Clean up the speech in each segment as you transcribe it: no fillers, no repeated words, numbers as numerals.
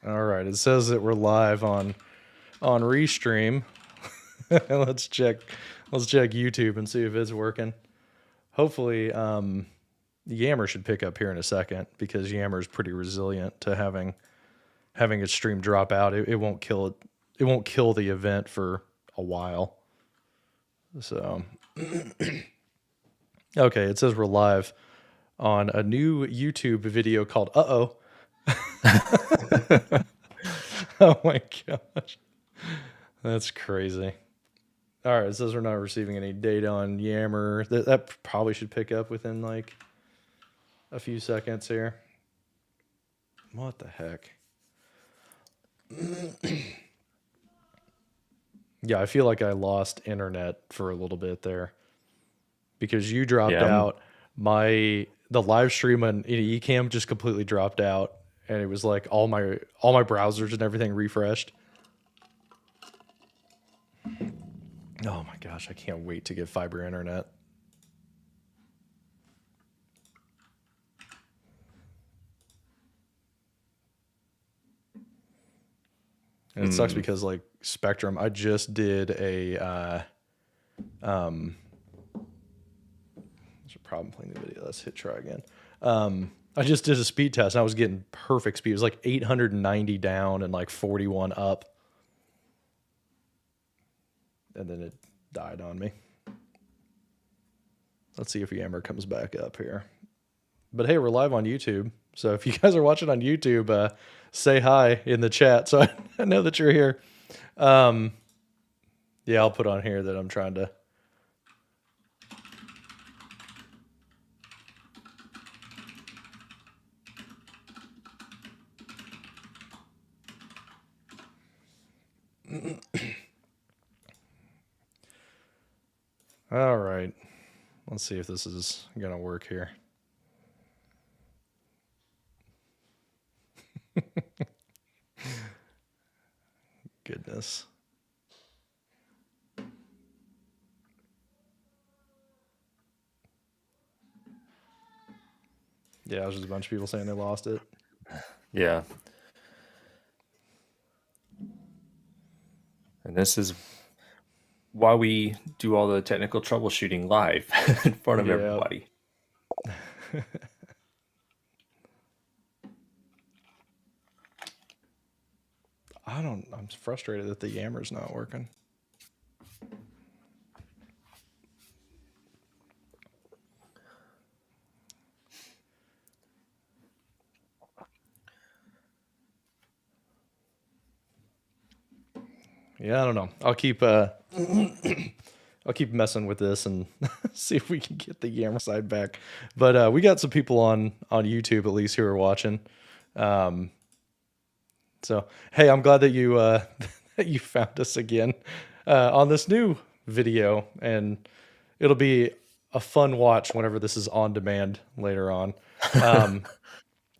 All right, it says that we're live on Restream. let's check YouTube and see if it's working. Hopefully, Yammer should pick up here in a second because Yammer is pretty resilient to having its stream drop out. It won't kill it. It won't kill the event for a while. So, okay, it says we're live on a new YouTube video called "Uh-Oh." Oh my gosh. That's crazy. All right, it says we're not receiving any data on Yammer. That probably should pick up within like a few seconds here. What the heck? Yeah, I feel like I lost internet for a little bit there because you dropped out. The live stream on Ecamm just completely dropped out, and it was like all my browsers and everything refreshed. Oh my gosh, I can't wait to get fiber internet. And it sucks because like Spectrum, I just did a there's a problem playing the video. Let's hit try again. I just did a speed test and I was getting perfect speed. It was like 890 down and like 41 up. And then it died on me. Let's see if Yammer comes back up here. But hey, we're live on YouTube. So if you guys are watching on YouTube, say hi in the chat so I know that you're here. Yeah, I'll put on here that I'm trying to... All right. Let's see if this is going to work here. Goodness. Yeah, there's just a bunch of people saying they lost it. Yeah. And this is why we do all the technical troubleshooting live in front of everybody. I'm frustrated that the Yammer's not working. Yeah, I don't know. I'll keep messing with this and see if we can get the Yammer side back. But we got some people on YouTube at least who are watching. So hey, I'm glad that you that you found us again on this new video, and it'll be a fun watch whenever this is on demand later on.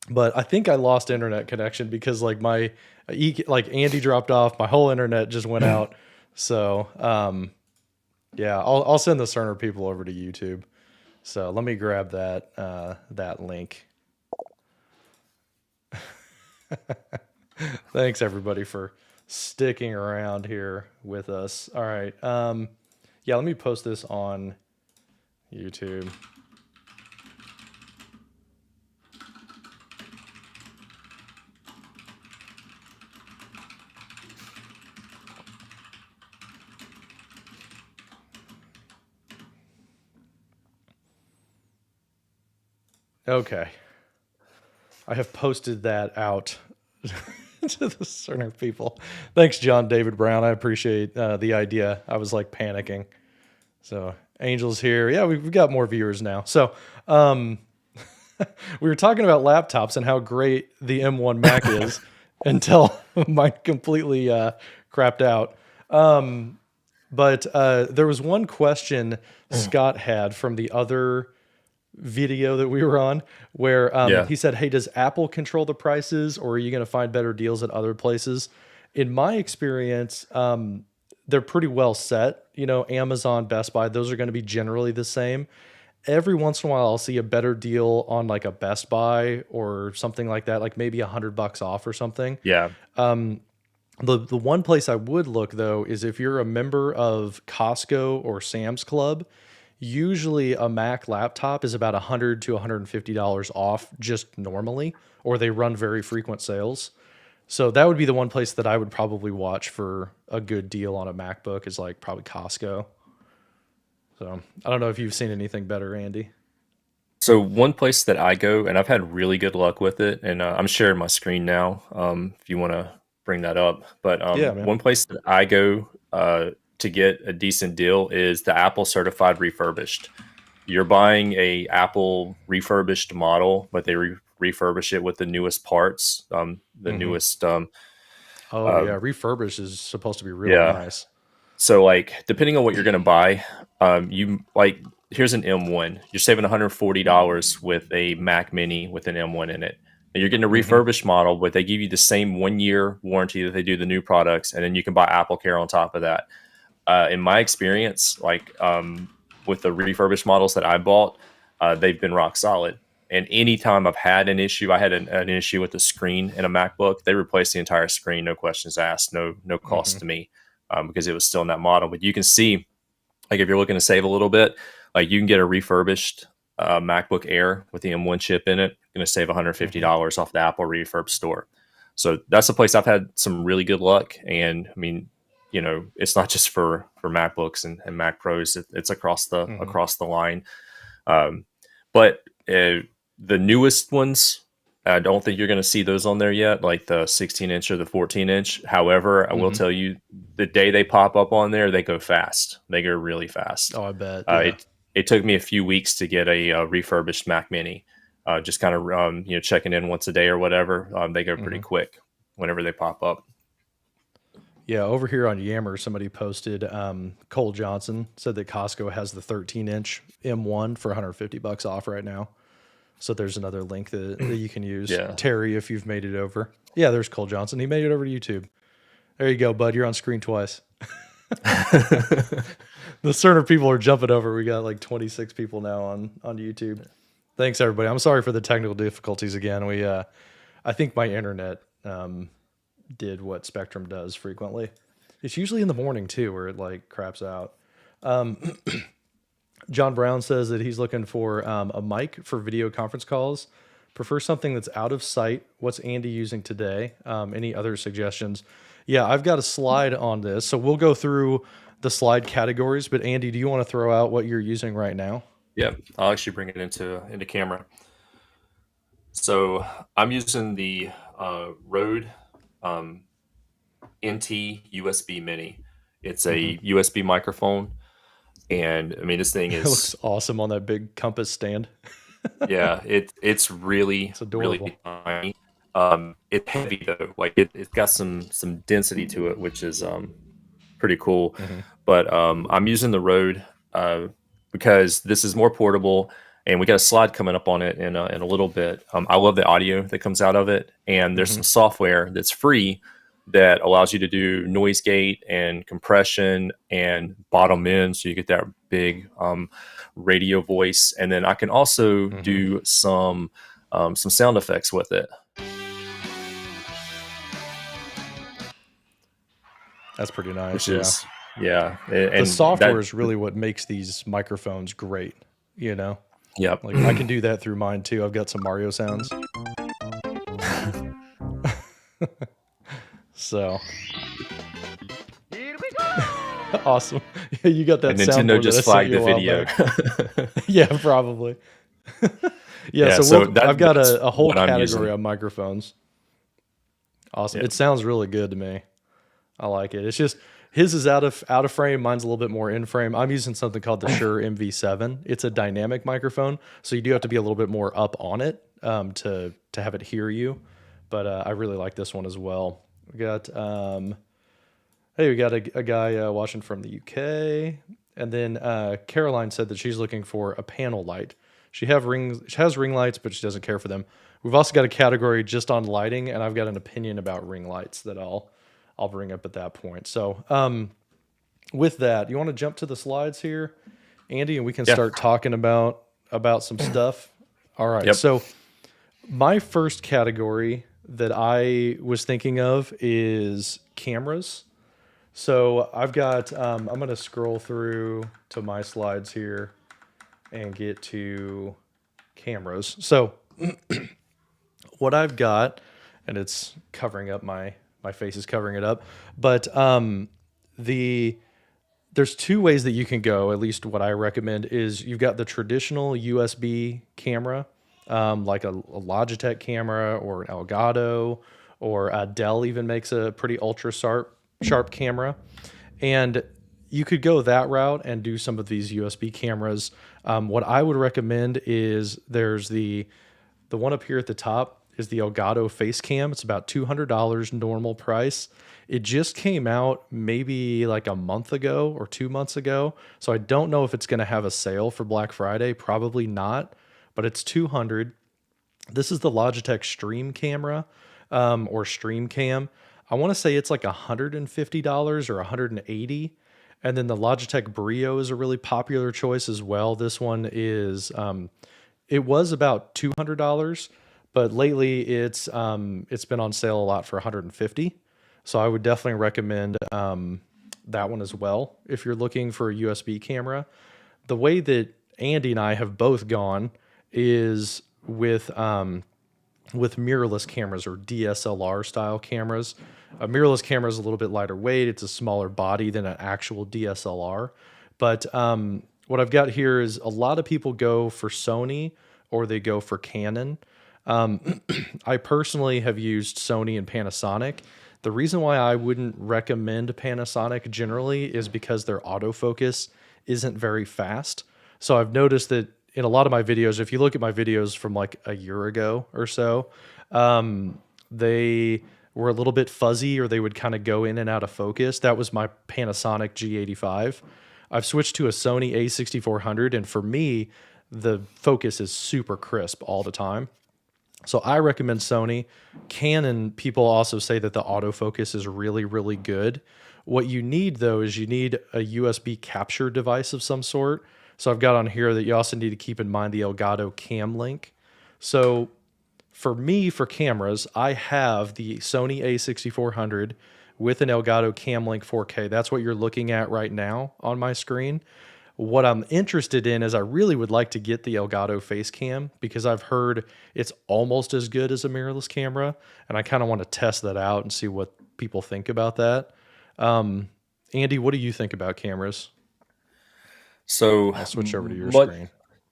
But I think I lost internet connection because like like Andy dropped off, my whole internet just went out. So yeah, I'll send the Cerner people over to YouTube. So let me grab that link. Thanks everybody for sticking around here with us. All right. Yeah, let me post this on YouTube. Okay. I have posted that out to the Cerner people. Thanks, John David Brown. I appreciate the idea. I was like panicking. So Angel's here. Yeah, we've got more viewers now. So we were talking about laptops and how great the M1 Mac is until mine completely crapped out. But there was one question Scott had from the other video that we were on where he said, hey, does Apple control the prices or are you going to find better deals at other places? In my experience, they're pretty well set. You know, Amazon, Best Buy, those are going to be generally the same. every once in a while I'll see a better deal on like a Best Buy or something like that, like maybe $100 off or something. Yeah. The one place I would look though is if you're a member of Costco or Sam's Club. Usually a Mac laptop is about $100 to $150 off just normally, or they run very frequent sales. So that would be the one place that I would probably watch for a good deal on a MacBook is like probably Costco. So I don't know if you've seen anything better, Andy. So one place that I go, and I've had really good luck with it, and I'm sharing my screen now. If you want to bring that up, but Yeah, man. one place that I go to get a decent deal is the Apple Certified Refurbished. You're buying a Apple refurbished model, but they refurbish it with the newest parts, the Hmm. newest. Oh Uh, yeah, refurbished is supposed to be really yeah. nice. So like, depending on what you're going to buy, you like here's an M1. You're saving $140 with a Mac Mini with an M1 in it. And you're getting a Hmm. refurbished model, but they give you the same 1 year warranty that they do the new products, and then you can buy Apple Care on top of that. In my experience, like with the refurbished models that I bought, they've been rock solid. And anytime I've had an issue, I had an issue with the screen in a MacBook. They replaced the entire screen, no questions asked, no Hmm. cost to me, because it was still in that model. But you can see, like if you're looking to save a little bit, like you can get a refurbished MacBook Air with the M1 chip in it. Going to save Hmm. $150 off the Apple refurb store. So that's a place I've had some really good luck. And I mean, it's not just for MacBooks and Mac Pros. It's Hmm. across the line. Um, but the newest ones, I don't think you're going to see those on there yet, like the 16-inch or the 14-inch. However, I will Hmm. tell you, the day they pop up on there, they go fast. They go really fast. Oh, I bet. Uh, Yeah. it it took me a few weeks to get a refurbished Mac Mini. Just kind of checking in once a day or whatever. They go pretty Hmm. quick whenever they pop up. Yeah, over here on Yammer, somebody posted Cole Johnson said that Costco has the 13-inch M1 for $150 off right now. So there's another link that you can use. Yeah. Terry, if you've made it over. Yeah, there's Cole Johnson. He made it over to YouTube. There you go, bud. You're on screen twice. The Cerner people are jumping over. We got like 26 people now on YouTube. Thanks everybody. I'm sorry for the technical difficulties again. I think my internet did what Spectrum does frequently. It's usually in the morning too, where it like craps out. John Brown says that he's looking for a mic for video conference calls. Prefer something that's out of sight. What's Andy using today? Any other suggestions? Yeah, I've got a slide on this, so we'll go through the slide categories. But Andy, do you want to throw out what you're using right now? Yeah, I'll actually bring it into camera. So I'm using the Rode um, NT USB Mini. It's Hmm. a USB microphone, and I mean this thing It looks is, awesome on that big compass stand. yeah, it's really It's really adorable. tiny. It's heavy though, like it's got some density to it, which is pretty cool. Hmm. But I'm using the Rode because this is more portable, and we got a slide coming up on it in a little bit. I love the audio that comes out of it, and there's Hmm. some software that's free that allows you to do noise gate and compression and bottom end, so you get that big radio voice. And then I can also Hmm. do some sound effects with it, That's pretty nice. which Yeah. is, yeah, The and software that, is really what makes these microphones great. You know, yep. like I can do that through mine too. I've got some Mario sounds. So awesome. Yeah, you got that And Nintendo soundboard that I just sent flagged you the a while video. back. Yeah, probably. Yeah, Yeah, so so I've got that's a whole what I'm category using. on microphones. Awesome. Yeah. It sounds really good to me. I like it. It's just his is out of frame. Mine's a little bit more in frame. I'm using something called the Shure MV7. It's a dynamic microphone, so you do have to be a little bit more up on it to have it hear you. But I really like this one as well. We got hey, we got a guy watching from the UK, and then Caroline said that she's looking for a panel light. She has ring lights, but she doesn't care for them. We've also got a category just on lighting, and I've got an opinion about ring lights that I'll bring up at that point. So with that, you want to jump to the slides here, Andy, and we can Yeah. start talking about about some stuff? All right. Yep. So my first category that I was thinking of is cameras. So I've got, I'm going to scroll through to my slides here and get to cameras. So what I've got, and it's covering up my face is covering it up, but the there's two ways that you can go. At least what I recommend is you've got the traditional USB camera, like a Logitech camera or an Elgato, or Dell even makes a pretty ultra sharp camera, and you could go that route and do some of these USB cameras. What I would recommend is there's the one up here at the top is the Elgato face cam. It's about $200 normal price. It just came out maybe like a month ago or 2 months ago. So I don't know if it's going to have a sale for Black Friday. Probably not, but it's 200. This is the Logitech Stream camera, or Stream Cam. I want to say it's like $150 or $180. And then the Logitech Brio is a really popular choice as well. This one is it was about $200, but lately it's been on sale a lot for 150. So I would definitely recommend that one as well if you're looking for a USB camera. The way that Andy and I have both gone is with mirrorless cameras or DSLR style cameras. A mirrorless camera is a little bit lighter weight. It's a smaller body than an actual DSLR. But what I've got here is a lot of people go for Sony or they go for Canon. I personally have used Sony and Panasonic. The reason why I wouldn't recommend Panasonic generally is because their autofocus isn't very fast. So I've noticed that in a lot of my videos, if you look at my videos from like a year ago or so, they were a little bit fuzzy or they would kind of go in and out of focus. That was my Panasonic G85. I've switched to a Sony A6400, and for me, the focus is super crisp all the time. So I recommend Sony. Canon, people also say that the autofocus is really, really good. What you need though is you need a USB capture device of some sort. So I've got on here that you also need to keep in mind the Elgato Cam Link. So for me, for cameras, I have the Sony A6400 with an Elgato Cam Link 4K. That's what you're looking at right now on my screen. What I'm interested in is I really would like to get the Elgato face cam because I've heard it's almost as good as a mirrorless camera, and I kind of want to test that out and see what people think about that. Andy, what do you think about cameras? So I'll switch over to your much, screen.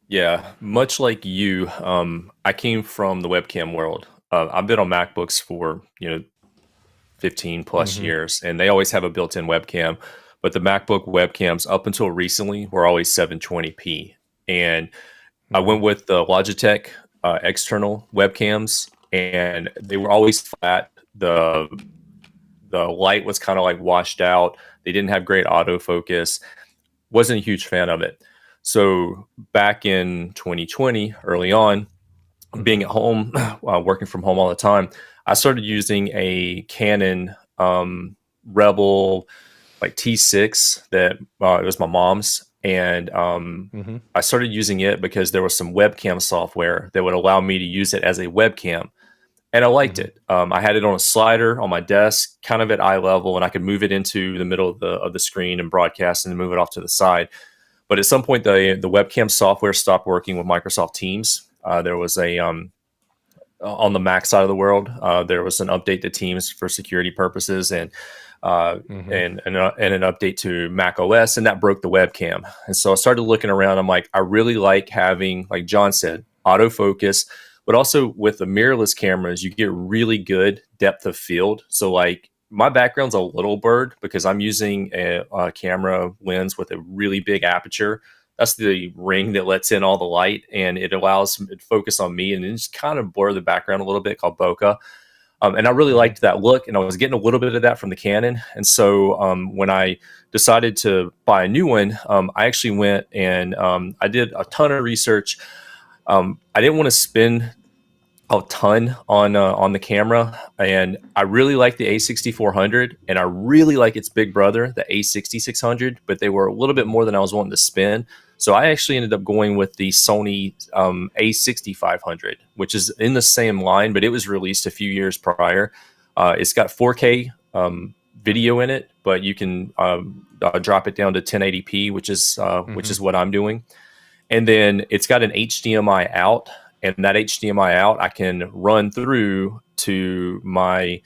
yeah, much like you, I came from the webcam world. I've been on MacBooks for 15 plus Hmm. years, and they always have a built-in webcam. But the MacBook webcams up until recently were always 720p, and I Hmm. went with the Logitech external webcams, and they were always flat. The light was kind of like washed out. They didn't have great autofocus. Wasn't a huge fan of it. So back in 2020, early on, being Hmm. at home, working from home all the time, I started using a Canon Rebel like T6 that it was my mom's, and Hmm. I started using it because there was some webcam software that would allow me to use it as a webcam, and I liked Hmm. it. I had it on a slider on my desk, kind of at eye level, and I could move it into the middle of the screen and broadcast, and then move it off to the side. But at some point, the webcam software stopped working with Microsoft Teams. There was a on the Mac side of the world, there was an update to Teams for security purposes, and Hmm. and an update to Mac OS, and that broke the webcam. And so I started looking around. I'm like, I really like having, like John said, autofocus, but also with the mirrorless cameras, you get really good depth of field. So like my background's a little bird because I'm using a camera lens with a really big aperture. That's the ring that lets in all the light, and it allows it to focus on me and then just kind of blur the background a little bit, called bokeh. And I really Hmm. liked that look, and I was getting a little bit of that from the Canon. And so when I decided to buy a new one, I actually went and I did a ton of research. I didn't want to spend a ton on the camera, and I really like the A6400, and I really like its big brother, the A6600, but they were a little bit more than I was wanting to spend. So I actually ended up going with the Sony A6500, which is in the same line, but it was released a few years prior. It's got 4K video in it, but you can drop it down to 1080p, which is what I'm doing. And then it's got an HDMI out, and that HDMI out I can run through to my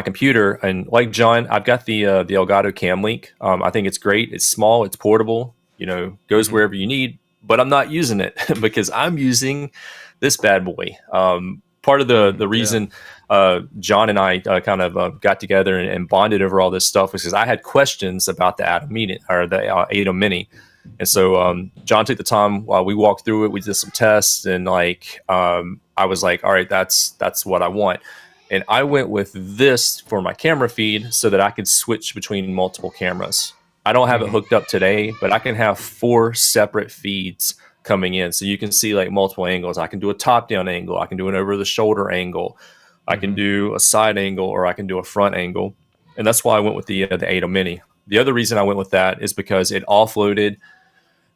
computer. And like John, I've got the Elgato Cam Link. I think it's great. It's small, it's portable, goes wherever you need, but I'm not using it because I'm using this bad boy. Part of the reason John and I kind of got together and bonded over all this stuff was because I had questions about the Atom Mini or the Atom Mini. And so John took the time while we walked through it. We did some tests, and I was like, all right, that's what I want. And I went with this for my camera feed so that I could switch between multiple cameras. I don't have it hooked up today, but I can have 4 separate feeds coming in. So you can see like multiple angles. I can do a top-down angle. I can do an over-the-shoulder angle. I can do a side angle, or I can do a front angle. And that's why I went with the Atom Mini. The other reason I went with that is because it offloaded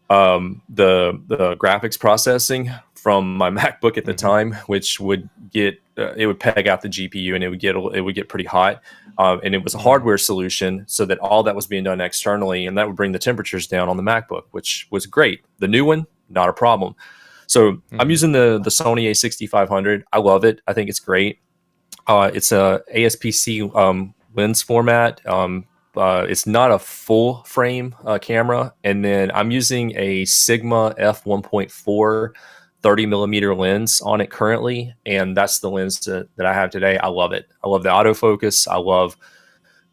the graphics processing from my MacBook at the time, which would get it would peg out the GPU, and it would get pretty hot. And it was a hardware solution, so that all that was being done externally, and that would bring the temperatures down on the MacBook, which was great. The new one, not a problem. So I'm using the Sony A6500. I love it. I think it's great. It's a ASPC lens format. It's not a full frame camera. And then I'm using a Sigma f1.4 30 millimeter lens on it currently. And that's the lens that I have today. I love it. I love the autofocus. I love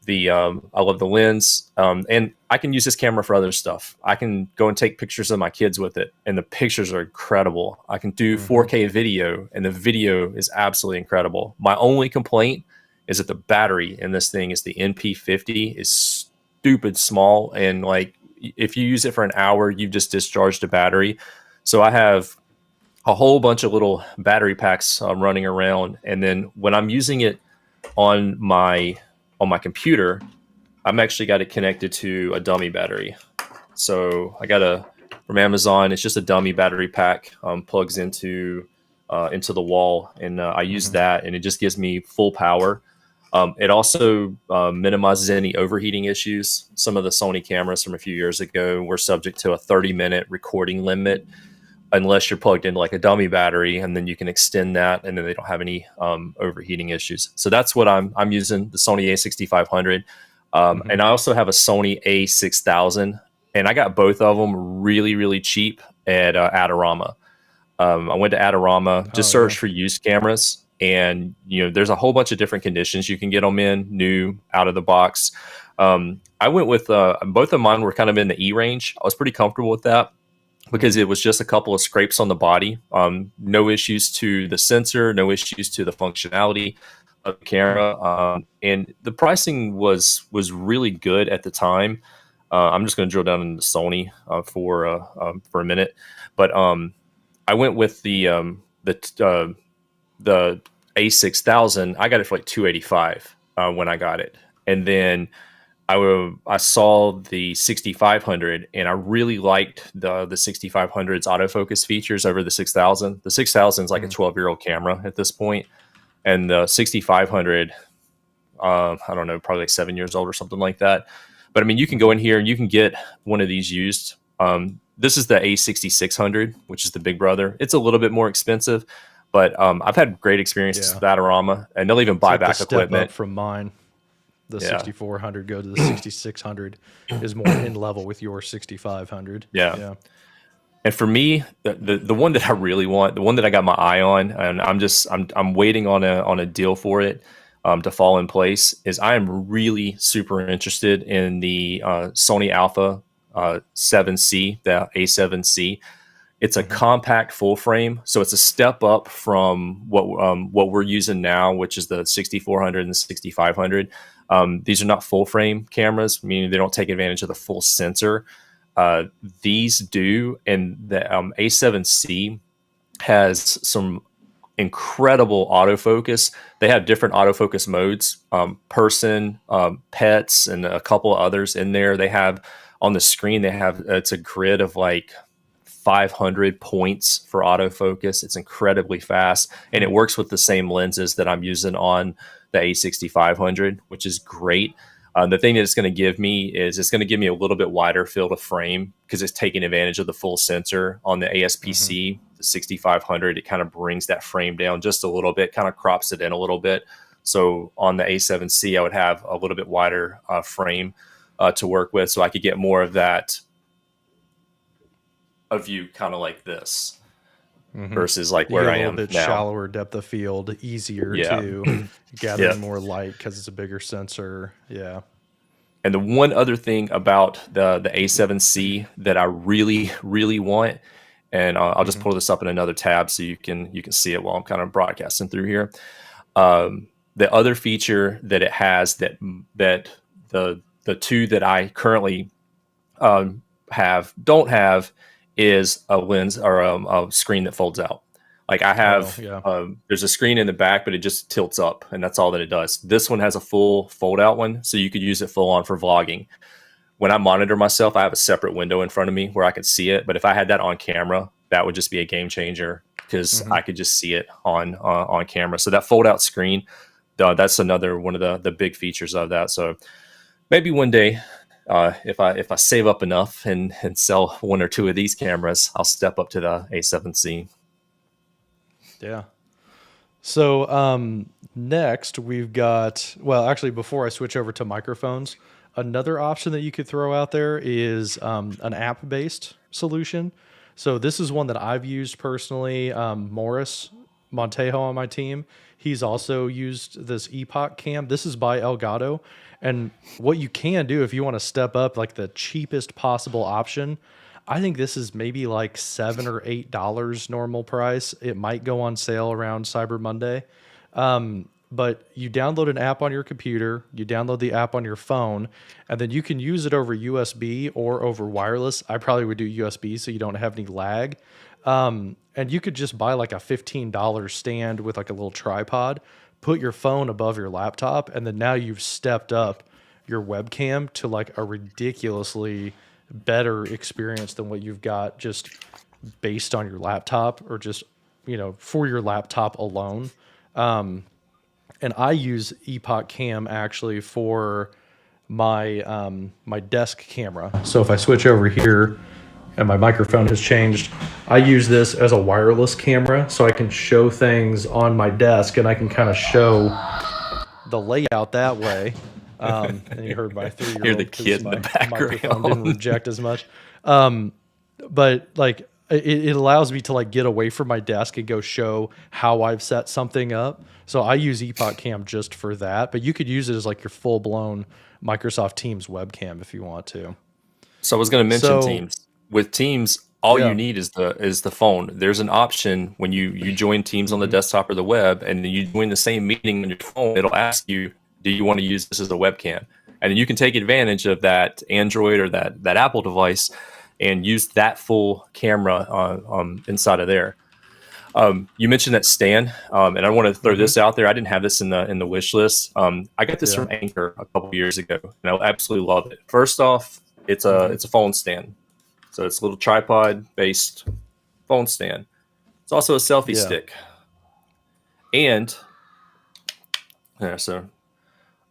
the lens. And I can use this camera for other stuff. I can go and take pictures of my kids with it, and the pictures are incredible. I can do 4K video, and the video is absolutely incredible. My only complaint is that the battery in this thing is the NP50 is stupid small, and like if you use it for an hour, you've just discharged a battery. So I have a whole bunch of little battery packs running around, and then when I'm using it on my computer, I'm actually got it connected to a dummy battery. So I got from Amazon. It's just a dummy battery pack, plugs into the wall, and I use that, and it just gives me full power. It also minimizes any overheating issues. Some of the Sony cameras from a few years ago were subject to a 30-minute recording limit, unless you're plugged into like a dummy battery, and then you can extend that, and then they don't have any overheating issues. So that's what I'm using, the Sony A6500. And I also have a Sony A6000, and I got both of them really, really cheap at Adorama. I went to Adorama, just searched for used cameras, and there's a whole bunch of different conditions you can get them in, new, out of the box. I went with both of mine were kind of in the E range. I was pretty comfortable with that, because it was just a couple of scrapes on the body. No issues to the sensor, no issues to the functionality of the camera. And the pricing was really good at the time. I'm just going to drill down into Sony for a minute. But I went with the A6000. I got it for like $285 when I got it. And then I saw the 6500, and I really liked the 6500's autofocus features over the 6000. The 6000 is like a 12-year-old camera at this point, and the 6500, I don't know, probably like 7 years old or something like that. But I mean, you can go in here and you can get one of these used. This is the A6600, which is the big brother. It's a little bit more expensive, but I've had great experiences with Adorama, and they'll even buy back equipment from mine. The 6400 go to the 6600 is more in level with your 6500. Yeah. And for me, the one that I really want, the one that I got my eye on, and I'm waiting on a deal for it to fall in place, is I am really super interested in the Sony Alpha 7C, the A7C. It's a compact full frame, so it's a step up from what we're using now, which is the 6400 and the 6500. These are not full frame cameras, meaning they don't take advantage of the full sensor. These do, and the A7C has some incredible autofocus. They have different autofocus modes, person, pets, and a couple of others in there. They have on the screen they have, it's a grid of like 500 points for autofocus. It's incredibly fast, and it works with the same lenses that I'm using on the A6500, which is great. The thing that it's going to give me is it's going to give me a little bit wider field of frame because it's taking advantage of the full sensor on the ASPC, the 6500. It kind of brings that frame down just a little bit, kind of crops it in a little bit. So on the A7C, I would have a little bit wider frame to work with, so I could get more of that a view kind of like this versus like You where get a I little am bit now. shallower depth of field, easier Yeah. to gather Yeah. more light because it's a bigger sensor. Yeah. And the one other thing about the A7C that I really, really want, and I'll just pull this up in another tab so you can see it while I'm kind of broadcasting through here. The other feature that it has that the two that I currently don't have is a lens or a screen that folds out. Like I have, yeah. there's a screen in the back, but it just tilts up, and that's all that it does. This one has a full fold out one, so you could use it full on for vlogging. When I monitor myself, I have a separate window in front of me where I can see it. But if I had that on camera, that would just be a game changer because I could just see it on camera. So that fold out screen, that's another one of the big features of that. So maybe one day, if I save up enough and sell one or two of these cameras, I'll step up to the A7C. Yeah. So next we've got, well, actually, before I switch over to microphones, another option that you could throw out there is an app-based solution. So this is one that I've used personally. Morris Montejo on my team, he's also used this Epoch Cam. This is by Elgato. And what you can do if you want to step up like the cheapest possible option, I think this is maybe like $7 or $8 normal price. It might go on sale around Cyber Monday. But you download an app on your computer, you download the app on your phone, and then you can use it over USB or over wireless. I probably would do USB so you don't have any lag. And you could just buy like a $15 stand with like a little tripod, put your phone above your laptop, and then now you've stepped up your webcam to like a ridiculously better experience than what you've got just based on your laptop or just, for your laptop alone. And I use Epoch Cam actually for my my desk camera. So if I switch over here and my microphone has changed, I use this as a wireless camera so I can show things on my desk and I can kind of show the layout that way. And you heard my 3-year-old. Hear the kid in the microphone didn't background. reject as much. But like it allows me to like get away from my desk and go show how I've set something up. So I use Epoch Cam just for that, but you could use it as like your full blown Microsoft Teams webcam if you want to. So I was going to mention So- Teams. With Teams, all Yeah. you need is the phone. There's an option when you join Teams on the desktop or the web, and then you join the same meeting on your phone. It'll ask you, "Do you want to use this as a webcam?" And then you can take advantage of that Android or that Apple device and use that full camera inside of there. You mentioned that stand, and I want to throw this out there. I didn't have this in the wish list. I got this Yeah. from Anchor a couple years ago, and I absolutely love it. First off, it's a phone stand, so it's a little tripod based phone stand. It's also a selfie Yeah. stick, and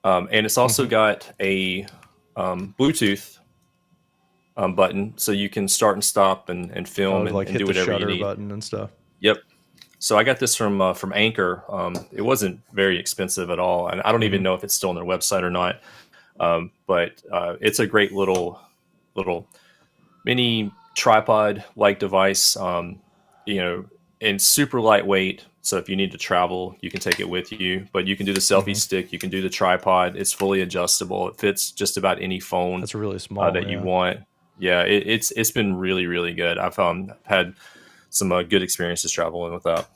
and it's also got a Bluetooth button, so you can start and stop and film and, like and hit do the whatever you shutter need. button and stuff. Yep. So I got this from Anchor. It wasn't very expensive at all, and I don't even know if it's still on their website or not. But it's a great little mini tripod like device. And super lightweight. So if you need to travel, you can take it with you. But you can do the selfie stick. You can do the tripod. It's fully adjustable. It fits just about any phone That's really small that you want. Yeah, it's been really, really good. I've had some good experiences traveling with that.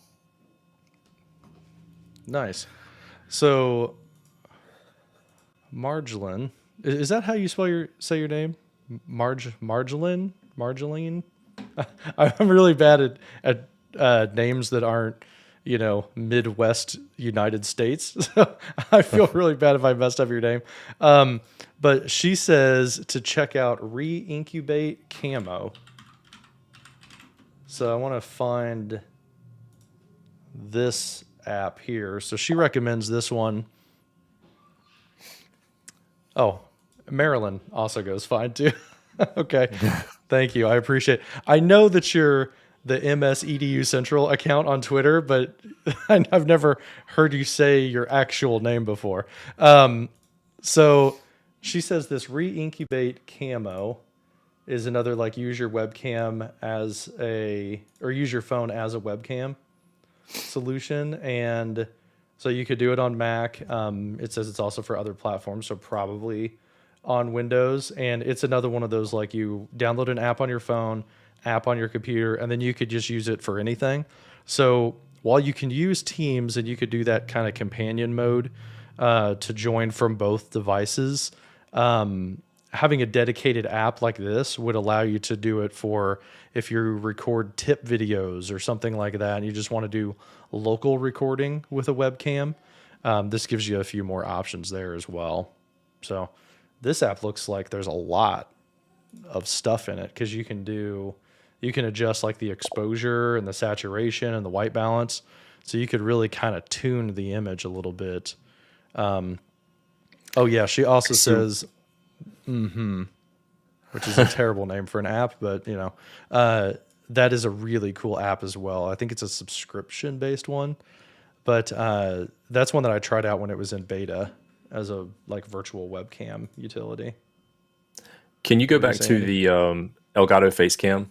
Nice. So Marjolin, is that how you say your name? Marjolin? I'm really bad at names that aren't Midwest United States. So I feel really bad if I messed up your name. Um, but she says to check out Re-Incubate Camo. So I want to find this app here. So she recommends this one. Oh, Maryland also goes fine too. Okay. Thank you. I appreciate it. I know that you're the MS EDU Central account on Twitter, but I've never heard you say your actual name before. So she says this Re-Incubate Camo is another like use your webcam as a, or use your phone as a webcam solution. And so you could do it on Mac. It says it's also for other platforms, so probably on Windows. And it's another one of those like you download an app on your phone, app on your computer, and then you could just use it for anything. So while you can use Teams and you could do that kind of companion mode to join from both devices, having a dedicated app like this would allow you to do it for if you record tip videos or something like that and you just want to do local recording with a webcam. This gives you a few more options there as well. So this app looks like there's a lot of stuff in it because you can adjust like the exposure and the saturation and the white balance. So you could really kind of tune the image a little bit. Oh yeah, she also says which is a terrible name for an app, but that is a really cool app as well. I think it's a subscription based one, but that's one that I tried out when it was in beta as a like virtual webcam utility. Can you go What do you back say, to Andy? the Elgato Facecam?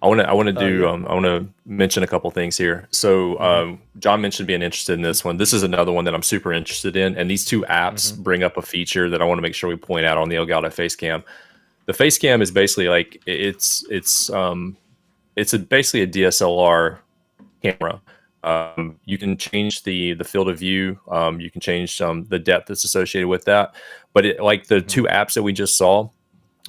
I want to do Yeah. I want to mention a couple things here. So Hmm. John mentioned being interested in this one. This is another one that I'm super interested in, and these two apps Hmm. bring up a feature that I want to make sure we point out on the Elgato Facecam. The Facecam is basically like it's basically a DSLR camera. You can change the field of view. You can change the depth that's associated with that. But like the Hmm. two apps that we just saw,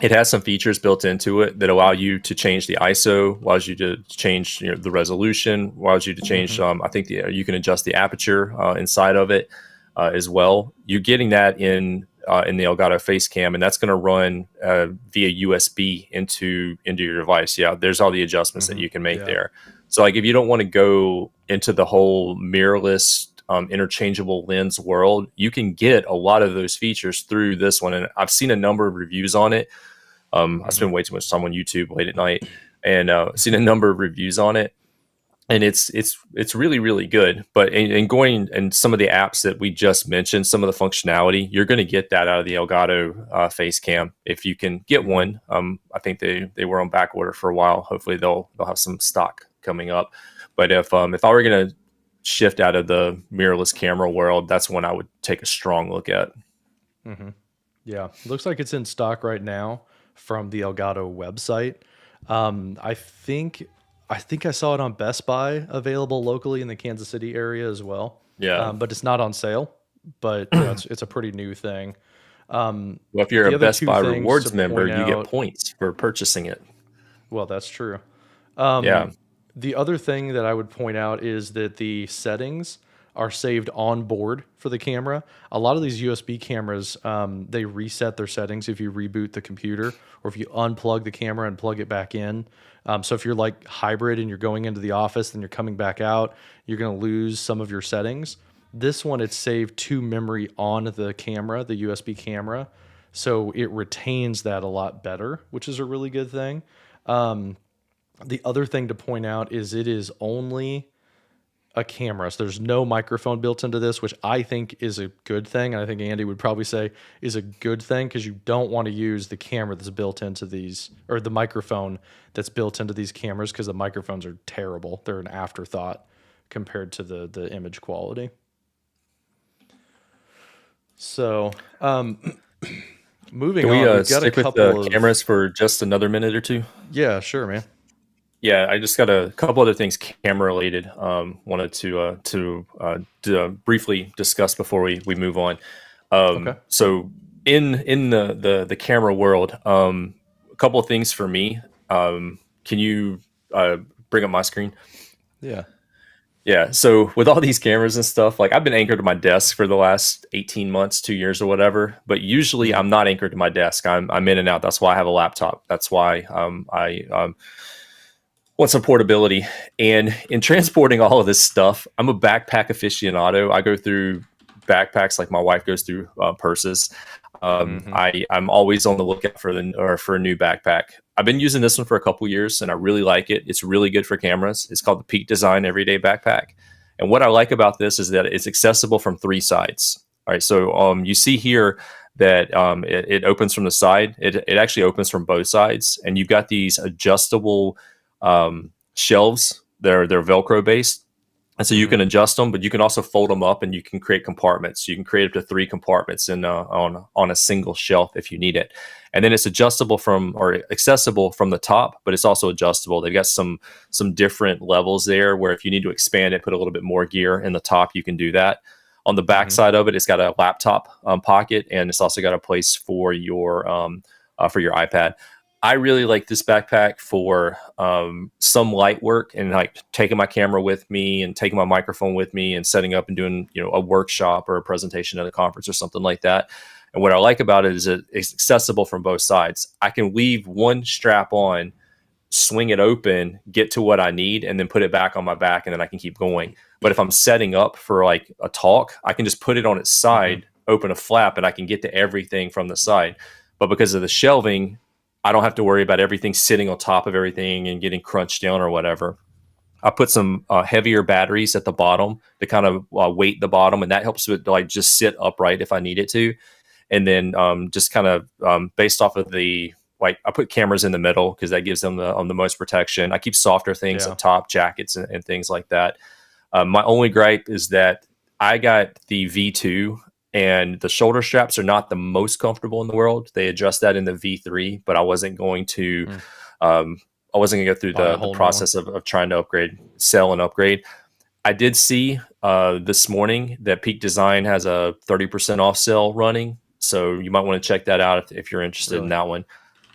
it has some features built into it that allow you to change the ISO, allows you to change the resolution, allows you to change. Hmm. I think you can adjust the aperture inside of it as well. You're getting that in the Elgato Facecam, and that's going to run via USB into your device. Yeah, there's all the adjustments that Hmm. you can make Yeah. there. So, like, if you don't want to go into the whole mirrorless interchangeable lens world, you can get a lot of those features through this one. And I've seen a number of reviews on it. I Hmm. spend way too much time on YouTube late at night, and seen a number of reviews on it, and it's really really good. But in going and some of the apps that we just mentioned, some of the functionality, you're going to get that out of the Elgato Facecam if you can get Hmm. one. I think they were on back order for a while. Hopefully they'll have some stock coming up. But if I were going to shift out of the mirrorless camera world, that's one I would take a strong look at. Hmm. Yeah. Looks like it's in stock right now from the Elgato website. I think I saw it on Best Buy available locally in the Kansas City area as well. Yeah. But it's not on sale. But it's a pretty new thing. Well, if you're a The other Best two Buy things to rewards member, point you get out, points for purchasing it. well, that's true. Yeah. The other thing that I would point out is that the settings are saved on board for the camera. A lot of these USB cameras, they reset their settings if you reboot the computer or if you unplug the camera and plug it back in. So if you're like hybrid and you're going into the office and you're coming back out, you're going to lose some of your settings. This one, it's saved to memory on the camera, the USB camera. So it retains that a lot better, which is a really good thing. The other thing to point out is it is only a camera. So there's no microphone built into this, which I think is a good thing. And I think Andy would probably say is a good thing because you don't want to use the camera that's built into these or the microphone that's built into these cameras because the microphones are terrible. They're an afterthought compared to the image quality. So moving Can we on, we've got a stick with the couple of, cameras for just another minute or two? yeah, sure, man. Yeah, I just got a couple other things camera related. Wanted to briefly discuss before we move on. Okay. So in the camera world, a couple of things for me. Can you bring up my screen? Yeah. Yeah. So with all these cameras and stuff, like I've been anchored to my desk for the last 18 months, 2 years or whatever. But usually Mm, I'm not anchored to my desk. I'm in and out. That's why I have a laptop. That's why I want some portability. And in transporting all of this stuff, I'm a backpack aficionado. I go through backpacks like my wife goes through purses. hmm I'm always on the lookout for a new backpack. I've been using this one for a couple years and I really like it. It's really good for cameras. It's called the Peak Design Everyday Backpack. And what I like about this is that it's accessible from three sides. All right, so you see here that it opens from the side. It actually opens from both sides, and you've got these adjustable shelves. They're Velcro based, and so you hmm can adjust them, but you can also fold them up, and you can create compartments. You can create up to three compartments on a single shelf if you need it. And then it's adjustable from or accessible from the top, but it's also adjustable. They've got some different levels there where if you need to expand it, put a little bit more gear in the top, you can do that. On the back hmm side of it, it's got a laptop pocket, and it's also got a place for your iPad. I really like this backpack for some light work and like taking my camera with me and taking my microphone with me and setting up and doing a workshop or a presentation at a conference or something like that. And what I like about it is it's accessible from both sides. I can leave one strap on, swing it open, get to what I need, and then put it back on my back, and then I can keep going. But if I'm setting up for like a talk, I can just put it on its hmm side, open a flap, and I can get to everything from the side. But because of the shelving, I don't have to worry about everything sitting on top of everything and getting crunched down or whatever. I put some heavier batteries at the bottom to kind of weight the bottom, and that helps it to like just sit upright if I need it to. And then just kind of based off of the like I put cameras in the middle because that gives them the most protection. I keep softer things Yeah. up top, jackets and things like that. My only gripe is that I got the V2 and the shoulder straps are not the most comfortable in the world. They adjust that in the V3, but Mm. um, I wasn't going to go through Buy a the whole new one. process of trying to sell and upgrade. I did see this morning that Peak Design has a 30% off sale running. So you might want to check that out if you're interested in Really? that one.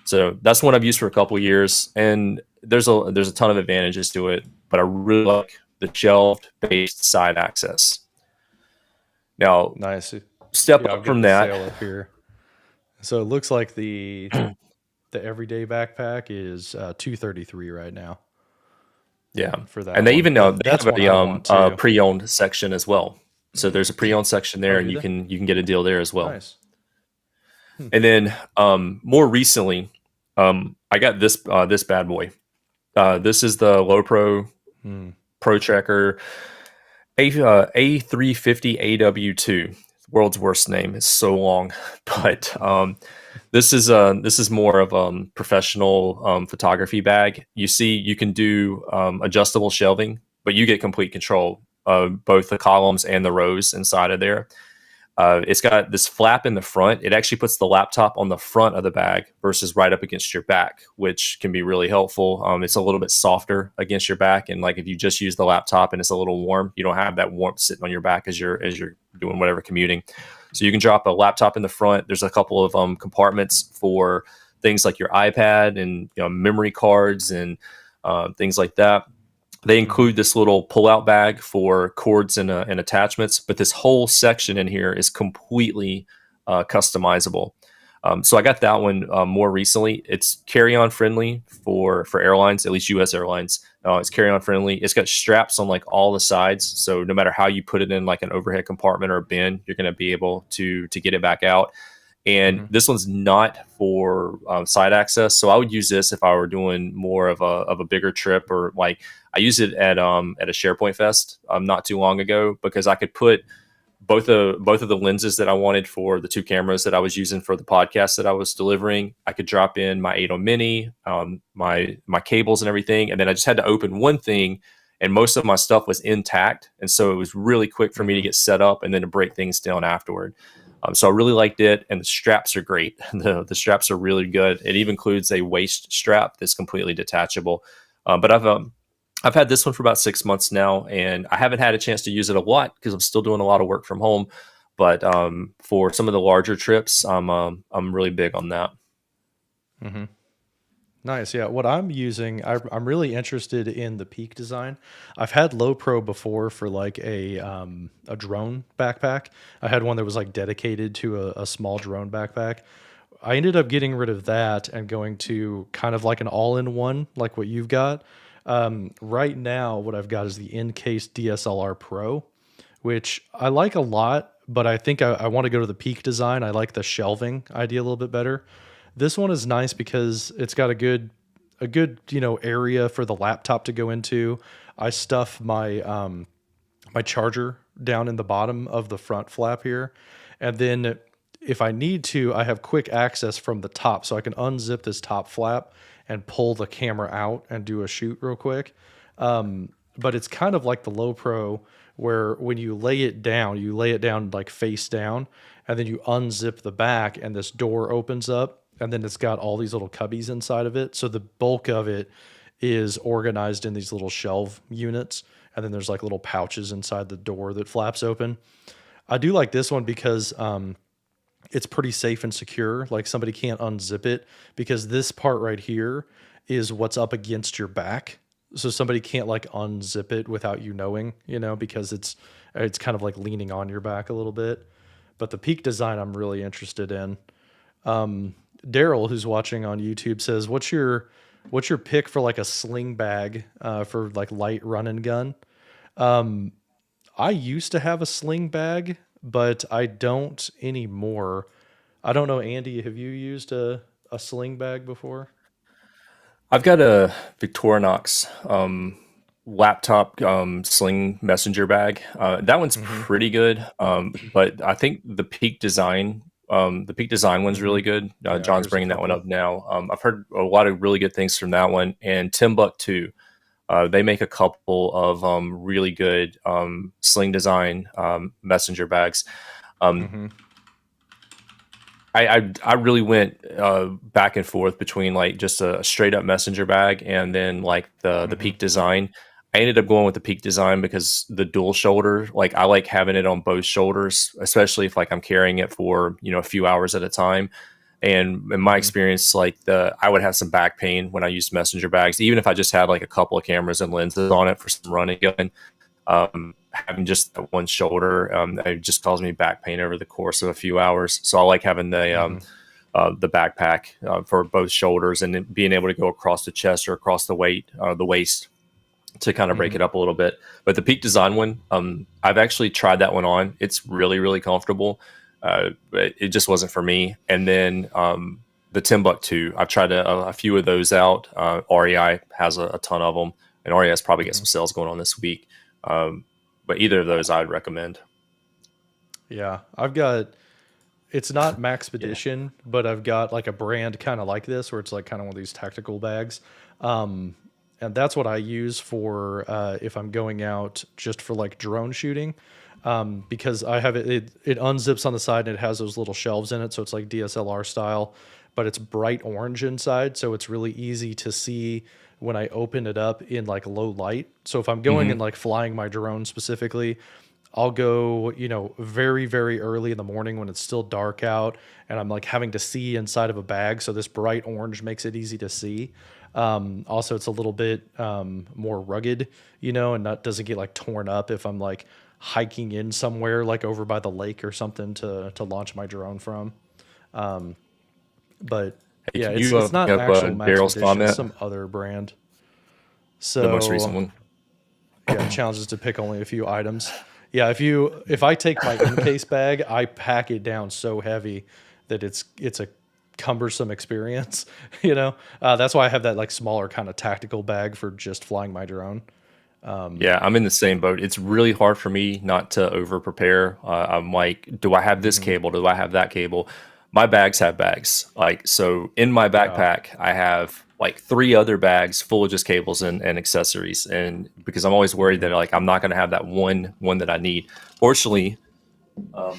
So that's one I've used for a couple of years, and there's a ton of advantages to it. But I really like the shelved based side access. Now, Nice. step Yeah, I'll up get from the that. sale up here. So it looks like the everyday backpack is 233 right now Yeah, for and that they one. even But they that's have one I want a too. pre-owned section as well. So there's a pre-owned section Oh, there, and do you they? can get a deal there as well. Nice. Hmm. And then more recently, I got this bad boy. This is the Low Hmm. Pro Tracker A350 AW2. World's worst name. It's so long, but this is more of professional photography bag. You see, you can do adjustable shelving, but you get complete control of both the columns and the rows inside of there. It's got this flap in the front. It actually puts the laptop on the front of the bag versus right up against your back, which can be really helpful. It's a little bit softer against your back, and like if you just use the laptop and it's a little warm, you don't have that warmth sitting on your back as you're doing whatever commuting. So you can drop a laptop in the front. There's a couple of compartments for things like your iPad and memory cards and things like that. They hmm include this little pull-out bag for cords and attachments, but this whole section in here is completely customizable. So I got that one more recently. It's carry-on friendly for airlines, at least U.S. airlines. It's carry-on friendly. It's got straps on like all the sides, so no matter how you put it in like an overhead compartment or a bin, you're going to be able to get it back out. And hmm this one's not for side access, so I would use this if I were doing more of a bigger trip or like I used it at a SharePoint Fest not too long ago because I could put both of the lenses that I wanted for the two cameras that I was using for the podcast that I was delivering. I could drop in my 8 Mini, my cables and everything, and then I just had to open one thing, and most of my stuff was intact, and so it was really quick for me to hmm get set up and then to break things down afterward. So I really liked it, and the straps are great. The straps are really good. It even includes a waist strap that's completely detachable. But I've had this one for about 6 months now, and I haven't had a chance to use it a lot because I'm still doing a lot of work from home. But for some of the larger trips, I'm really big on that. hmm Nice. Yeah. What I'm using, I'm really interested in the Peak design. I've had Low Pro before for like a drone backpack. I had one that was like dedicated to a small drone backpack. I ended up getting rid of that and going to kind of like an all-in-one, like what you've got. Right now, what I've got is the Encase DSLR Pro, which I like a lot, but I think I want to go to the Peak design. I like the shelving idea a little bit better. This one is nice because it's got a good area for the laptop to go into. I stuff my charger down in the bottom of the front flap here, and then if I need to, I have quick access from the top, so I can unzip this top flap and pull the camera out and do a shoot real quick. But it's kind of like the Low Pro, where when you lay it down like face down, and then you unzip the back, and this door opens up, and then it's got all these little cubbies inside of it. So the bulk of it is organized in these little shelf units, and then there's like little pouches inside the door that flaps open. I do like this one because it's pretty safe and secure. Like somebody can't unzip it because this part right here is what's up against your back. So somebody can't like unzip it without you knowing, because it's kind of like leaning on your back a little bit. But the Peak design I'm really interested in. Daryl, who's watching on YouTube, says, "What's your pick for like a sling bag for like light run and gun?" I used to have a sling bag, but I don't anymore. I don't know, Andy, have you used a sling bag before? I've got a Victorinox laptop sling messenger bag. That one's Mm-hmm. pretty good, but I think the Peak Design one's Mm-hmm. really good. Yeah, John's here's a bringing that one couple. up now. I've heard a lot of really good things from that one, and Timbuktu. They make a couple of really good sling design messenger bags. Um, Mm-hmm. I really went back and forth between like just a straight up messenger bag and then like the Mm-hmm. Peak Design. I ended up going with the Peak Design because the dual shoulder, like I like having it on both shoulders, especially if like I'm carrying it for a few hours at a time. And in my Mm-hmm. experience, like I would have some back pain when I used messenger bags, even if I just had like a couple of cameras and lenses on it for some running gun. Having just that one shoulder, it just caused me back pain over the course of a few hours. So I like having Mm-hmm. the backpack for both shoulders and then being able to go across the chest or across the waist to kind of break Mm-hmm. it up a little bit. But the Peak Design one, I've actually tried that one on. It's really, really comfortable. But it just wasn't for me. And then the Timbuktu, I've tried a few of those out. REI has a ton of them, and REI has probably got Mm-hmm. some sales going on this week. Um, but either of those, I'd recommend. Yeah, it's not Yeah. Maxpedition, but I've got like a brand kind of like this where it's like kind of one of these tactical bags. Um, and that's what I use for if I'm going out just for like drone shooting. Because I have it unzips on the side and it has those little shelves in it, so it's like DSLR style, but it's bright orange inside, so it's really easy to see when I open it up in like low light. So if I'm going and Hmm. like flying my drone specifically, I'll go, very, very early in the morning when it's still dark out and I'm like having to see inside of a bag. So this bright orange makes it easy to see. Also, it's a little bit more rugged, and that doesn't get like torn up if I'm like hiking in somewhere like over by the lake or something to launch my drone from. But Hey, yeah, can it's you it's bring not up actual Daryl's Maxpedition, it's comment, some other brand. the most So recent one? yeah, challenges to pick only a few items. Yeah, if I take my encase bag, I pack it down so heavy that it's a cumbersome experience. That's why I have that like smaller kind of tactical bag for just flying my drone. Yeah, I'm in the same boat. It's really hard for me not to over prepare. I'm like, do I have this Hmm. cable? Do I have that cable? My bags have bags. Like, so in my Yeah. backpack, I have like three other bags full of just cables and accessories. And because I'm always worried Hmm. that like I'm not going to have that one that I need. Fortunately, um,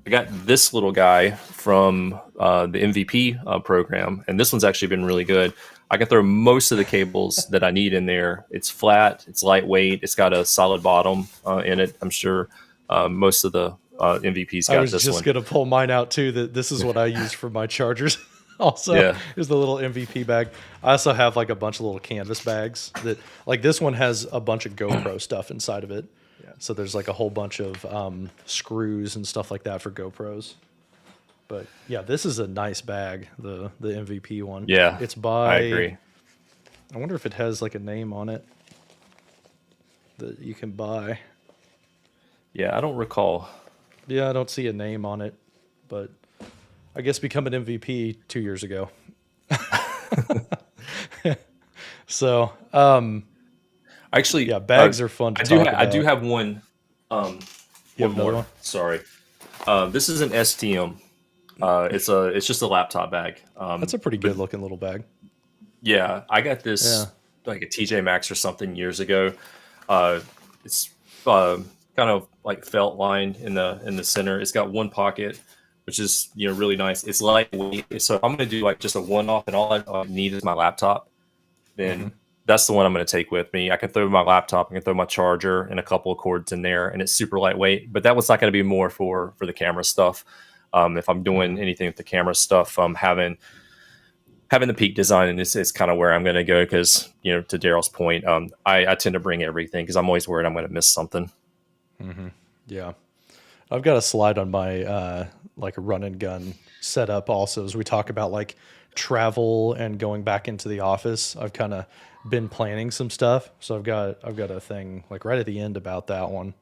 I got this little guy from the MVP program, and this one's actually been really good. I can throw most of the cables that I need in there. It's flat, it's lightweight, it's got a solid bottom in it. I'm sure most of the MVPs I got was this just one. gonna pull mine out too. That this is what I use for my chargers. also Yeah. is the little MVP bag. I also have like a bunch of little canvas bags that, like, this one has a bunch of GoPro stuff inside of it. Yeah. So there's like a whole bunch of screws and stuff like that for GoPros. But yeah, this is a nice bag, the MVP one. Yeah. It's I by, agree. I wonder if it has like a name on it that you can buy. Yeah, I don't recall. Yeah, I don't see a name on it, but I guess become an MVP 2 years ago. So, Actually, yeah, bags are fun to talk I do about. have one. You have One another more. one? Sorry. This is an STM. It's just a laptop bag. That's a pretty But good looking little bag. yeah, I got Yeah. this like a TJ Maxx or something years ago. It's kind of like felt lined in the center. It's got one pocket, which is really nice. It's lightweight, so if I'm going to do like just a one off, and all I need is my laptop. Then that's the one I'm going to take with me. I can throw my laptop, I can throw my charger and a couple of cords in there, and it's super lightweight. But that one's not going to be more for the camera stuff. If I'm doing anything with the camera stuff, having the peak design, and it's kind of where I'm going to go because to Daryl's point, I tend to bring everything because I'm always worried I'm going to miss something. Yeah. I've got a slide on my like a run and gun setup also as we talk about like travel and going back into the office. I've kind of been planning some stuff. So I've got a thing like right at the end about that one.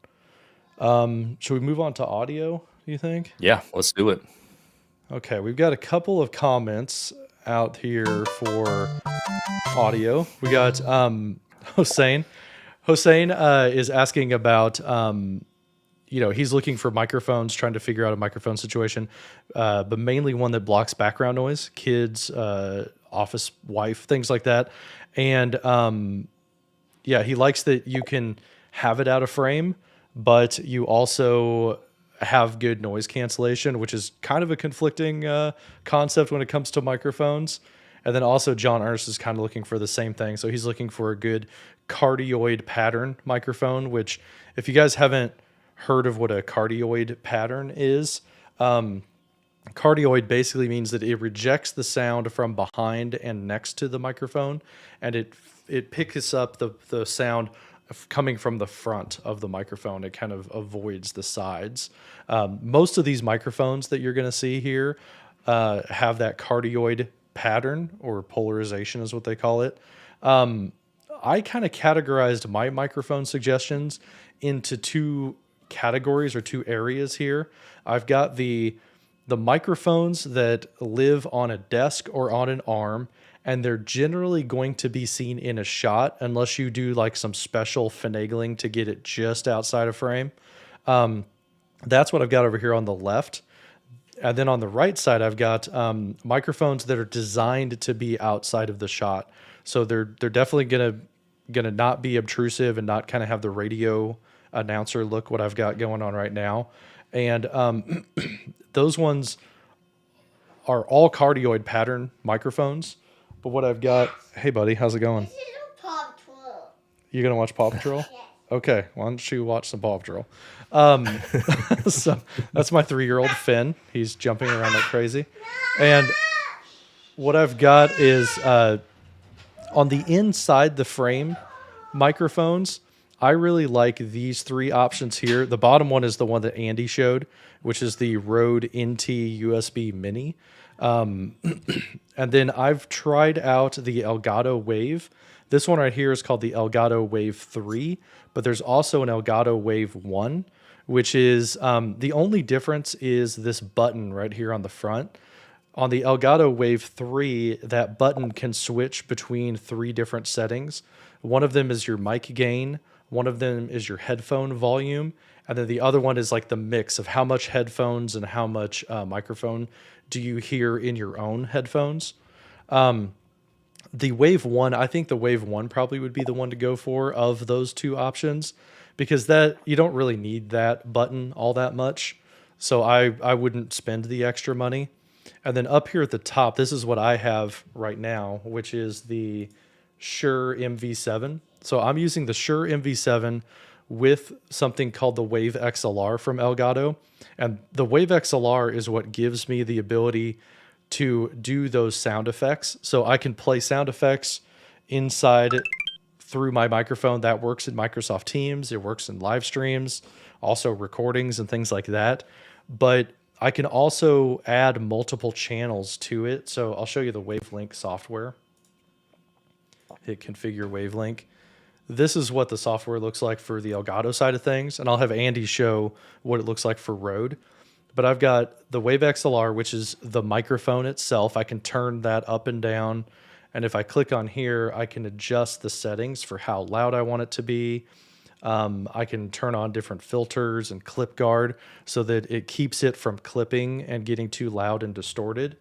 Should we move on to audio, do you think? Yeah, let's do it. Okay, we've got a couple of comments out here for audio. We got Hossein. Hossein is asking about he's looking for microphones, trying to figure out a microphone situation, but mainly one that blocks background noise, kids, office wife, things like that. And yeah, he likes that you can have it out of frame, but you also have good noise cancellation, which is kind of a conflicting concept when it comes to microphones. And then also John Ernst is kind of looking for the same thing. So he's looking for a good cardioid pattern microphone, which if you guys haven't heard of what a cardioid pattern is, cardioid basically means that it rejects the sound from behind and next to the microphone, and it picks up the sound coming from the front of the microphone. It kind of avoids the sides. Most of these microphones that you're going to see here have that cardioid pattern, or polarization is what they call it. I kind of categorized my microphone suggestions into two categories or two areas here. I've got the microphones that live on a desk or on an arm, and they're generally going to be seen in a shot unless you do like some special finagling to get it just outside of frame. That's what I've got over here on the left. And then on the right side, I've got microphones that are designed to be outside of the shot. So they're definitely gonna not be obtrusive and not kind of have the radio announcer look what I've got going on right now. And those ones are all cardioid pattern microphones. But what I've got, hey buddy, how's it going? This is Paw Patrol. You gonna watch Paw Patrol? Yes. Okay, why don't you watch some Paw Patrol? So that's my 3-year-old Finn. He's jumping around like crazy. And what I've got is on the inside the frame microphones, I really like these three options here. The bottom one is the one that Andy showed, which is the Rode NT USB Mini. And then I've tried out the Elgato Wave. This one right here is called the Elgato Wave 3, but there's also an Elgato Wave 1, which is the only difference is this button right here on the front. On the Elgato Wave 3, that button can switch between 3 different settings. One of them is your mic gain, one of them is your headphone volume, and then the other one is like the mix of how much headphones and how much microphone do you hear in your own headphones. The Wave 1, I think the Wave 1 probably would be the one to go for of those two options, because that you don't really need that button all that much. So I wouldn't spend the extra money. And then up here at the top, this is what I have right now, which is the Shure MV7. So I'm using the Shure MV7 with something called the Wave XLR from Elgato. And the Wave XLR is what gives me the ability to do those sound effects. So I can play sound effects inside through my microphone. That works in Microsoft Teams. It works in live streams, also recordings and things like that. But I can also add multiple channels to it. So I'll show you the Wavelink software. Hit configure Wavelink. This is what the software looks like for the Elgato side of things. And I'll have Andy show what it looks like for Rode. But I've got the Wave XLR, which is the microphone itself. I can turn that up and down. And if I click on here, I can adjust the settings for how loud I want it to be. I can turn on different filters and clip guard so that it keeps it from clipping and getting too loud and distorted.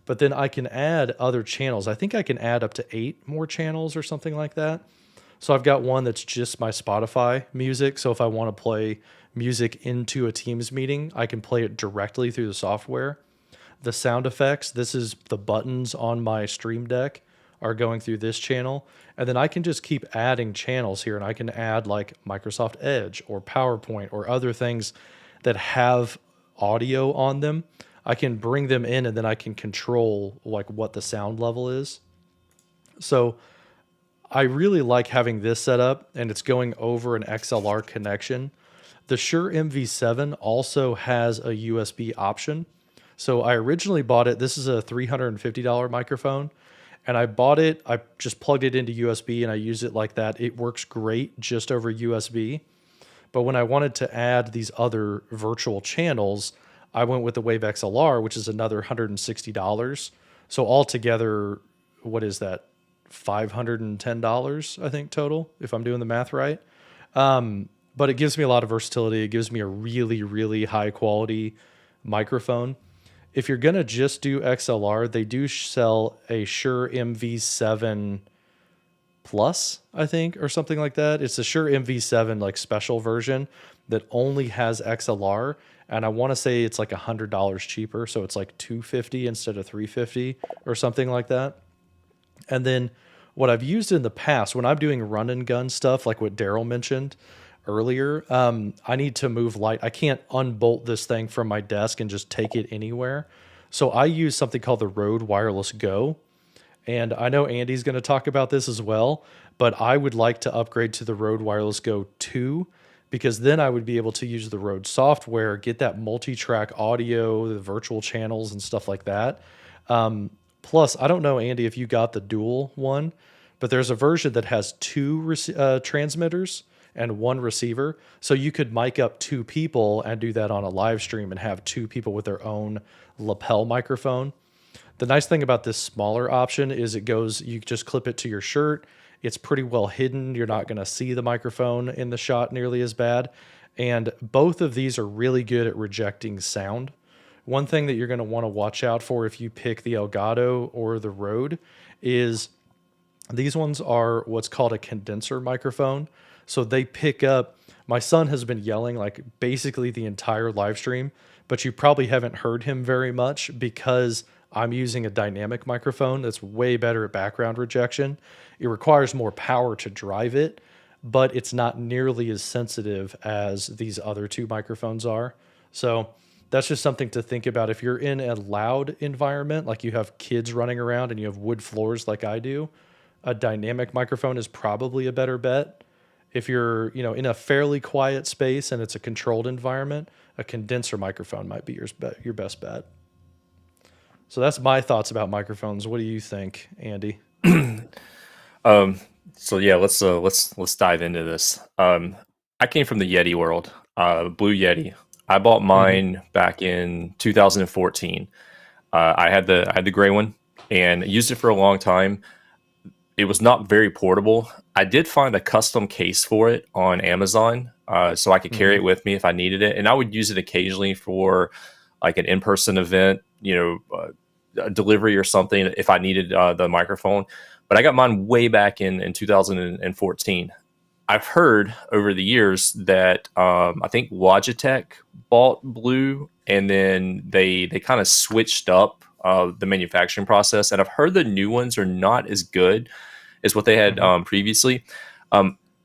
But then I can add other channels. I think I can add up to 8 more channels or something like that. So I've got one that's just my Spotify music. So if I want to play music into a Teams meeting, I can play it directly through the software. The sound effects, this is the buttons on my Stream Deck are going through this channel. And then I can just keep adding channels here, and I can add like Microsoft Edge or PowerPoint or other things that have audio on them. I can bring them in, and then I can control like what the sound level is. So I really like having this set up, and it's going over an XLR connection. The Shure MV7 also has a USB option. So I originally bought it. This is a $350 microphone. And I bought it, I just plugged it into USB and I use it like that. It works great just over USB. But when I wanted to add these other virtual channels, I went with the Wave XLR, which is another $160. So altogether, what is that? $510, I think, total, if I'm doing the math right. But it gives me a lot of versatility. It gives me a really, really high quality microphone. If you're going to just do XLR, they do sell a Shure MV7 Plus, I think, or something like that. It's a Shure MV7 like special version that only has XLR, and I want to say it's like $100 cheaper, so it's like $250 instead of $350 or something like that. And then what I've used in the past when I'm doing run and gun stuff, like what Daryl mentioned earlier, I need to move light. I can't unbolt this thing from my desk and just take it anywhere. So I use something called the Rode Wireless Go. And I know Andy's going to talk about this as well, but I would like to upgrade to the Rode Wireless Go 2, because then I would be able to use the Rode software, get that multi-track audio, the virtual channels and stuff like that. Plus, I don't know, Andy, if you got the dual one, but there's a version that has 2 transmitters and 1 receiver. So you could mic up 2 people and do that on a live stream and have 2 people with their own lapel microphone. The nice thing about this smaller option is you just clip it to your shirt. It's pretty well hidden. You're not going to see the microphone in the shot nearly as bad. And both of these are really good at rejecting sound. One thing that you're going to want to watch out for if you pick the Elgato or the Rode is these ones are what's called a condenser microphone. So they pick up, my son has been yelling like basically the entire live stream, but you probably haven't heard him very much because I'm using a dynamic microphone that's way better at background rejection. It requires more power to drive it, but it's not nearly as sensitive as these other 2 microphones are. So that's just something to think about. If you're in a loud environment, like you have kids running around and you have wood floors like I do, a dynamic microphone is probably a better bet. If you're, in a fairly quiet space and it's a controlled environment, a condenser microphone might be your best bet. So that's my thoughts about microphones. What do you think, Andy? So yeah, let's dive into this. I came from the Yeti world, Blue Yeti. I bought mine back in 2014. I had the gray one and used it for a long time. It was not very portable. I did find a custom case for it on Amazon, so I could carry it with me if I needed it. And I would use it occasionally for like an in-person event, a delivery or something if I needed the microphone. But I got mine way back in 2014. I've heard over the years that I think Logitech bought Blue, and then they kind of switched up the manufacturing process. And I've heard the new ones are not as good as what they had previously.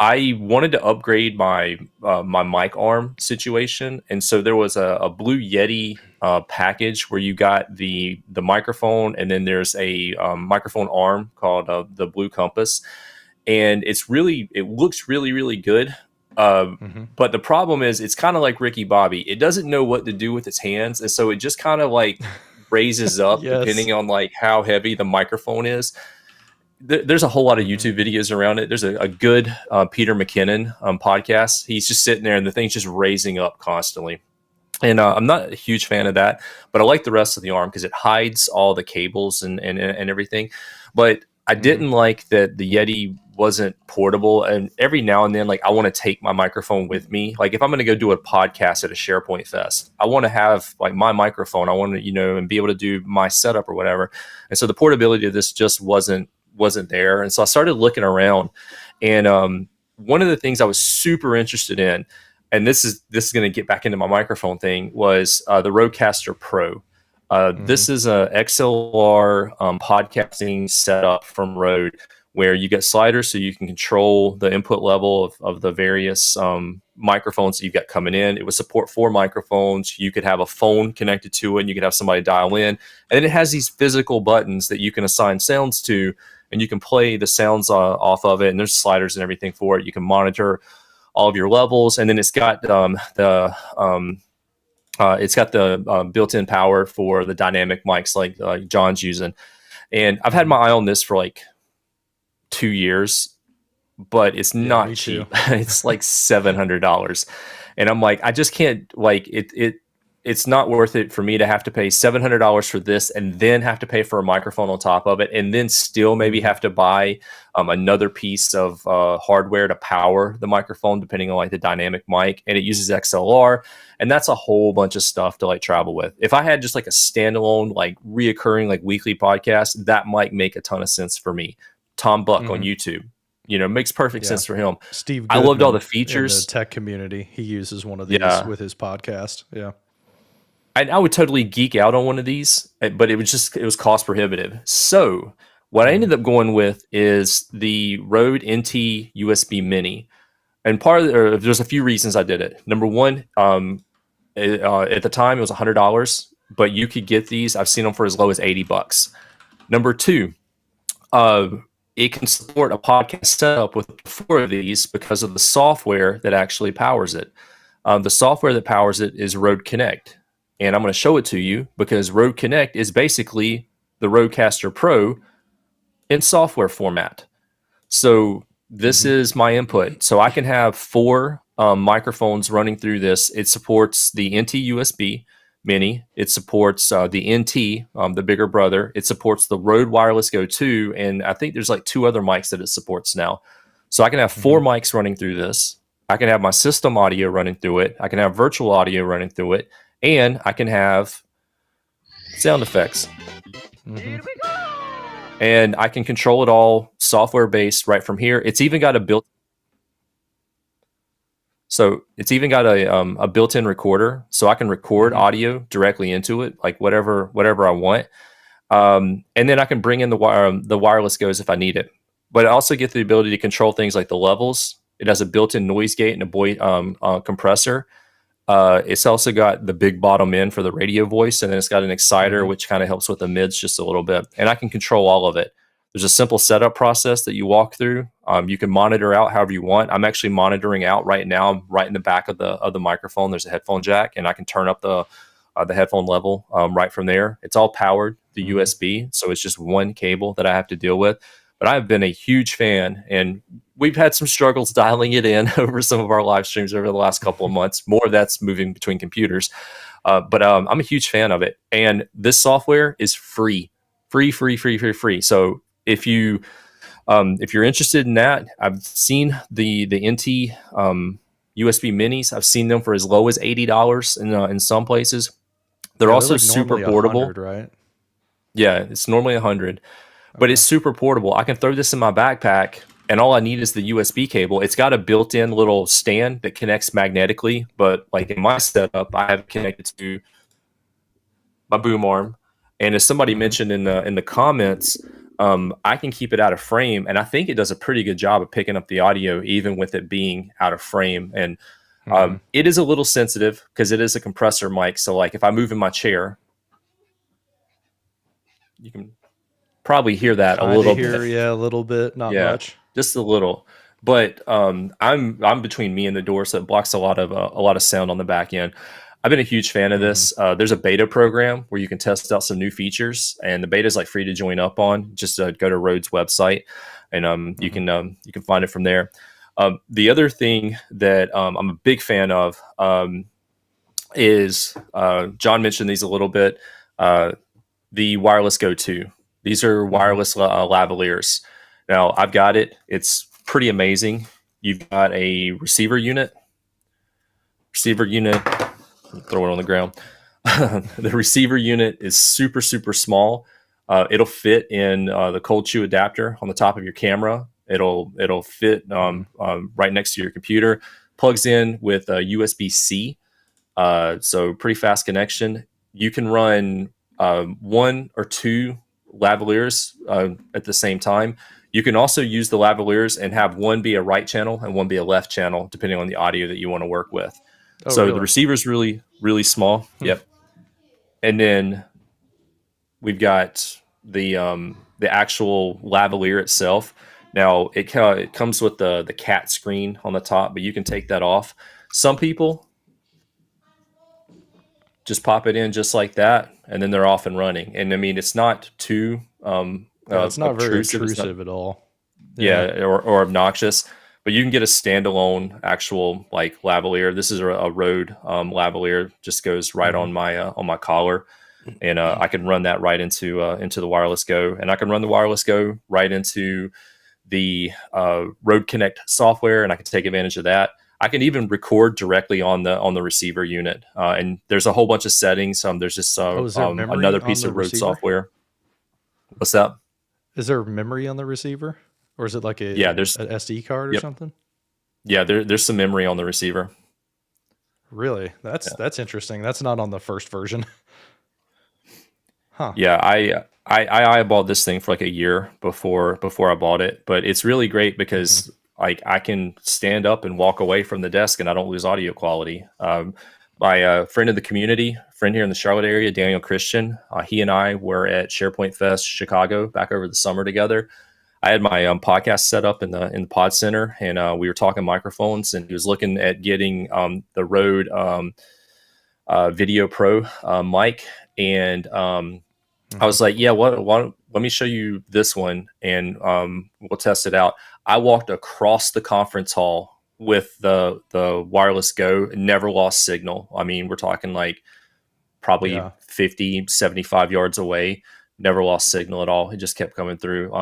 I wanted to upgrade my my mic arm situation, and so there was a Blue Yeti package where you got the microphone, and then there's a microphone arm called the Blue Compass, and it looks really, really good. But the problem is, it's kind of like Ricky Bobby. It doesn't know what to do with its hands, and so it just kind of like raises up Yes. depending on like how heavy the microphone is. There's a whole lot of YouTube videos around it. There's a good Peter McKinnon podcast. He's just sitting there, and the thing's just raising up constantly. And I'm not a huge fan of that, but I like the rest of the arm because it hides all the cables and everything. But I didn't like that the Yeti wasn't portable. And every now and then, like, I want to take my microphone with me. Like, if I'm going to go do a podcast at a SharePoint Fest, I want to have like my microphone. I want to, and be able to do my setup or whatever. And so the portability of this just wasn't there. And so I started looking around, and one of the things I was super interested in, and this is going to get back into my microphone thing, was the Rodecaster Pro. This is a XLR podcasting setup from Rode, where you get sliders so you can control the input level of the various microphones that you've got coming in. It would support 4 microphones. You could have a phone connected to it, and you could have somebody dial in. And then it has these physical buttons that you can assign sounds to, and you can play the sounds off of it. And there's sliders and everything for it. You can monitor all of your levels, and then it's got the built-in power for the dynamic mics like John's using. And I've had my eye on this for like 2 years, but it's not cheap. It's like $700, and I'm like, I just can't, like, it's not worth it for me to have to pay $700 for this and then have to pay for a microphone on top of it, and then still maybe have to buy another piece of hardware to power the microphone, depending on like the dynamic mic, and it uses XLR, and that's a whole bunch of stuff to like travel with. If I had just like a standalone, like reoccurring, like weekly podcast, that might make a ton of sense for me. Tom Buck on YouTube, makes perfect sense for him. Steve Goodman, I loved all the features. In the tech community, he uses one of these with his podcast. Yeah. I would totally geek out on one of these, but it was cost prohibitive. So what I ended up going with is the Rode NT USB Mini, and there's a few reasons I did it. Number one, at the time it was $100, but you could get these. I've seen them for as low as $80. Number two, it can support a podcast setup with 4 of these because of the software that actually powers it. The software that powers it is Rode Connect. And I'm going to show it to you because Rode Connect is basically the Rodecaster Pro in software format. So this is my input. So I can have 4 microphones running through this. It supports the NT USB Mini. It supports the NT, the bigger brother. It supports the Rode Wireless Go 2. And I think there's like 2 other mics that it supports now. So I can have 4 mics running through this. I can have my system audio running through it. I can have virtual audio running through it. And I can have sound effects. And I can control it all software based right from here. It's even got a built-in recorder, so I can record audio directly into it, like whatever I want. And then I can bring in the wireless goes if I need it. But I also get the ability to control things like the levels. It has a built-in noise gate and a compressor. It's also got the big bottom end for the radio voice, and then it's got an exciter, which kind of helps with the mids just a little bit. And I can control all of it. There's a simple setup process that you walk through. You can monitor out however you want. I'm actually monitoring out right now. I'm right in the back of the microphone. There's a headphone jack, and I can turn up the headphone level right from there. It's all powered through USB, so it's just one cable that I have to deal with. But I've been a huge fan, and we've had some struggles dialing it in over some of our live streams over the last couple of months. More of that's moving between computers. But I'm a huge fan of it. And this software is free. So if you're interested in that, I've seen the NT USB minis. I've seen them for as low as $80 in some places. They're also like super portable, 100, right? Yeah, it's normally $100. But it's super portable. I can throw this in my backpack, and all I need is the USB cable. It's got a built-in little stand that connects magnetically, but like in my setup, I have it connected to my boom arm. And as somebody mentioned in the comments, I can keep it out of frame, and I think it does a pretty good job of picking up the audio, even with it being out of frame. And It is a little sensitive because it is a compressor mic. So like if I move in my chair, you can probably hear that a little bit. Yeah, a little bit, not Yeah, much. just a little. But I'm between me and the door, so it blocks a lot of sound on the back end. I've been a huge fan of this. There's a beta program where you can test out some new features, and the beta is like free to join up on. Just go to Rode's website, and you can find it from there. The other thing that I'm a big fan of is John mentioned these a little bit. The Wireless Go 2. These are wireless lavaliers. Now I've got it. It's pretty amazing. You've got a receiver unit. Throw it on the ground. The receiver unit is super, super small. It'll fit in the cold shoe adapter on the top of your camera. It'll fit right next to your computer. Plugs in with USB-C, so pretty fast connection. You can run 1 or 2 lavaliers at the same time. You can also use the lavaliers and have one be a right channel and one be a left channel, depending on the audio that you want to work with. So really? the receiver is really, really small. Yep. And then we've got the actual lavalier itself. Now it comes with the cat screen on the top, but you can take that off. Some people just pop it in just like that, and then they're off and running. And I mean, it's not too it's not very obtrusive. intrusive at all. Yeah, or obnoxious. But you can get a standalone actual like lavalier. This is a Rode lavalier. Just goes right on my collar, and I can run that right into the Wireless Go, and I can run the Wireless Go right into the Rode Connect software, and I can take advantage of that. I can even record directly on the receiver unit, and there's a whole bunch of settings. There's just another piece of Rode software. What's that? Is there memory on the receiver, or is it like an SD card or something? Yeah, there's some memory on the receiver. Really? That's interesting. That's not on the first version. Huh. Yeah, I eyeballed this thing for like a year before I bought it, but it's really great because like I can stand up and walk away from the desk and I don't lose audio quality. My friend of the community, friend here in the Charlotte area, Daniel Christian, he and I were at SharePoint Fest Chicago back over the summer together. I had my podcast set up in the pod center, and we were talking microphones, and he was looking at getting the Rode Video Pro mic, and I was like, yeah, let me show you this one, and we'll test it out. I walked across the conference hall with the Wireless Go, never lost signal. I mean, we're talking like probably 50, 75 yards away, never lost signal at all. It just kept coming through.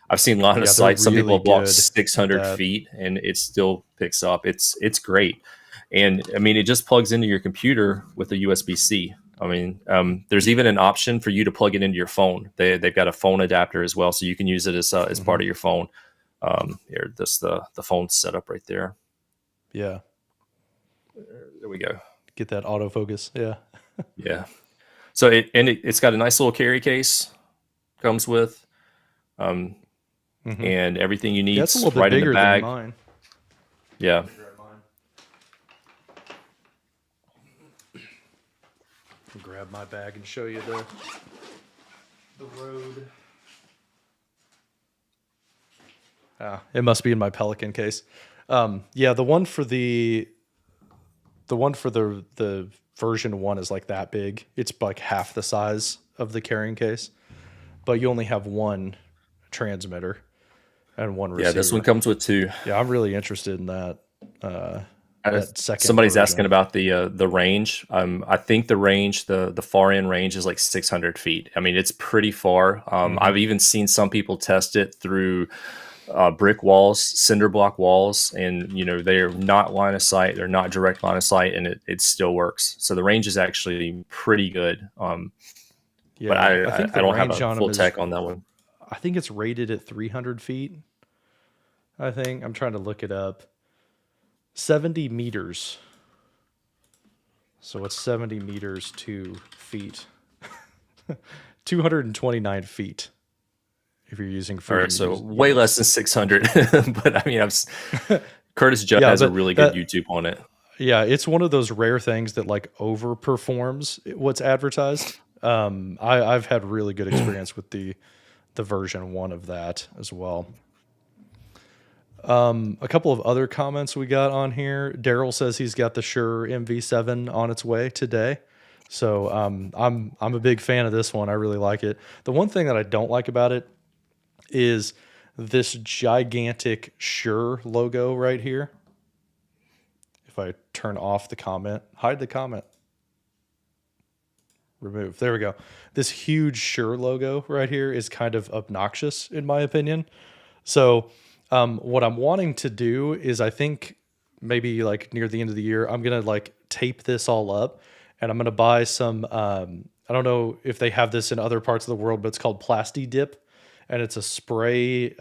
I've seen line of sight. Some people have walked 600 feet and it still picks up. It's great. And I mean, it just plugs into your computer with a USB-C. I mean, there's even an option for you to plug it into your phone. They've got a phone adapter as well, so you can use it as part of your phone. Here, this the phone setup right there. Yeah, there we go. Get that autofocus. Yeah, yeah. So it's got a nice little carry case. Comes with, and everything you need. That's a little bit right bigger in the bag. than mine. Yeah. Grab my bag and show you the Rode. It must be in my Pelican case. Yeah, the one for the version 1 is like that big. It's like half the size of the carrying case, but you only have one transmitter and one receiver. Yeah, this one comes with 2. Yeah, I'm really interested in that. That second Somebody's version. asking about the range. I think the range, the far end range is like 600 feet. I mean, it's pretty far. I've even seen some people test it through brick walls, cinder block walls, and they're not line of sight. They're not direct line of sight, and it still works. So the range is actually pretty good. But I don't have a full tech on that one. I think it's rated at 300 feet. I think I'm trying to look it up. 70 meters. So it's 70 meters to feet. 229 feet. If you're using all right, so way less than 600. But I mean, Curtis Judd has a really good YouTube on it. Yeah, it's one of those rare things that like overperforms what's advertised. I've had really good experience with the version 1 of that as well. A couple of other comments we got on here. Daryl says he's got the Shure MV7 on its way today. So I'm a big fan of this one. I really like it. The one thing that I don't like about it is this gigantic Shure logo right here. If I turn off the comment, hide the comment, remove. There we go. This huge Shure logo right here is kind of obnoxious in my opinion. So what I'm wanting to do is I think maybe like near the end of the year, I'm going to like tape this all up and I'm going to buy some, I don't know if they have this in other parts of the world, but it's called Plasti Dip. And it's a spray,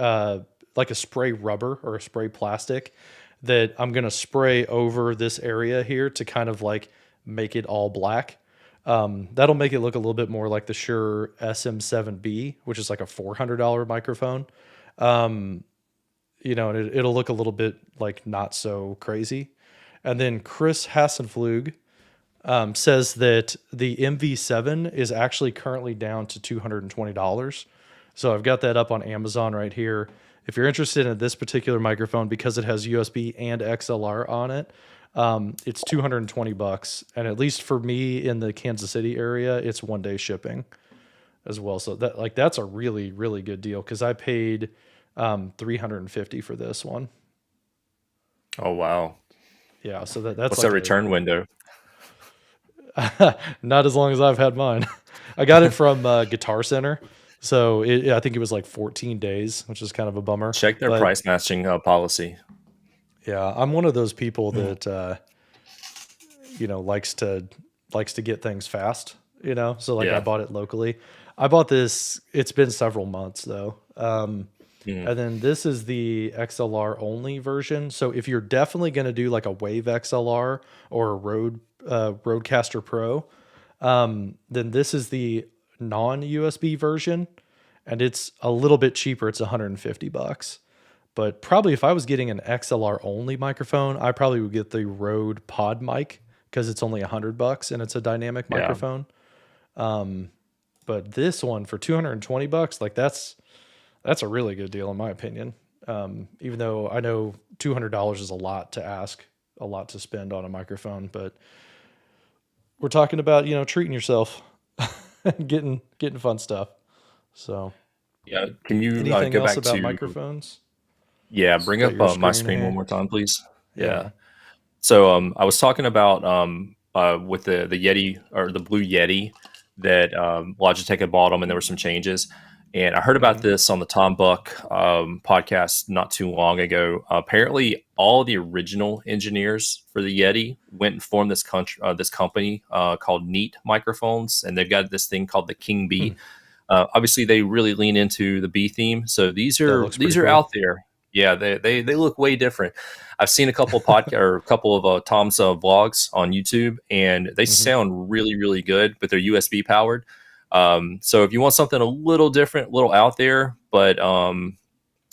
like a spray rubber or a spray plastic that I'm going to spray over this area here to kind of like make it all black. That'll make it look a little bit more like the Shure SM7B, which is like a $400 microphone. You know, and it'll look a little bit like not so crazy. And then Chris Hassenflug says that the MV7 is actually currently down to $220. So I've got that up on Amazon right here. If you're interested in this particular microphone, because it has USB and XLR on it, it's $220. And at least for me in the Kansas City area, it's 1-day shipping as well. So that's a really, really good deal because I paid $350 for this one. Oh wow! Yeah, so that's What's like that return window? Not as long as I've had mine. I got it from Guitar Center, so I think it was like 14 days, which is kind of a bummer. Check their price matching policy. Yeah, I'm one of those people that likes to get things fast. So like I bought it locally. I bought this. It's been several months though. And then this is the XLR only version. So if you're definitely going to do like a Wave XLR or a Rodecaster Pro, then this is the non-USB version, and it's a little bit cheaper. It's $150. But probably if I was getting an XLR only microphone, I probably would get the Rode Pod mic because it's only $100 and it's a dynamic microphone. But this one for $220, like that's a really good deal in my opinion. Even though I know $200 is a lot to ask, a lot to spend on a microphone, but we're talking about, treating yourself, getting fun stuff. So yeah, can you anything go else back about to microphones? Yeah, bring up your my screen screen here. one more time, please. Yeah. So I was talking about with the Yeti or the Blue Yeti that Logitech had bought them, and there were some changes. And I heard about this on the Tom Buck podcast not too long ago. Apparently, all the original engineers for the Yeti went and formed this company called Neat Microphones, and they've got this thing called the King Bee. Obviously, they really lean into the bee theme, so these are cool. out there. Yeah, they look way different. I've seen a couple of podcasts or a couple of Tom's vlogs on YouTube, and they sound really, really good, but they're USB powered. So if you want something a little different, a little out there, but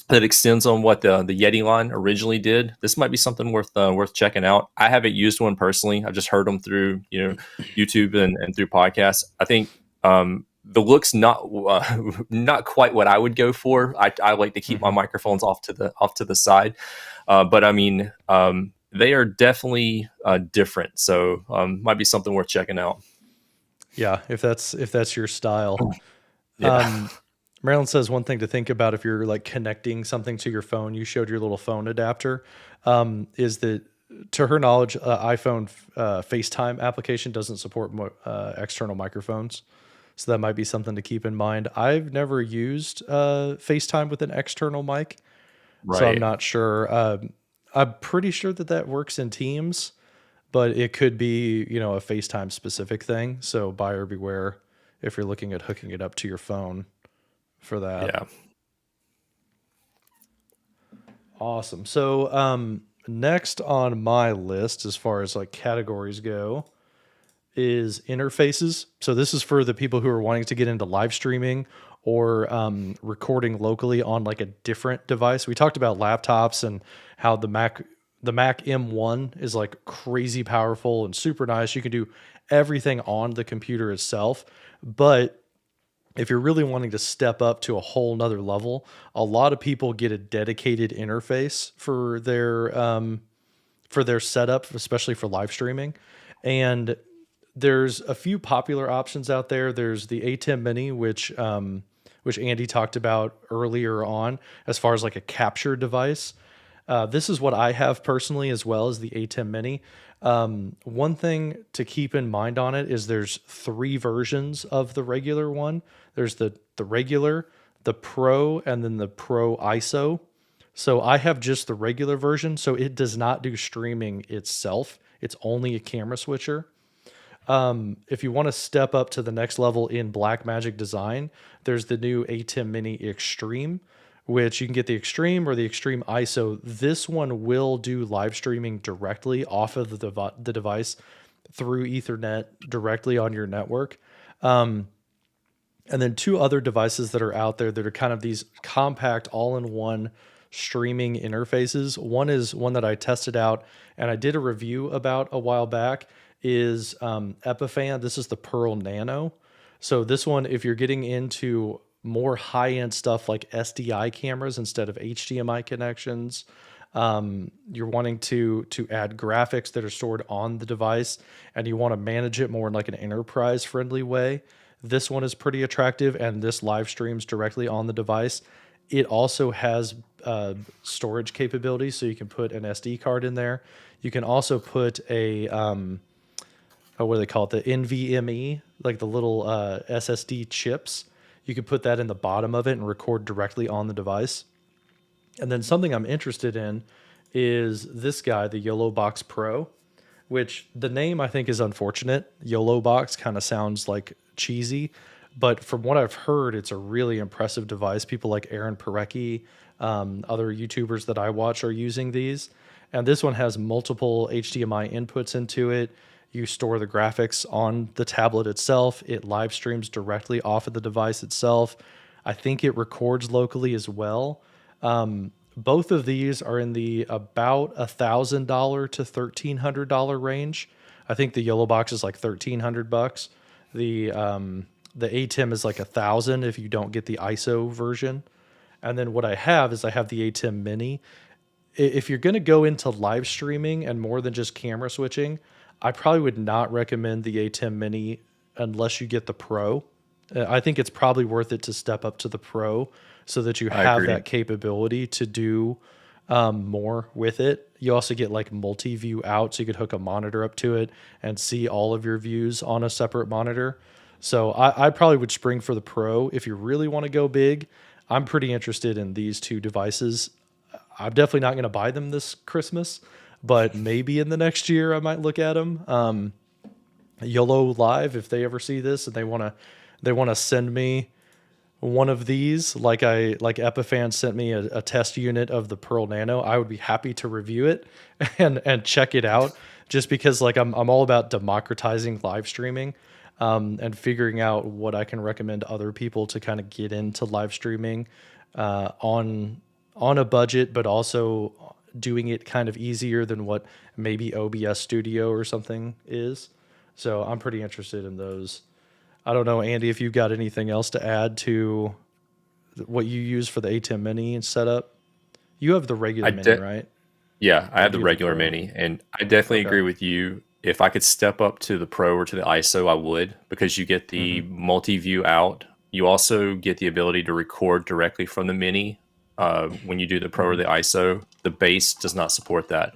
that extends on what the Yeti line originally did, this might be something worth checking out. I haven't used one personally. I've just heard them through YouTube and through podcasts. I think the look's not quite what I would go for. I like to keep my microphones off to the side, but I mean they are definitely different. So might be something worth checking out. Yeah, if that's your style. Yeah. Marilyn says one thing to think about if you're like connecting something to your phone. You showed your little phone adapter. Is that, to her knowledge, iPhone FaceTime application doesn't support external microphones. So that might be something to keep in mind. I've never used FaceTime with an external mic, so I'm not sure. I'm pretty sure that works in Teams, but it could be, a FaceTime specific thing. So buyer beware if you're looking at hooking it up to your phone for that. Yeah. Awesome. So next on my list, as far as like categories go, is interfaces. So this is for the people who are wanting to get into live streaming or recording locally on like a different device. We talked about laptops and how the Mac the Mac M1 is like crazy powerful and super nice. You can do everything on the computer itself. But if you're really wanting to step up to a whole nother level, a lot of people get a dedicated interface for their setup, especially for live streaming. And there's a few popular options out there. There's the A10 Mini, which Andy talked about earlier on, as far as like a capture device. This is what I have personally, as well as the A10 Mini. One thing to keep in mind on it is there's 3 versions of the regular one. There's the regular, the Pro, and then the Pro ISO. So I have just the regular version, so it does not do streaming itself. It's only a camera switcher. If you want to step up to the next level in Blackmagic design, there's the new A10 Mini Extreme, which you can get the Extreme or the Extreme ISO. This one will do live streaming directly off of the device through Ethernet directly on your network. And then 2 other devices that are out there that are kind of these compact all-in-one streaming interfaces. One is one that I tested out and I did a review about a while back, is Epiphan. This is the Pearl Nano. So this one, if you're getting into more high-end stuff like SDI cameras instead of HDMI connections, you're wanting to add graphics that are stored on the device, and you want to manage it more in like an enterprise-friendly way, this one is pretty attractive, and this live streams directly on the device. It also has storage capabilities, so you can put an SD card in there. You can also put a what do they call it? The NVMe, like the little SSD chips. You can put that in the bottom of it and record directly on the device. And then something I'm interested in is this guy, the YOLO Box Pro, which the name I think is unfortunate. YOLO Box kind of sounds like cheesy, but from what I've heard, it's a really impressive device. People like Aaron Parecki, other YouTubers that I watch are using these. And this one has multiple HDMI inputs into it. You store the graphics on the tablet itself. It live streams directly off of the device itself. I think it records locally as well. Both of these are in the about $1,000 to $1,300 range. I think the YOLO Box is like $1,300. The ATEM is like $1,000 if you don't get the ISO version. And then what I have is I have the ATEM Mini. If you're going to go into live streaming and more than just camera switching, I probably would not recommend the ATEM Mini unless you get the Pro. I think it's probably worth it to step up to the Pro so that you have that capability to do more with it. You also get like multi-view out, so you could hook a monitor up to it and see all of your views on a separate monitor. So I probably would spring for the Pro if you really want to go big. I'm pretty interested in these 2 devices. I'm definitely not going to buy them this Christmas, but maybe in the next year I might look at them. YOLO Live, if they ever see this and they want to send me one of these, like Epiphan sent me a test unit of the Pearl Nano, I would be happy to review it and check it out, just because like I'm all about democratizing live streaming and figuring out what I can recommend to other people to kind of get into live streaming on a budget, but also doing it kind of easier than what maybe OBS Studio or something is. So I'm pretty interested in those. I don't know, Andy, if you've got anything else to add to what you use for the ATEM Mini and setup. You have the regular Mini, right? Yeah, I have the regular Mini, and I definitely agree with you. If I could step up to the Pro or to the ISO, I would, because you get the multi-view out. You also get the ability to record directly from the Mini when you do the Pro or the ISO. The base does not support that.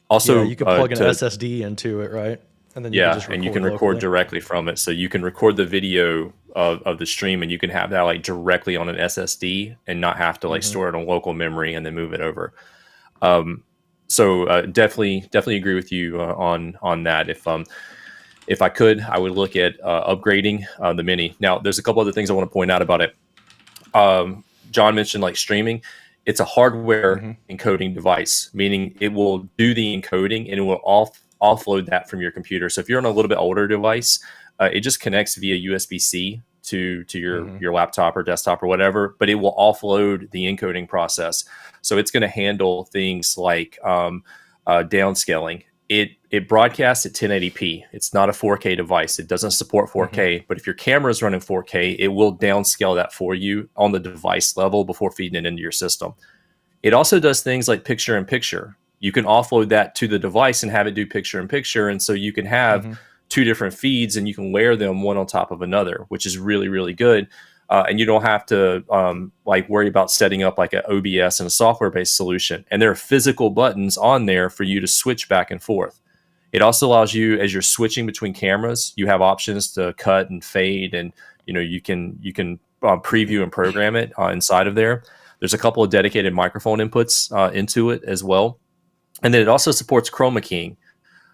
Also, yeah, you can plug an SSD into it, right? And then you can just and you can record directly from it. So you can record the video of the stream, and you can have that like directly on an SSD and not have to like store it on local memory and then move it over. So definitely agree with you on that. If I could, I would look at upgrading the Mini. Now, there's a couple other things I want to point out about it. John mentioned like streaming. It's a hardware encoding device, meaning it will do the encoding and it will offload that from your computer. So if you're on a little bit older device, it just connects via USB-C to your laptop or desktop or whatever, but it will offload the encoding process. So it's going to handle things like downscaling. It broadcasts at 1080p. It's not a 4K device. It doesn't support 4K, but if your camera is running 4K, it will downscale that for you on the device level before feeding it into your system. It also does things like picture in picture. You can offload that to the device and have it do picture in picture. And so you can have two different feeds and you can layer them one on top of another, which is really, really good. And you don't have to like worry about setting up like an OBS and a software-based solution. And there are physical buttons on there for you to switch back and forth. It also allows you, as you're switching between cameras, you have options to cut and fade, and you can preview and program it inside of there. There's a couple of dedicated microphone inputs into it as well, and then it also supports chroma keying.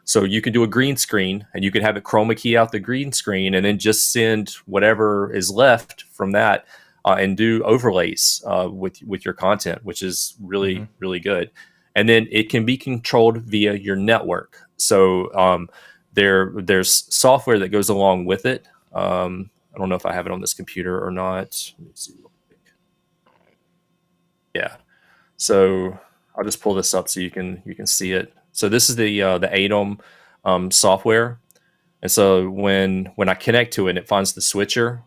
So you can do a green screen, and you can have it chroma key out the green screen, and then just send whatever is left from that and do overlays with your content, which is really really good. And then it can be controlled via your network. So there's software that goes along with it. I don't know if I have it on this computer or not. Let me see real quick. Yeah. So I'll just pull this up so you can see it. So this is the ATOM software. And so when I connect to it and it finds the switcher,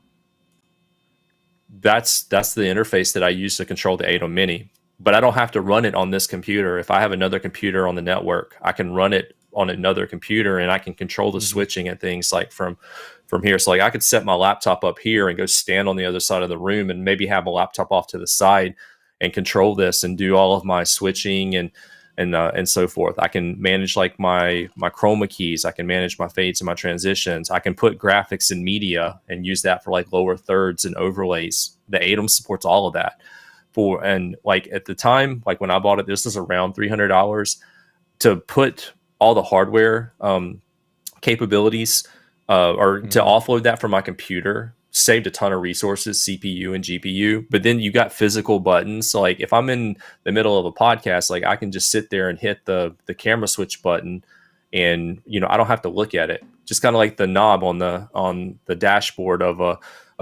that's the interface that I use to control the ATOM Mini. But I don't have to run it on this computer. If I have another computer on the network, I can run it on another computer and I can control the switching and things like from here. So like I could set my laptop up here and go stand on the other side of the room and maybe have a laptop off to the side and control this and do all of my switching and so forth. I can manage like my chroma keys. I can manage my fades and my transitions. I can put graphics and media and use that for like lower thirds and overlays. The ATOM supports all of that. And like at the time, like when I bought it, this was around $300 to put all the hardware capabilities or to offload that from my computer. Saved a ton of resources, CPU and GPU, but then you got physical buttons. So like if I'm in the middle of a podcast, like I can just sit there and hit the camera switch button and I don't have to look at it. Just kind of like the knob on the dashboard of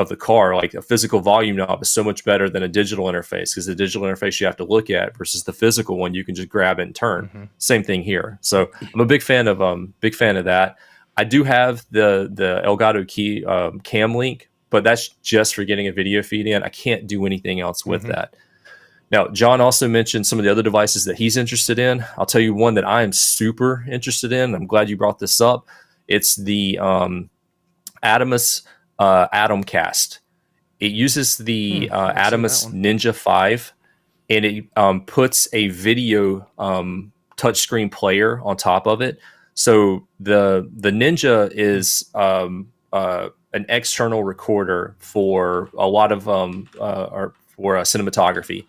the car. Like a physical volume knob is so much better than a digital interface, because the digital interface you have to look at versus the physical one you can just grab it and turn. Same thing here. So I'm a big fan of that. I do have the Elgato Key Cam Link, but that's just for getting a video feed in. I can't do anything else with that. Now, John also mentioned some of the other devices that he's interested in. I'll tell you one that I am super interested in. I'm glad you brought this up. It's the Adamus Atomcast. It uses the Adamus Ninja 5, and it puts a video touchscreen player on top of it. So the Ninja is an external recorder for a lot of or for cinematography.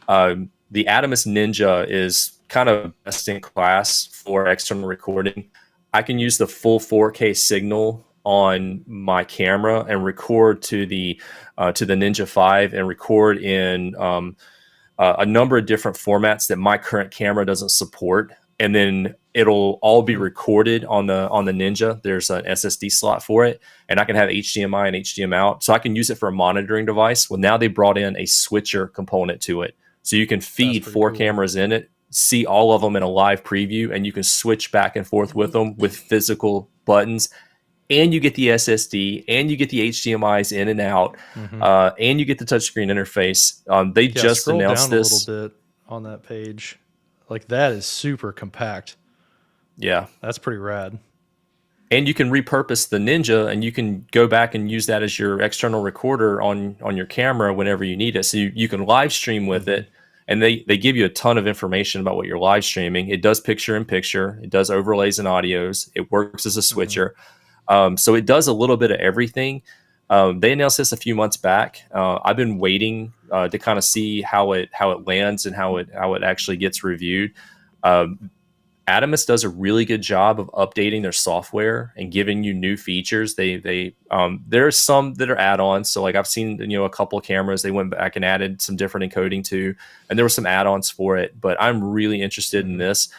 The Adamus Ninja is kind of best in class for external recording. I can use the full 4K signal on my camera and record to the Ninja 5 and record in a number of different formats that my current camera doesn't support. And then it'll all be recorded on the Ninja. There's an SSD slot for it, and I can have HDMI and HDMI out, so I can use it for a monitoring device. Well, now they brought in a switcher component to it, so you can feed four cameras in it, see all of them in a live preview, and you can switch back and forth with them with physical buttons. And you get the SSD, and you get the HDMI's in and out, and you get the touchscreen interface. They just announced this a little bit on that page. Like, that is super compact. Yeah, that's pretty rad. And you can repurpose the Ninja, and you can go back and use that as your external recorder on your camera whenever you need it. So you can live stream with it, and they give you a ton of information about what you're live streaming. It does picture in picture. It does overlays and audios. It works as a switcher. So it does a little bit of everything. They announced this a few months back. I've been waiting to kind of see how it lands and how it actually gets reviewed. Adamus does a really good job of updating their software and giving you new features. There are some that are add-ons. So like I've seen a couple of cameras they went back and added some different encoding to, and there were some add-ons for it. But I'm really interested in this.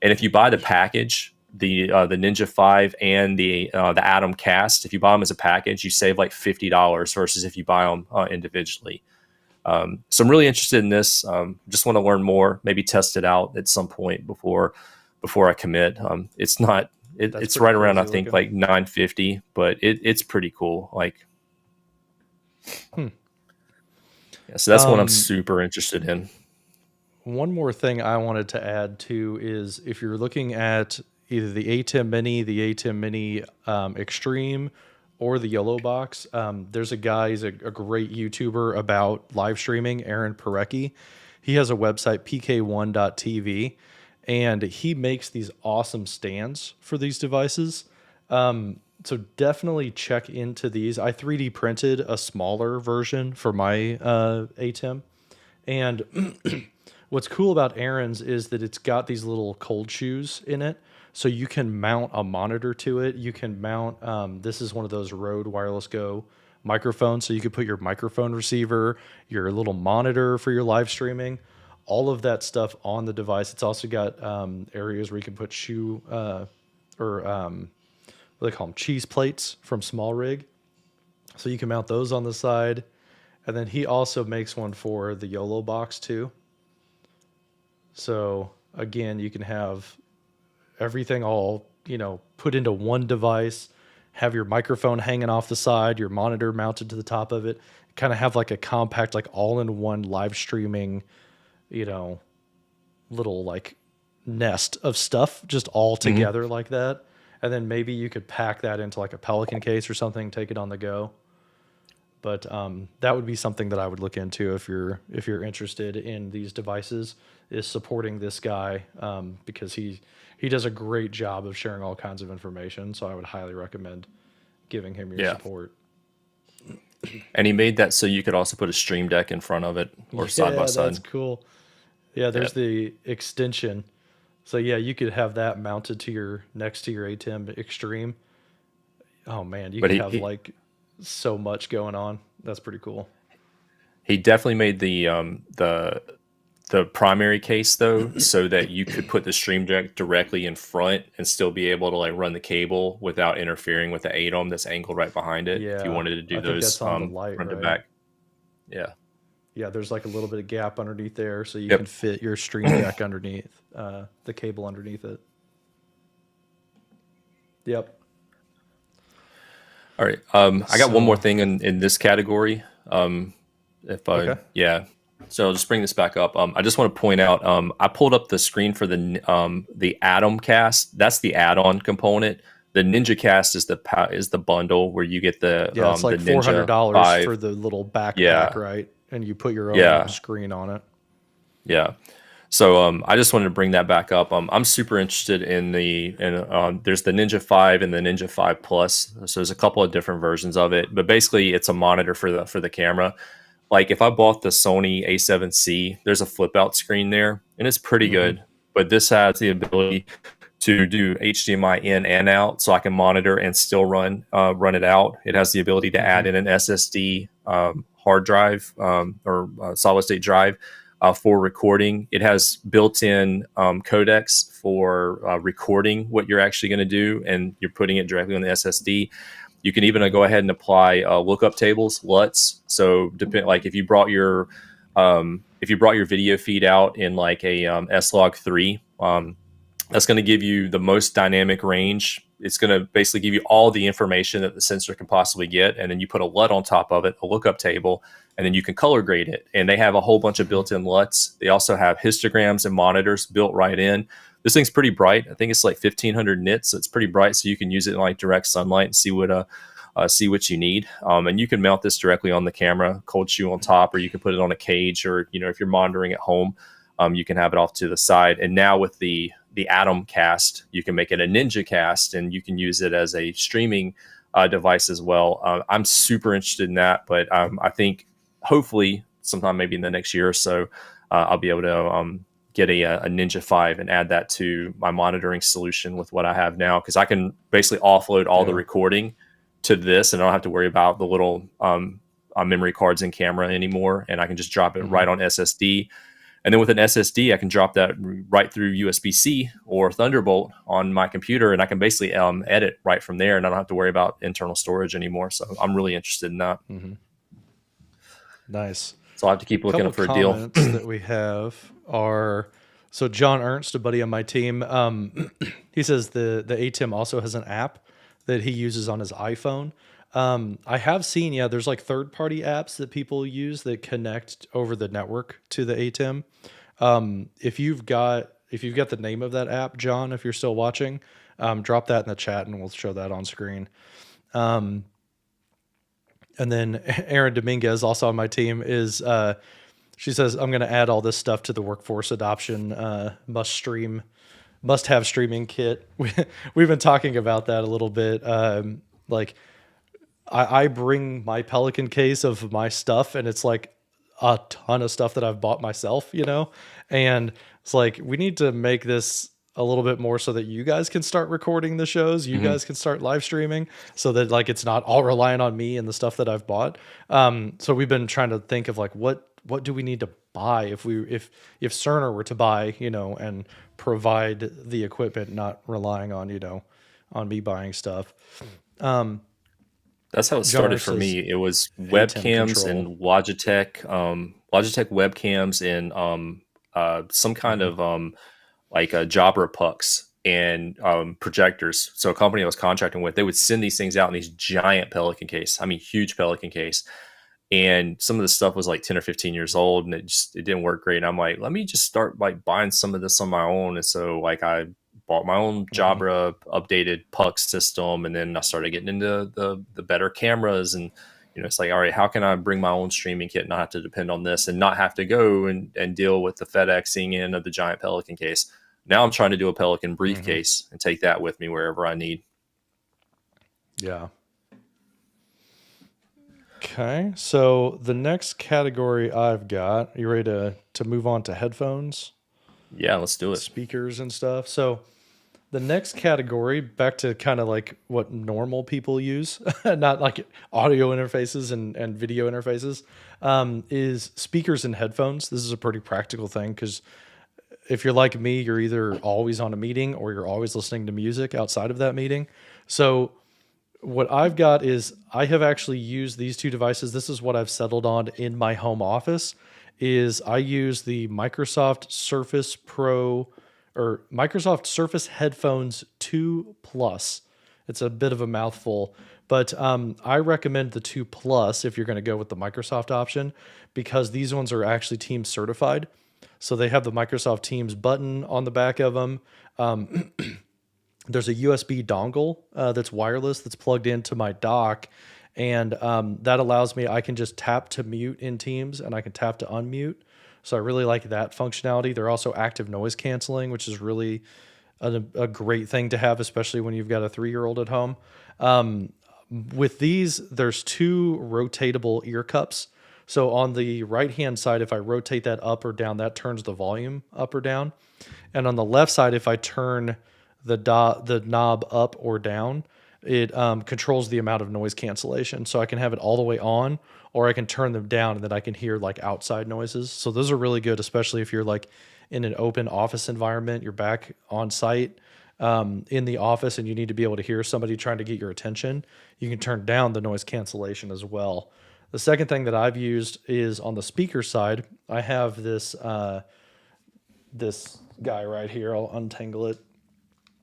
And if you buy the package, the Ninja 5 and the Atomcast, if you buy them as a package, you save like $50 versus if you buy them individually. So I'm really interested in this. Just want to learn more, maybe test it out at some point before before I commit. It's not. That's It's pretty right around, I crazy think, looking. like 950, but it's pretty cool. Like, yeah, so that's what I'm super interested in. One more thing I wanted to add too is if you're looking at either the ATEM Mini, the ATEM Mini Extreme, or the Yellow Box, there's a guy, he's a great YouTuber about live streaming, Aaron Parecki. He has a website, pk1.tv, and he makes these awesome stands for these devices. So definitely check into these. I 3D printed a smaller version for my ATEM. And what's cool about Aaron's is that it's got these little cold shoes in it. So you can mount a monitor to it. You can mount, this is one of those Rode Wireless Go microphones. So you could put your microphone receiver, your little monitor for your live streaming, all of that stuff on the device. It's also got areas where you can put what do they call them? Cheese plates from Small Rig. So you can mount those on the side. And then he also makes one for the YOLO box too. So again, you can have everything all, put into one device, have your microphone hanging off the side, your monitor mounted to the top of it, kind of have like a compact, like all in one live streaming, little like nest of stuff just all together like that. And then maybe you could pack that into like a Pelican case or something, take it on the go. But that would be something that I would look into if you're interested in these devices, is supporting this guy because he does a great job of sharing all kinds of information. So I would highly recommend giving him your support. And he made that so you could also put a Stream Deck in front of it or side by side. That's cool. Yeah, there's the extension. So yeah, you could have that mounted to next to your ATEM Extreme. Oh man, you could have like so much going on. That's pretty cool. He definitely made the primary case though, so that you could put the Stream Deck directly in front and still be able to like run the cable without interfering with the ATEM that's angled right behind it. Yeah, if you wanted to do I think those that's on the light, front to right? back. Yeah. Yeah, there's like a little bit of gap underneath there, so you can fit your Stream Deck underneath the cable underneath it. Yep. All right. I got one more thing in this category. Yeah. So I'll just bring this back up. I just want to point out, I pulled up the screen for the Atom Cast. That's the add-on component. The Ninja Cast is the bundle where you get the it's like the Ninja $400 5. for the little backpack, right? And you put your own screen on it. Yeah. So I just wanted to bring that back up. I'm super interested in there's the Ninja 5 and the Ninja 5 Plus. So there's a couple of different versions of it, but basically it's a monitor for the camera. Like if I bought the Sony A7C, there's a flip out screen there and it's pretty good, but this has the ability to do HDMI in and out, so I can monitor and still run it out. It has the ability to add in an SSD hard drive or solid state drive for recording. It has built-in codecs for recording what you're actually going to do, and you're putting it directly on the SSD. You can even go ahead and apply lookup tables, LUTs. So like if you brought your video feed out in like a S-Log3, that's going to give you the most dynamic range. It's going to basically give you all the information that the sensor can possibly get. And then you put a LUT on top of it, a lookup table, and then you can color grade it. And they have a whole bunch of built-in LUTs. They also have histograms and monitors built right in. This thing's pretty bright. I think it's like 1500 nits. So it's pretty bright. So you can use it in like direct sunlight and see what you need. And you can mount this directly on the camera, cold shoe on top, or you can put it on a cage, or, if you're monitoring at home, you can have it off to the side. And now with the Atom Cast, you can make it a Ninja Cast, and you can use it as a streaming device as well. I'm super interested in that, but I think hopefully sometime maybe in the next year or so, I'll be able to get a Ninja 5 and add that to my monitoring solution with what I have now, because I can basically offload all the recording to this, and I don't have to worry about the little memory cards and camera anymore, and I can just drop it right on SSD. And then with an SSD, I can drop that right through USB-C or Thunderbolt on my computer, and I can basically edit right from there, and I don't have to worry about internal storage anymore. So I'm really interested in that. Nice. So I'll have to keep looking for a deal. Comments that we have are, So John Ernst, a buddy on my team, he says the ATEM also has an app that he uses on his iPhone. I have seen, yeah, there's like third-party apps that people use that connect over the network to the ATEM. If you've got the name of that app, John, if you're still watching, drop that in the chat and we'll show that on screen. And then Erin Dominguez, also on my team, is she says, I'm going to add all this stuff to the workforce adoption must have streaming kit. We've been talking about that a little bit. Like I bring my Pelican case of my stuff, and it's like a ton of stuff that I've bought myself, and it's like, we need to make this a little bit more so that you guys can start recording the shows, you guys can start live streaming, so that like it's not all reliant on me and the stuff that I've bought. So we've been trying to think of like what do we need to buy if Cerner were to buy, and provide the equipment, not relying on on me buying stuff. That's how it started for me. It was webcams and Logitech webcams and some kind of like Jabra pucks and projectors. So a company I was contracting with, they would send these things out in these giant Pelican case. I mean, huge Pelican case. And some of the stuff was like 10 or 15 years old, and it didn't work great. And I'm like, let me just start like buying some of this on my own. And so like I bought my own Jabra updated puck system, and then I started getting into the better cameras. And it's like, all right, how can I bring my own streaming kit, not have to depend on this, and not have to go and deal with the FedExing in of the giant Pelican case. Now I'm trying to do a Pelican briefcase and take that with me wherever I need. Yeah. Okay, so the next category I've got, you ready to move on to headphones? Yeah, let's do it. Speakers and stuff. So the next category, back to kind of like what normal people use, not like audio interfaces and video interfaces, is speakers and headphones. This is a pretty practical thing because if you're like me, you're either always on a meeting or you're always listening to music outside of that meeting. So what I've got is I have actually used these two devices. This is what I've settled on in my home office. Is I use the Microsoft Surface Pro or Microsoft Surface Headphones 2 Plus. It's a bit of a mouthful, but I recommend the 2 Plus if you're going to go with the Microsoft option, because these ones are actually Teams certified. So they have the Microsoft Teams button on the back of them. There's a USB dongle that's wireless that's plugged into my dock. And that allows me, I can just tap to mute in Teams and I can tap to unmute. So I really like that functionality. They're also active noise canceling, which is really a great thing to have, especially when you've got a 3-year-old at home. With these, there's 2 rotatable ear cups. So on the right-hand side, if I rotate that up or down, that turns the volume up or down. And on the left side, if I turn the knob up or down, it controls the amount of noise cancellation. So I can have it all the way on, or I can turn them down and then I can hear like outside noises. So those are really good, especially if you're like in an open office environment, you're back on site in the office and you need to be able to hear somebody trying to get your attention. You can turn down the noise cancellation as well. The second thing that I've used is on the speaker side. I have this this guy right here. I'll untangle it,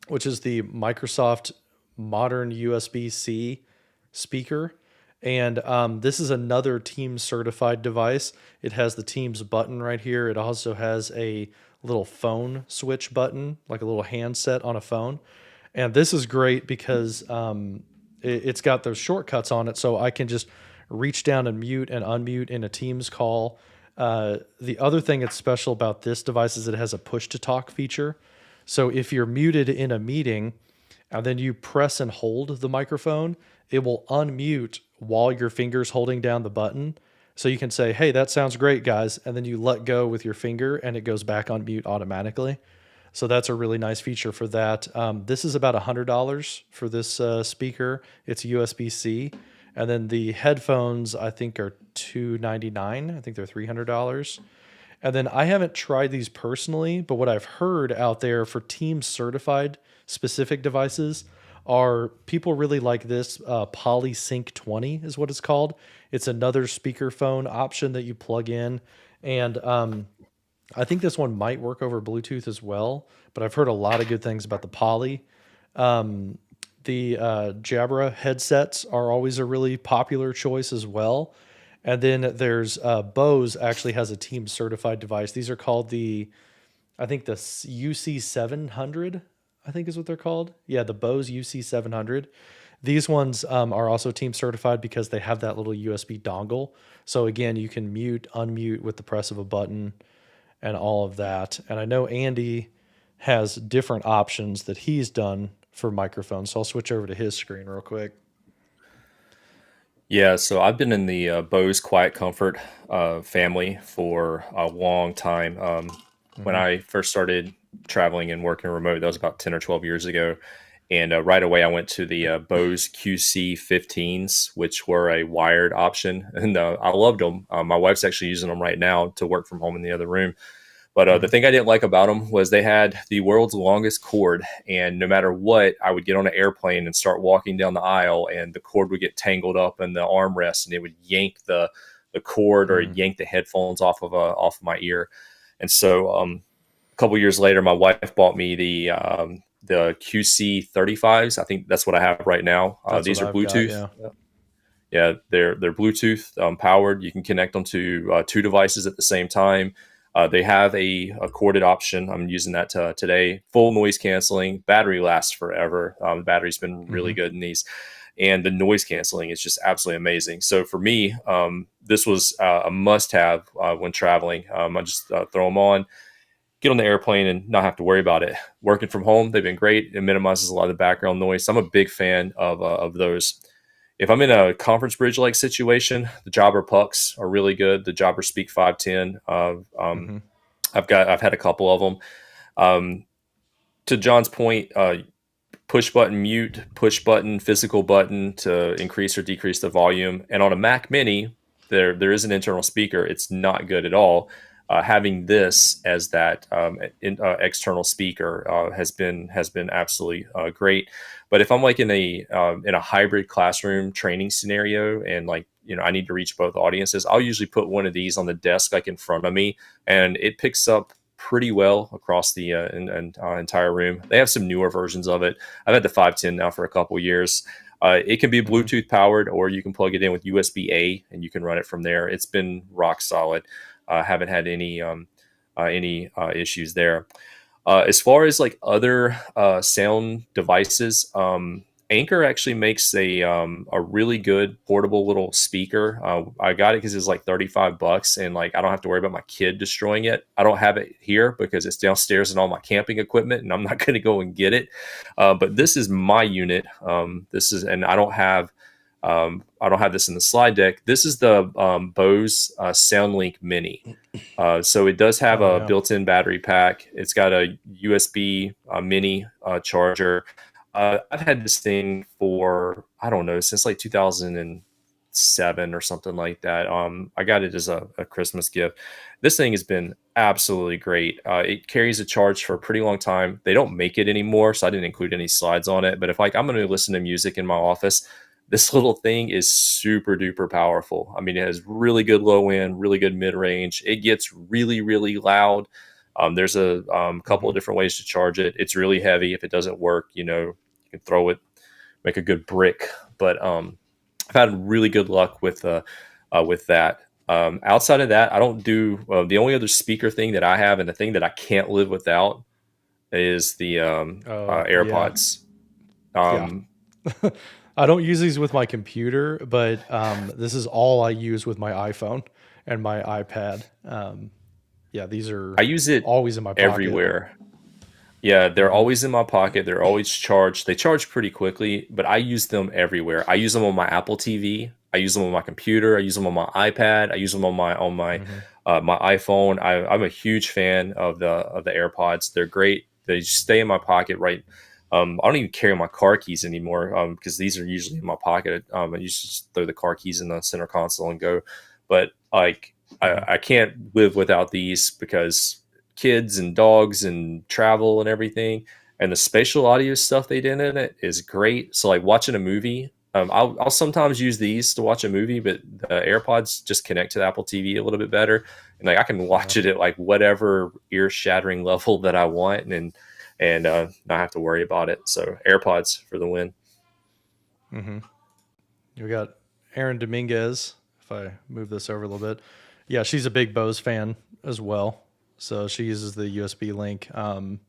which is the Microsoft Modern USB-C speaker. And this is another Teams certified device. It has the Teams button right here. It also has a little phone switch button, like a little handset on a phone. And this is great because it's got those shortcuts on it, so I can just reach down and mute and unmute in a Teams call. The other thing that's special about this device is it has a push-to-talk feature. So if you're muted in a meeting and then you press and hold the microphone, it will unmute while your finger's holding down the button. So you can say, hey, that sounds great, guys. And then you let go with your finger and it goes back on mute automatically. So that's a really nice feature for that. This is about $100 for this speaker. It's USB-C. And then the headphones, I think, are $299. I think they're $300. And then I haven't tried these personally, but what I've heard out there for Teams certified specific devices are people really like this PolySync 20 is what it's called. It's another speakerphone option that you plug in, and I think this one might work over Bluetooth as well, but I've heard a lot of good things about the Poly. The Jabra headsets are always a really popular choice as well. And then there's Bose actually has a team certified device. These are called I think the UC 700, I think is what they're called. Yeah, the Bose UC 700. These ones are also team certified because they have that little USB dongle. So again, you can mute, unmute with the press of a button and all of that. And I know Andy has different options that he's done for microphones. So I'll switch over to his screen real quick. Yeah, so I've been in the Bose Quiet Comfort family for a long time. When Mm-hmm. I first started traveling and working remote, that was about 10 or 12 years ago. And right away, I went to the Bose QC15s, which were a wired option. And I loved them. My wife's actually using them right now to work from home in the other room. But the Mm-hmm. thing I didn't like about them was they had the world's longest cord, and no matter what, I would get on an airplane and start walking down the aisle, and the cord would get tangled up in the armrest, and it would yank the cord or Mm-hmm. yank the headphones off of my ear. And so a couple years later, my wife bought me the QC35s. I think that's what I have right now. That's what These are I've got. Bluetooth. Yeah. Yeah, they're Bluetooth powered. You can connect them to two devices at the same time. They have a corded option. I'm using that today. Full noise canceling. Battery lasts forever. The battery's been really Mm-hmm. good in these, and the noise canceling is just absolutely amazing. So for me, this was a must-have when traveling. I just throw them on, get on the airplane, and not have to worry about it. Working from home, they've been great. It minimizes a lot of the background noise. So I'm a big fan of those. If I'm in a conference bridge like situation, the Jobber Pucks are really good. The Jobber Speak 510. Mm-hmm. I've had a couple of them. Um, to John's point, push button mute, push button physical button to increase or decrease the volume. And on a Mac Mini, there is an internal speaker. It's not good at all. Having this as that external speaker has been absolutely great. But if I'm like in a hybrid classroom training scenario, and like I need to reach both audiences, I'll usually put one of these on the desk like in front of me, and it picks up pretty well across the entire room. They have some newer versions of it. I've had the 510 now for a couple years. It can be Mm-hmm. Bluetooth powered, or you can plug it in with USB A, and you can run it from there. It's been rock solid. Haven't had any issues there. As far as like other sound devices, Anchor actually makes a really good portable little speaker. I got it because it's like $35, and like I don't have to worry about my kid destroying it. I don't have it here because it's downstairs in all my camping equipment, and I'm not going to go and get it. But this is my unit. And I don't have this in the slide deck. This is the Bose SoundLink Mini. So it does have Oh a yeah. built-in battery pack. It's got a USB mini charger. I've had this thing for, I don't know, since like 2007 or something like that. I got it as a Christmas gift. This thing has been absolutely great. It carries a charge for a pretty long time. They don't make it anymore, so I didn't include any slides on it. But if like I'm going to listen to music in my office, this little thing is super duper powerful. I mean, it has really good low end, really good mid range. It gets really, really loud. There's a couple Mm-hmm. of different ways to charge it. It's really heavy. If it doesn't work, you can throw it, make a good brick. But I've had really good luck with that. Outside of that, I don't do the only other speaker thing that I have, and the thing that I can't live without, is the Oh yeah. AirPods. Yeah. Um, I don't use these with my computer, but this is all I use with my iPhone and my iPad. Yeah, these are I use it always in my pocket. everywhere. Yeah, they're Mm-hmm. always in my pocket. They're always charged. They charge pretty quickly, but I use them everywhere. I use them on my Apple TV. I use them on my computer. I use them on my iPad. I use them Mm-hmm. my iPhone. I'm a huge fan of the AirPods. They're great. They just stay in my pocket. Right. I don't even carry my car keys anymore because these are usually in my pocket. I used to just throw the car keys in the center console and go. But like Mm-hmm. I can't live without these because kids and dogs and travel and everything, and the spatial audio stuff they did in it is great. So like watching a movie, I'll sometimes use these to watch a movie, but the AirPods just connect to the Apple TV a little bit better, and like I can watch it at like whatever ear shattering level that I want, and not have to worry about it. So AirPods for the win. Mm-hmm. We got Aaron Dominguez. If I move this over a little bit, yeah, she's a big Bose fan as well. So she uses the USB link, and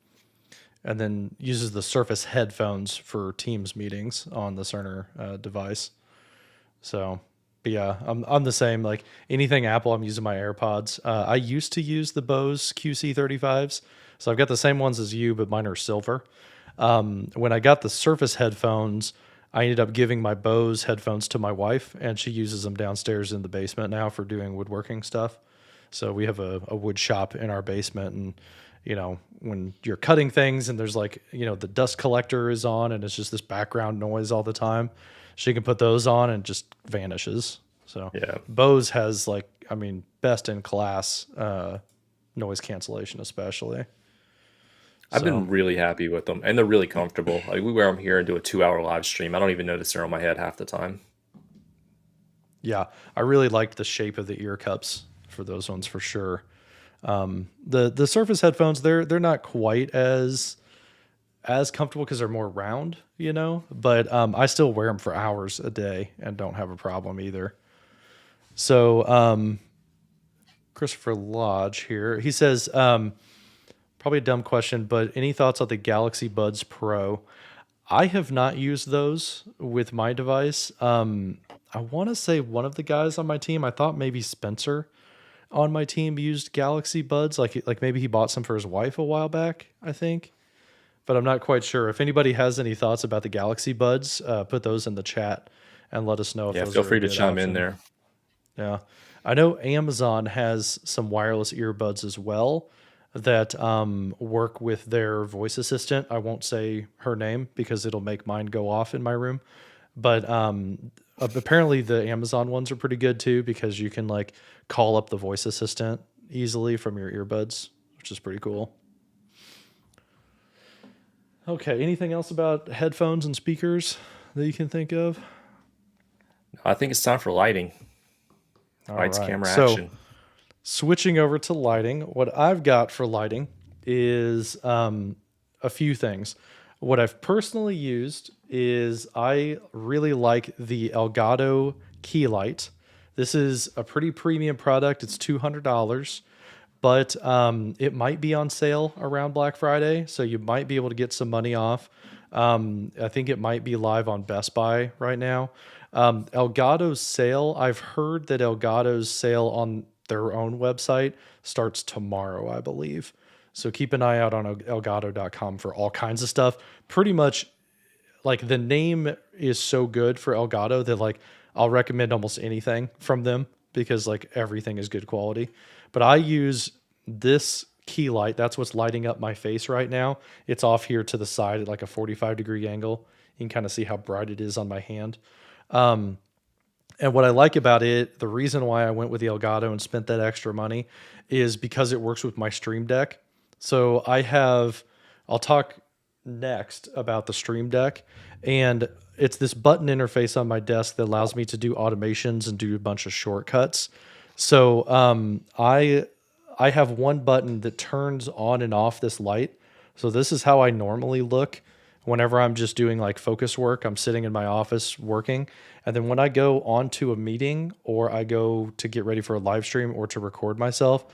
then uses the Surface headphones for Teams meetings on the Cerner device. So, but yeah, I'm the same. Like anything Apple, I'm using my AirPods. I used to use the Bose QC35s, so I've got the same ones as you, but mine are silver. When I got the Surface headphones, I ended up giving my Bose headphones to my wife, and she uses them downstairs in the basement now for doing woodworking stuff. So we have a wood shop in our basement, and when you're cutting things and there's like the dust collector is on and it's just this background noise all the time, she can put those on and it just vanishes. So Yeah. Bose has best in class noise cancellation, especially. I've been really happy with them, and they're really comfortable. Like we wear them here and do a 2-hour live stream. I don't even notice they're on my head half the time. Yeah, I really liked the shape of the ear cups for those ones for sure. The Surface headphones, they're not quite as comfortable because they're more round, but I still wear them for hours a day and don't have a problem either. So Christopher Lodge here, he says, probably a dumb question, but any thoughts on the Galaxy Buds Pro? I have not used those with my device. I want to say one of the guys on my team, I thought maybe Spencer on my team used Galaxy Buds. Like maybe he bought some for his wife a while back, I think. But I'm not quite sure. If anybody has any thoughts about the Galaxy Buds, put those in the chat and let us know if those feel are free a to good chime in option. there. Yeah. I know Amazon has some wireless earbuds as well that work with their voice assistant. I won't say her name because it'll make mine go off in my room. But apparently the Amazon ones are pretty good too because you can like call up the voice assistant easily from your earbuds, which is pretty cool. Okay, anything else about headphones and speakers that you can think of? I think it's time for lighting. Lights, right. camera, So, action. switching over to lighting, what I've got for lighting is a few things. What I've personally used is I really like the Elgato key light. This is a pretty premium product. It's $200, but it might be on sale around Black Friday, so you might be able to get some money off. I think it might be live on Best Buy right now. Elgato's sale, I've heard that Elgato's sale on their own website starts tomorrow, I believe. So keep an eye out on elgato.com for all kinds of stuff. Pretty much, like, the name is so good for Elgato that like I'll recommend almost anything from them because like everything is good quality. But I use this key light. That's what's lighting up my face right now. It's off here to the side at like a 45-degree angle. You can kind of see how bright it is on my hand. And what I like about it, the reason why I went with the Elgato and spent that extra money is because it works with my Stream Deck. So I'll talk next about the Stream Deck, and it's this button interface on my desk that allows me to do automations and do a bunch of shortcuts. So I have one button that turns on and off this light. So this is how I normally look whenever I'm just doing like focus work. I'm sitting in my office working. And then when I go onto a meeting or I go to get ready for a live stream or to record myself,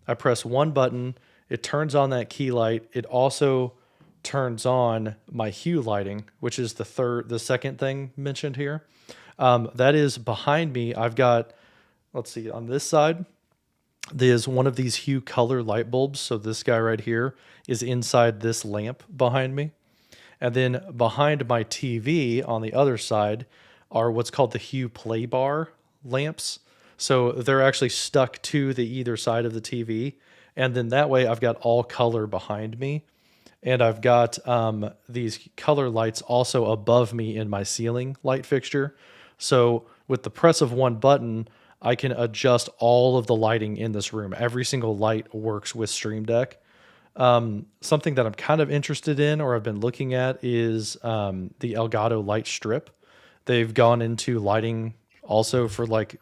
I press one button. It turns on that key light. It also turns on my hue lighting, which is the second thing mentioned here. That is behind me. I've got, let's see, on this side, there's one of these hue color light bulbs. So this guy right here is inside this lamp behind me. And then behind my TV on the other side are what's called the hue play bar lamps. So they're actually stuck to the either side of the TV. And then that way I've got all color behind me. And I've got these color lights also above me in my ceiling light fixture. So with the press of one button, I can adjust all of the lighting in this room. Every single light works with Stream Deck. Something that I'm kind of interested in or I've been looking at is the Elgato light strip. they've gone into lighting also for like,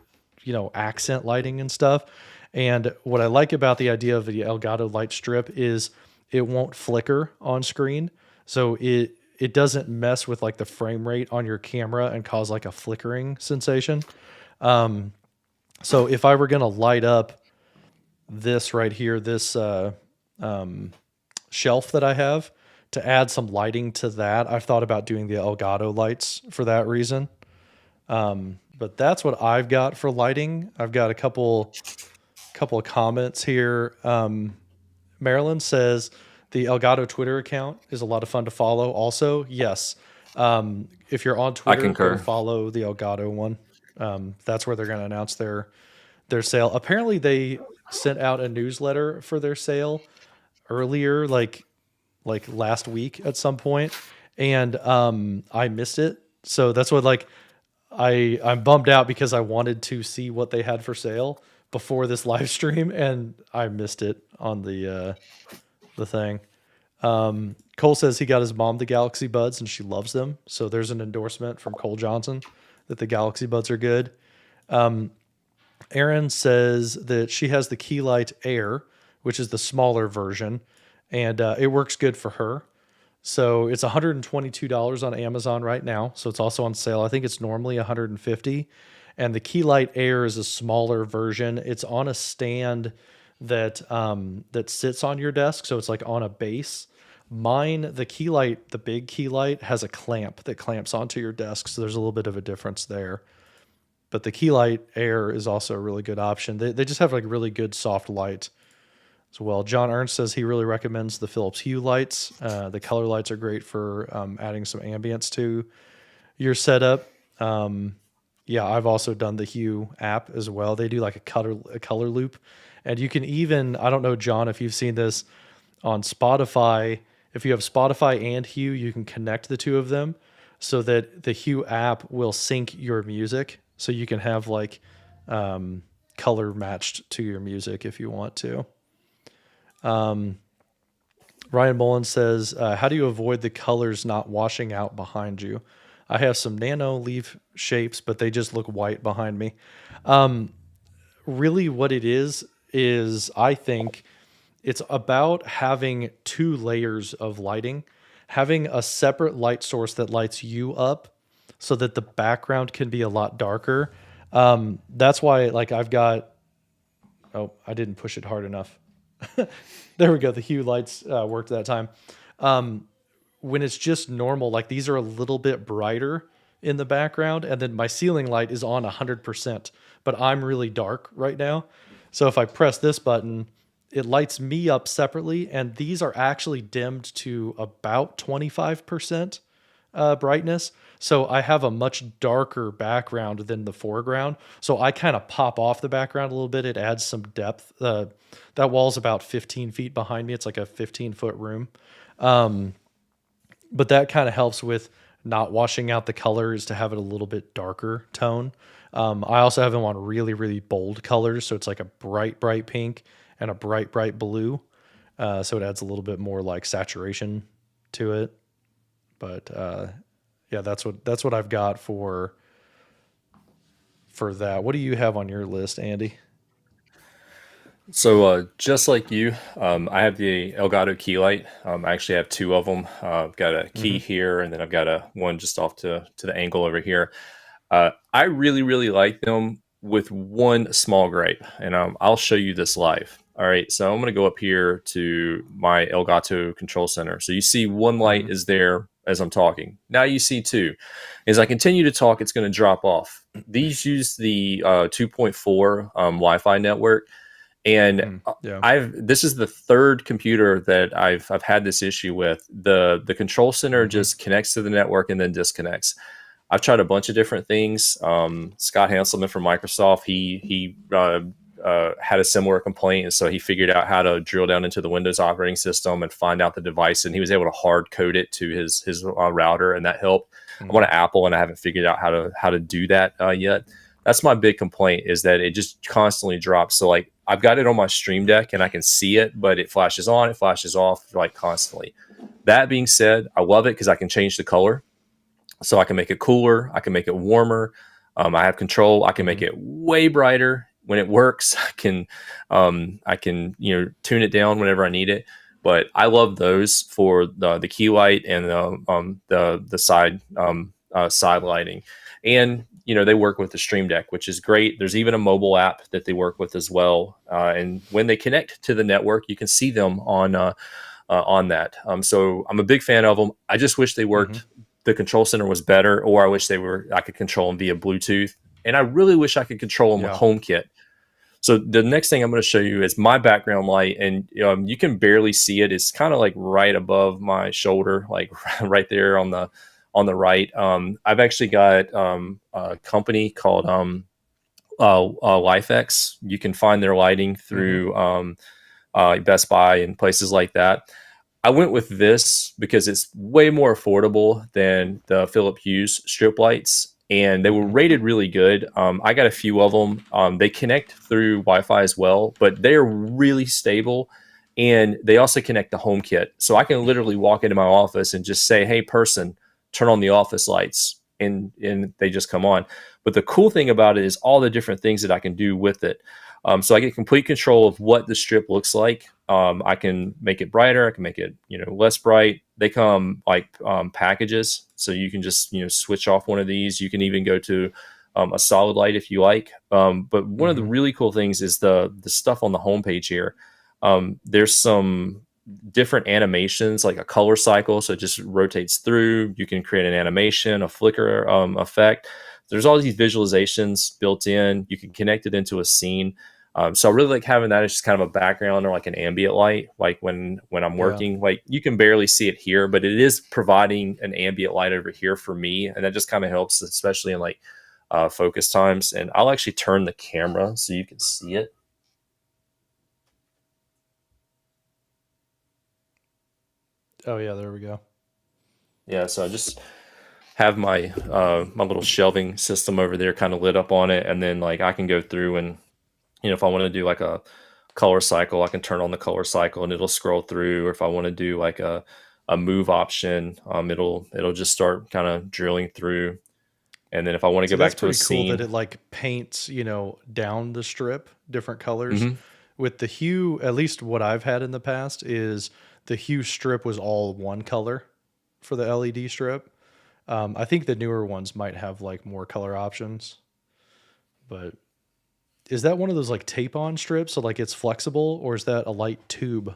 accent lighting and stuff. And what I like about the idea of the Elgato light strip is it won't flicker on screen. So it doesn't mess with like the frame rate on your camera and cause like a flickering sensation. So if I were going to light up this right here, this shelf that I have, to add some lighting to that, I've thought about doing the Elgato lights for that reason. But that's what I've got for lighting. I've got a couple of comments here. Marilyn says the Elgato Twitter account is a lot of fun to follow. Also, yes, if you're on Twitter, concur. go follow the Elgato one. That's where they're going to announce their sale. Apparently, they sent out a newsletter for their sale earlier, like last week at some point, and I missed it. So that's what I'm bummed out because I wanted to see what they had for sale before this live stream, and I missed it on the thing. Cole says he got his mom the Galaxy Buds and she loves them. So there's an endorsement from Cole Johnson that the Galaxy Buds are good. Erin says that she has the Keylight Air, which is the smaller version, and it works good for her. So it's $122 on Amazon right now. So it's also on sale. I think it's normally $150. And the Keylight Air is a smaller version. It's on a stand that sits on your desk. So it's like on a base. Mine, the Keylight, the big Keylight, has a clamp that clamps onto your desk. So there's a little bit of a difference there. But the Keylight Air is also a really good option. They just have like really good soft light as well. John Ernst says he really recommends the Philips Hue lights. The color lights are great for adding some ambience to your setup. Yeah, I've also done the Hue app as well. They do like a color loop. And you can even, I don't know, John, if you've seen this on Spotify, if you have Spotify and Hue, you can connect the two of them so that the Hue app will sync your music. So you can have like color matched to your music if you want to. Ryan Mullins says, how do you avoid the colors not washing out behind you? I have some nano leaf shapes, but they just look white behind me. Really what it is I think it's about having two layers of lighting, having a separate light source that lights you up so that the background can be a lot darker. That's why I've got, I didn't push it hard enough. There we go. The Hue lights worked that time. When it's just normal, like these are a little bit brighter in the background, and then my ceiling light is on 100%, but I'm really dark right now. So if I press this button, it lights me up separately, and these are actually dimmed to about 25% brightness. So I have a much darker background than the foreground. So I kind of pop off the background a little bit. It adds some depth. That wall's about 15 feet behind me. It's like a 15-foot room. But that kind of helps with not washing out the colors to have it a little bit darker tone. I also have them on really, really bold colors. So it's like a bright, bright pink and a bright, bright blue. So it adds a little bit more like saturation to it. But yeah, that's what I've got for that. What do you have on your list, Andy? So just like you, I have the Elgato key light. I actually have two of them. I've got a key here, and then I've got a one just off to the angle over here. I really, really like them with one small gripe, and I'll show you this live. All right, so I'm going to go up here to my Elgato control center. So you see one light is there as I'm talking. Now you see two. As I continue to talk, it's going to drop off. These use the 2.4 Wi-Fi network. And this is the third computer that I've had this issue with. The control center just connects to the network and then disconnects. I've tried a bunch of different things. Scott Hanselman from Microsoft, he had a similar complaint, and so he figured out how to drill down into the Windows operating system and find out the device, and he was able to hard code it to his router, and that helped. I'm on Apple, and I haven't figured out how to do that yet. That's my big complaint, is that it just constantly drops. So like I've got it on my Stream Deck and I can see it, but it flashes on, it flashes off like constantly. That being said, I love it because I can change the color. So I can make it cooler, I can make it warmer. I have control. I can make it way brighter when it works. I can tune it down whenever I need it. But I love those for the key light and the side lighting, and they work with the Stream Deck, which is great. There's even a mobile app that they work with as well, and when they connect to the network, you can see them on that. So I'm a big fan of them. I just wish they worked. The control center was better, or I wish I could control them via Bluetooth, and I really wish I could control them with HomeKit. So the next thing I'm going to show you is my background light, and you can barely see it. It's kind of like right above my shoulder, like right there on the right. I've actually got a company called LifeX. You can find their lighting through Best Buy and places like that. I went with this because it's way more affordable than the Philip Hughes strip lights, and they were rated really good. I got a few of them. They connect through Wi-Fi as well, but they are really stable, and they also connect to HomeKit. So I can literally walk into my office and just say, "Hey, person, turn on the office lights," and they just come on. But the cool thing about it is all the different things that I can do with it. So I get complete control of what the strip looks like. I can make it brighter. I can make it, less bright. They come like packages, so you can just, switch off one of these. You can even go to a solid light if you like. But one of the really cool things is the stuff on the homepage here. There's some different animations, like a color cycle, so it just rotates through. You can create an animation, a flicker effect. There's all these visualizations built in. You can connect it into a scene. So I really like having that as just kind of a background or like an ambient light, like when I'm working. Like you can barely see it here, but it is providing an ambient light over here for me, and that just kind of helps, especially in like focus times. And I'll actually turn the camera so you can see it. Oh yeah, there we go. Yeah, so I just have my my little shelving system over there kind of lit up on it, and then like I can go through and if I want to do like a color cycle, I can turn on the color cycle and it'll scroll through. Or if I want to do like a move option, it'll just start kind of drilling through. And then if I want to go back to a scene, cool that it like paints, down the strip different colors. With the hue, at least what I've had in the past is the hue strip was all one color for the LED strip. I think the newer ones might have like more color options, but is that one of those like tape on strips? So like it's flexible, or is that a light tube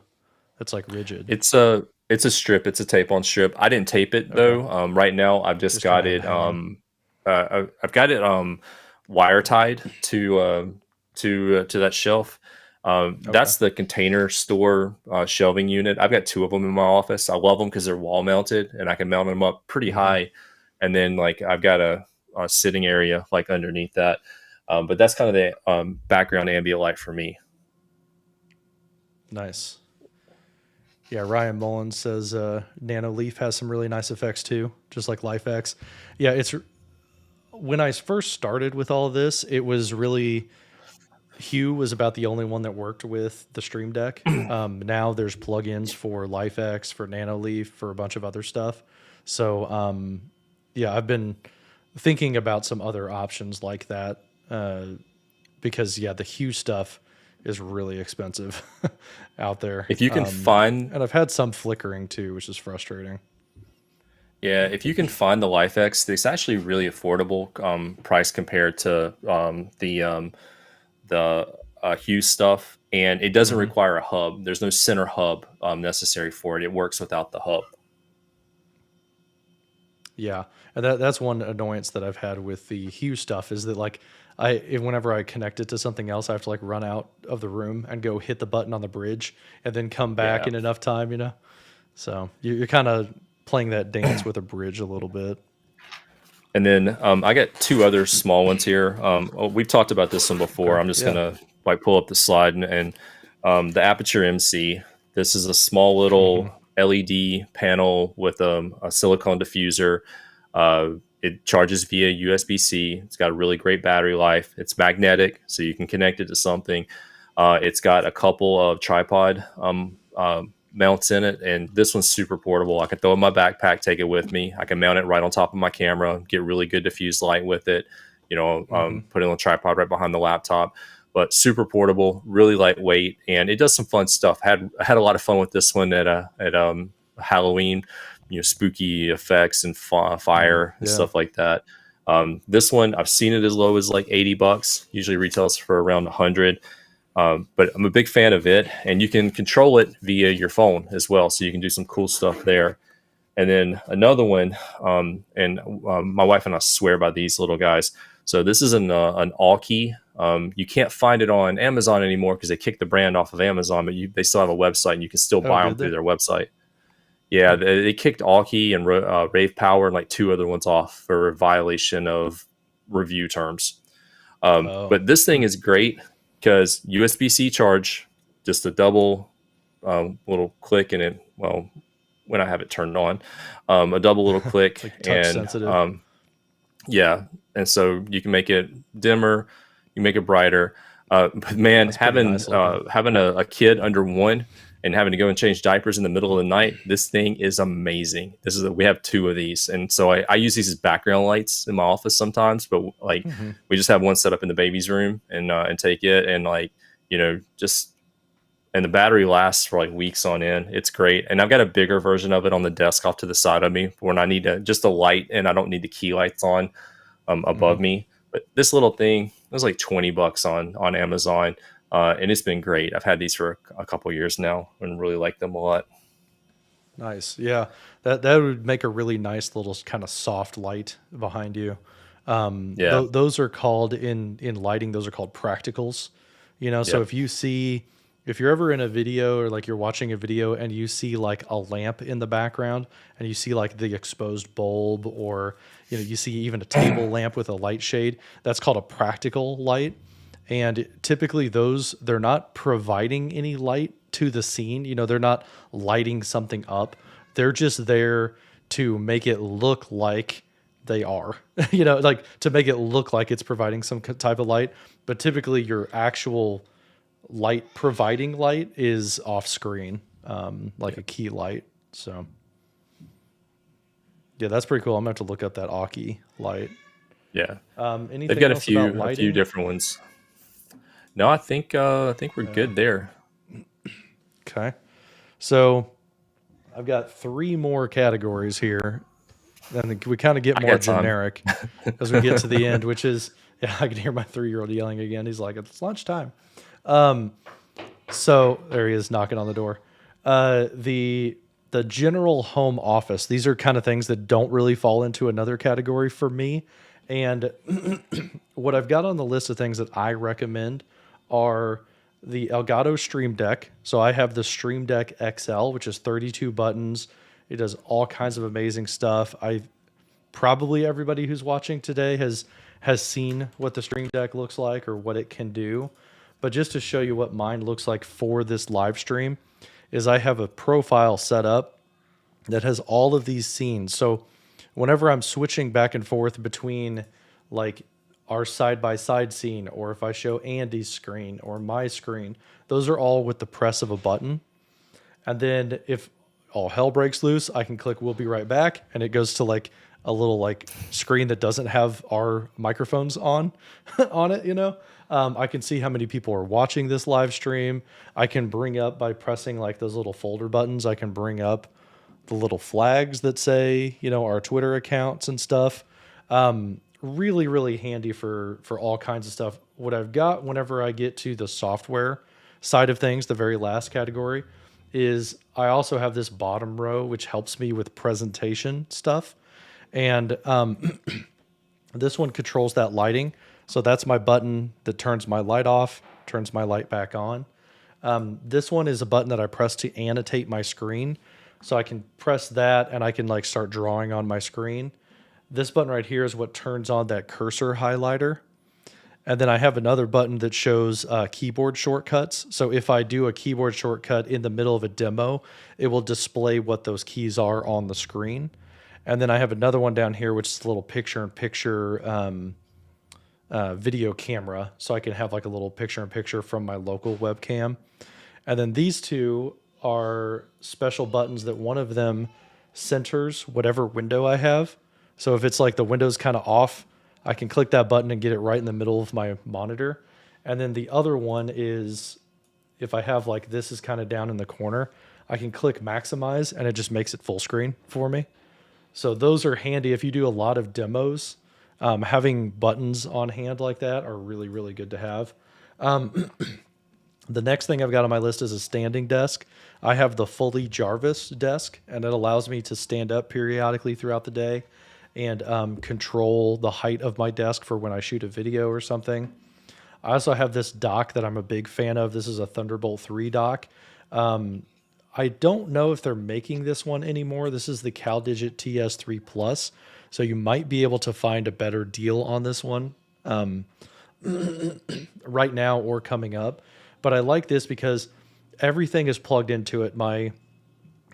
that's like rigid? it's a strip. It's a tape on strip. I didn't tape it though. Right now I've just got it. I've got it wire tied to that shelf. That's the Container Store shelving unit. I've got two of them in my office. I love them because they're wall mounted and I can mount them up pretty high. And then like I've got a sitting area like underneath that. But that's kind of the background ambient light for me. Nice. Yeah, Ryan Mullins says Nano Leaf has some really nice effects too, just like LifeX. Yeah, it's when I first started with all of this, it was really Hue was about the only one that worked with the Stream Deck. Now there's plugins for LifeX, for Nano Leaf, for a bunch of other stuff. So yeah, I've been thinking about some other options like that. Because the Hue stuff is really expensive out there. If you can find, and I've had some flickering too, which is frustrating. Yeah, if you can find the LifeX, it's actually really affordable price compared to the Hue stuff, and it doesn't require a hub. There's no center hub necessary for it. It works without the hub. Yeah, and that's one annoyance that I've had with the Hue stuff is that like whenever I connect it to something else, I have to like run out of the room and go hit the button on the bridge and then come back in enough time, So you're kind of playing that dance with a bridge a little bit. And then I got two other small ones here. We've talked about this one before. I'm just gonna like pull up the slide and the Aperture MC. This is a small little LED panel with a silicone diffuser. It charges via USB-C. It's got a really great battery life. It's magnetic, so you can connect it to something. It's got a couple of tripod mounts in it, and this one's super portable. I can throw it in my backpack, take it with me. I can mount it right on top of my camera, get really good diffuse light with it. Put it on a tripod right behind the laptop. But super portable, really lightweight, and it does some fun stuff. I had a lot of fun with this one at Halloween, spooky effects and fire and Yeah. stuff like that. This one, I've seen it as low as like $80. Usually retails for around 100. But I'm a big fan of it, and you can control it via your phone as well, so you can do some cool stuff there. And then another one, my wife and I swear by these little guys. So this is an Alki. You can't find it on Amazon anymore because they kicked the brand off of Amazon, but they still have a website, and you can still buy them through their website. Yeah, they kicked Alki and Rave Power and like 2 other ones off for violation of review terms. But this thing is great because USB-C charge, just a double little click in it. Well, when I have it turned on, a double little click, like touch sensitive. Yeah, and so you can make it dimmer, you make it brighter. But man, having nice having a kid under 1 and having to go and change diapers in the middle of the night, this thing is amazing. We have 2 of these, and so I use these as background lights in my office sometimes. But like we just have one set up in the baby's room and take it and and the battery lasts for like weeks on end. It's great. And I've got a bigger version of it on the desk off to the side of me when I need just a light and I don't need the key lights on above me. But this little thing, it was like $20 on Amazon. And it's been great. I've had these for a couple years now and really like them a lot. Nice. Yeah. That would make a really nice little kind of soft light behind you. Those are called in lighting, those are called practicals, so if you're ever in a video or like you're watching a video and you see like a lamp in the background and you see like the exposed bulb or, you see even a table lamp with a light shade, that's called a practical light. And typically they're not providing any light to the scene. They're not lighting something up. They're just there to make it look like they are, like to make it look like it's providing some type of light. But typically your actual providing light is off screen, like a key light. So yeah, that's pretty cool. I'm gonna have to look up that Aki light. Yeah. Anything They've got else about lighting? a few different ones. No, I think we're good there. Okay. So I've got 3 more categories here. And we kind of get more generic as we get to the end, which is, yeah, I can hear my 3-year-old yelling again. He's like, it's lunchtime. So there he is knocking on the door. The general home office, these are kind of things that don't really fall into another category for me. And what I've got on the list of things that I recommend are the Elgato Stream Deck. So I have the Stream Deck XL, which is 32 buttons. It does all kinds of amazing stuff. Probably everybody who's watching today has seen what the Stream Deck looks like or what it can do. But just to show you what mine looks like for this live stream is I have a profile set up that has all of these scenes. So whenever I'm switching back and forth between like our side-by-side scene, or if I show Andy's screen or my screen, those are all with the press of a button. And then if all hell breaks loose, I can click "We'll be right back," and it goes to like a little like screen that doesn't have our microphones on it. I can see how many people are watching this live stream. I can bring up, by pressing like those little folder buttons, I can bring up the little flags that say, our Twitter accounts and stuff. Really, really handy for all kinds of stuff. What I've got whenever I get to the software side of things, the very last category, is I also have this bottom row, which helps me with presentation stuff. And this one controls that lighting. So that's my button that turns my light off, turns my light back on. This one is a button that I press to annotate my screen. So I can press that and I can like start drawing on my screen. This button right here is what turns on that cursor highlighter. And then I have another button that shows keyboard shortcuts. So if I do a keyboard shortcut in the middle of a demo, it will display what those keys are on the screen. And then I have another one down here, which is a little picture-in-picture video camera. So I can have like a little picture-in-picture from my local webcam. And then these two are special buttons that one of them centers whatever window I have. So if it's like the window's kind of off, I can click that button and get it right in the middle of my monitor. And then the other one is if I have like this is kind of down in the corner, I can click maximize and it just makes it full screen for me. So those are handy if you do a lot of demos. Having buttons on hand like that are really, really good to have. The next thing I've got on my list is a standing desk. I have the fully Jarvis desk, and it allows me to stand up periodically throughout the day and control the height of my desk for when I shoot a video or something. I also have this dock that I'm a big fan of. This is a Thunderbolt 3 dock. I don't know if they're making this one anymore. This is the CalDigit TS3 Plus, so you might be able to find a better deal on this one right now or coming up. But I like this because everything is plugged into it. My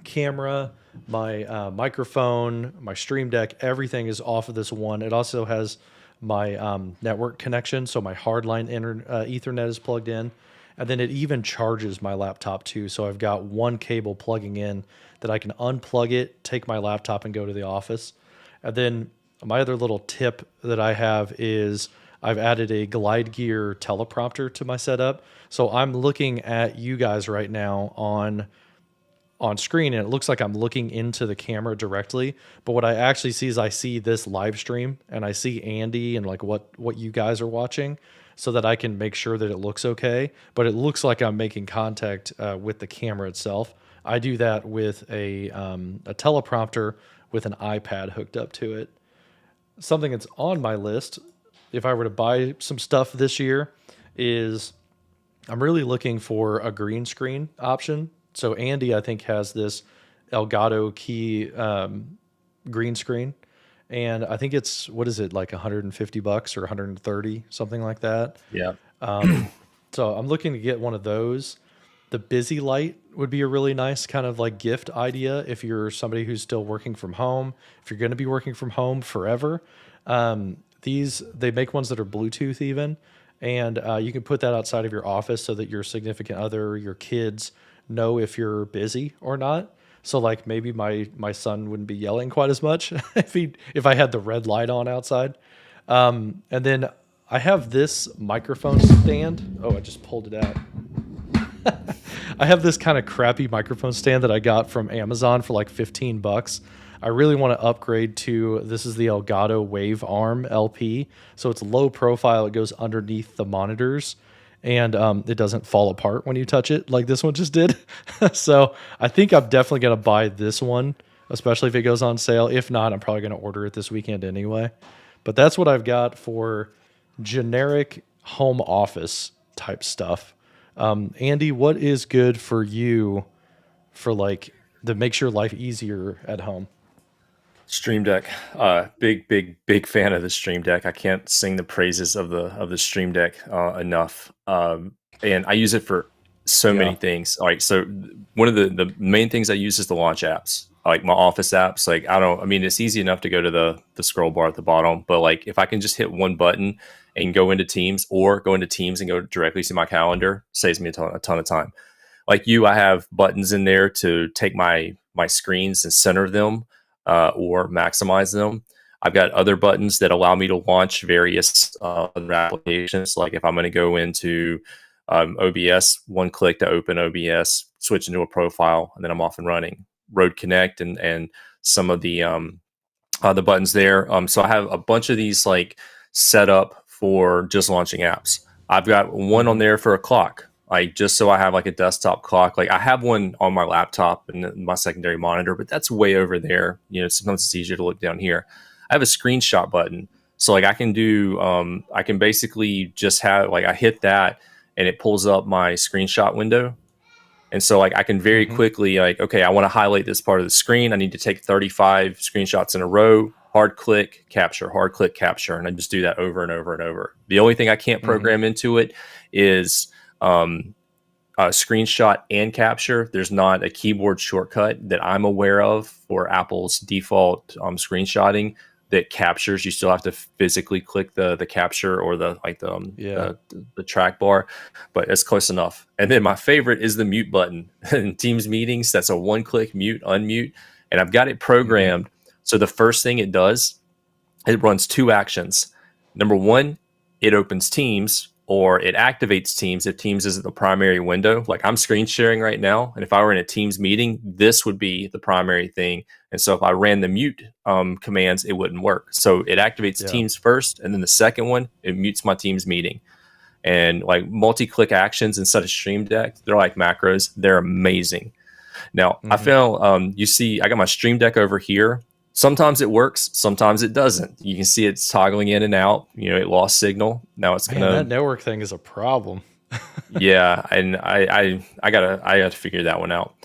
camera, my microphone, my Stream Deck, everything is off of this one. It also has my network connection, so my hardline Ethernet is plugged in. And then it even charges my laptop too. So I've got one cable plugging in that I can unplug it, take my laptop, and go to the office. And then my other little tip that I have is I've added a Glide Gear teleprompter to my setup. So I'm looking at you guys right now on screen, and it looks like I'm looking into the camera directly. But what I actually see is I see this live stream, and I see Andy and like what you guys are watching, so that I can make sure that it looks okay. But it looks like I'm making contact with the camera itself. I do that with a teleprompter with an iPad hooked up to it. Something that's on my list, if I were to buy some stuff this year, is I'm really looking for a green screen option. So Andy, I think, has this Elgato Key green screen, and I think it's, what is it, like $150 or 130, something like that. Yeah. So I'm looking to get one of those. The Busy Light would be a really nice kind of like gift idea if you're somebody who's still working from home, if you're going to be working from home forever. They make ones that are Bluetooth even, and you can put that outside of your office so that your significant other, your kids, know if you're busy or not. So like maybe my son wouldn't be yelling quite as much if I had the red light on outside. And then I have this microphone stand. Oh, I just pulled it out. I have this kind of crappy microphone stand that I got from Amazon for like $15. I really want to upgrade to, this is the Elgato Wave Arm LP. So it's low profile. It goes underneath the monitors, and it doesn't fall apart when you touch it like this one just did. So I think I'm definitely going to buy this one, especially if it goes on sale. If not, I'm probably going to order it this weekend anyway. But that's what I've got for generic home office type stuff. Andy, what is good for you for like that makes your life easier at home? Stream Deck. Big fan of the Stream Deck. I can't sing the praises of the Stream Deck enough. And I use it for so many things. Like, so one of the main things I use is the launch apps, like my office apps. Like, it's easy enough to go to the scroll bar at the bottom, but like if I can just hit one button and go into Teams and go directly to my calendar, saves me a ton of time. Like you, I have buttons in there to take my screens and center them, or maximize them. I've got other buttons that allow me to launch various other applications. Like if I'm going to go into OBS, one click to open OBS, switch into a profile, and then I'm off and running. Road Connect and some of the buttons there. So I have a bunch of these like set up for just launching apps. I've got one on there for a clock. Like just so I have like a desktop clock. Like I have one on my laptop and my secondary monitor, but that's way over there. Sometimes it's easier to look down here. I have a screenshot button. So like I can do, I can basically just have, like I hit that and it pulls up my screenshot window. And so like I can very quickly like, okay, I want to highlight this part of the screen. I need to take 35 screenshots in a row, hard click, capture. And I just do that over and over and over. The only thing I can't program into it is screenshot and capture. There's not a keyboard shortcut that I'm aware of for Apple's default screenshotting that captures. You still have to physically click the capture or the track bar, but it's close enough. And then my favorite is the mute button in Teams meetings. That's a one-click mute, unmute, and I've got it programmed. So the first thing it does, it runs 2 actions. Number 1, it opens Teams, or it activates Teams if Teams isn't the primary window. Like I'm screen sharing right now, and if I were in a Teams meeting, this would be the primary thing. And so if I ran the mute commands, it wouldn't work. So it activates Teams first, and then the second one, it mutes my Teams meeting. And like multi-click actions instead of Stream Deck, they're like macros. They're amazing. Now, I found, you see, I got my Stream Deck over here. Sometimes it works, sometimes it doesn't. You can see it's toggling in and out. It lost signal. Now it's that network thing is a problem. Yeah, and I gotta figure that one out.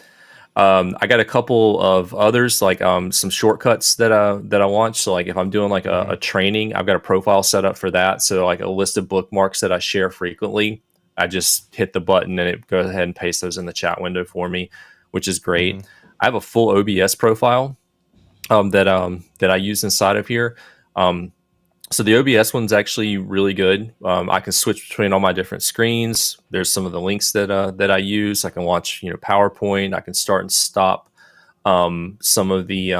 I got a couple of others, like some shortcuts that I want. So like if I'm doing like a training, I've got a profile set up for that. So like a list of bookmarks that I share frequently, I just hit the button and it goes ahead and pastes those in the chat window for me, which is great. I have a full OBS profile that I use inside of here. So the OBS one's actually really good. I can switch between all my different screens. There's some of the links that I use. I can watch PowerPoint. I can start and stop some of the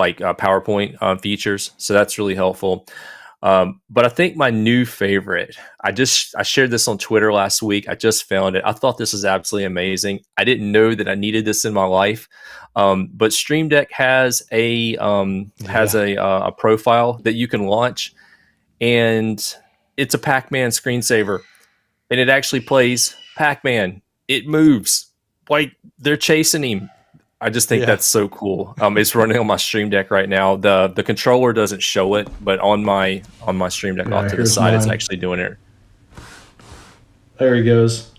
PowerPoint features. So that's really helpful. But I think my new favorite, I shared this on Twitter last week. I just found it. I thought this was absolutely amazing. I didn't know that I needed this in my life. But Stream Deck has a profile that you can launch, and it's a Pac-Man screensaver, and it actually plays Pac-Man. It moves like they're chasing him. I just think that's so cool. It's running on my Stream Deck right now. The controller doesn't show it, but on my Stream Deck off to the side, it's actually doing it. There he goes.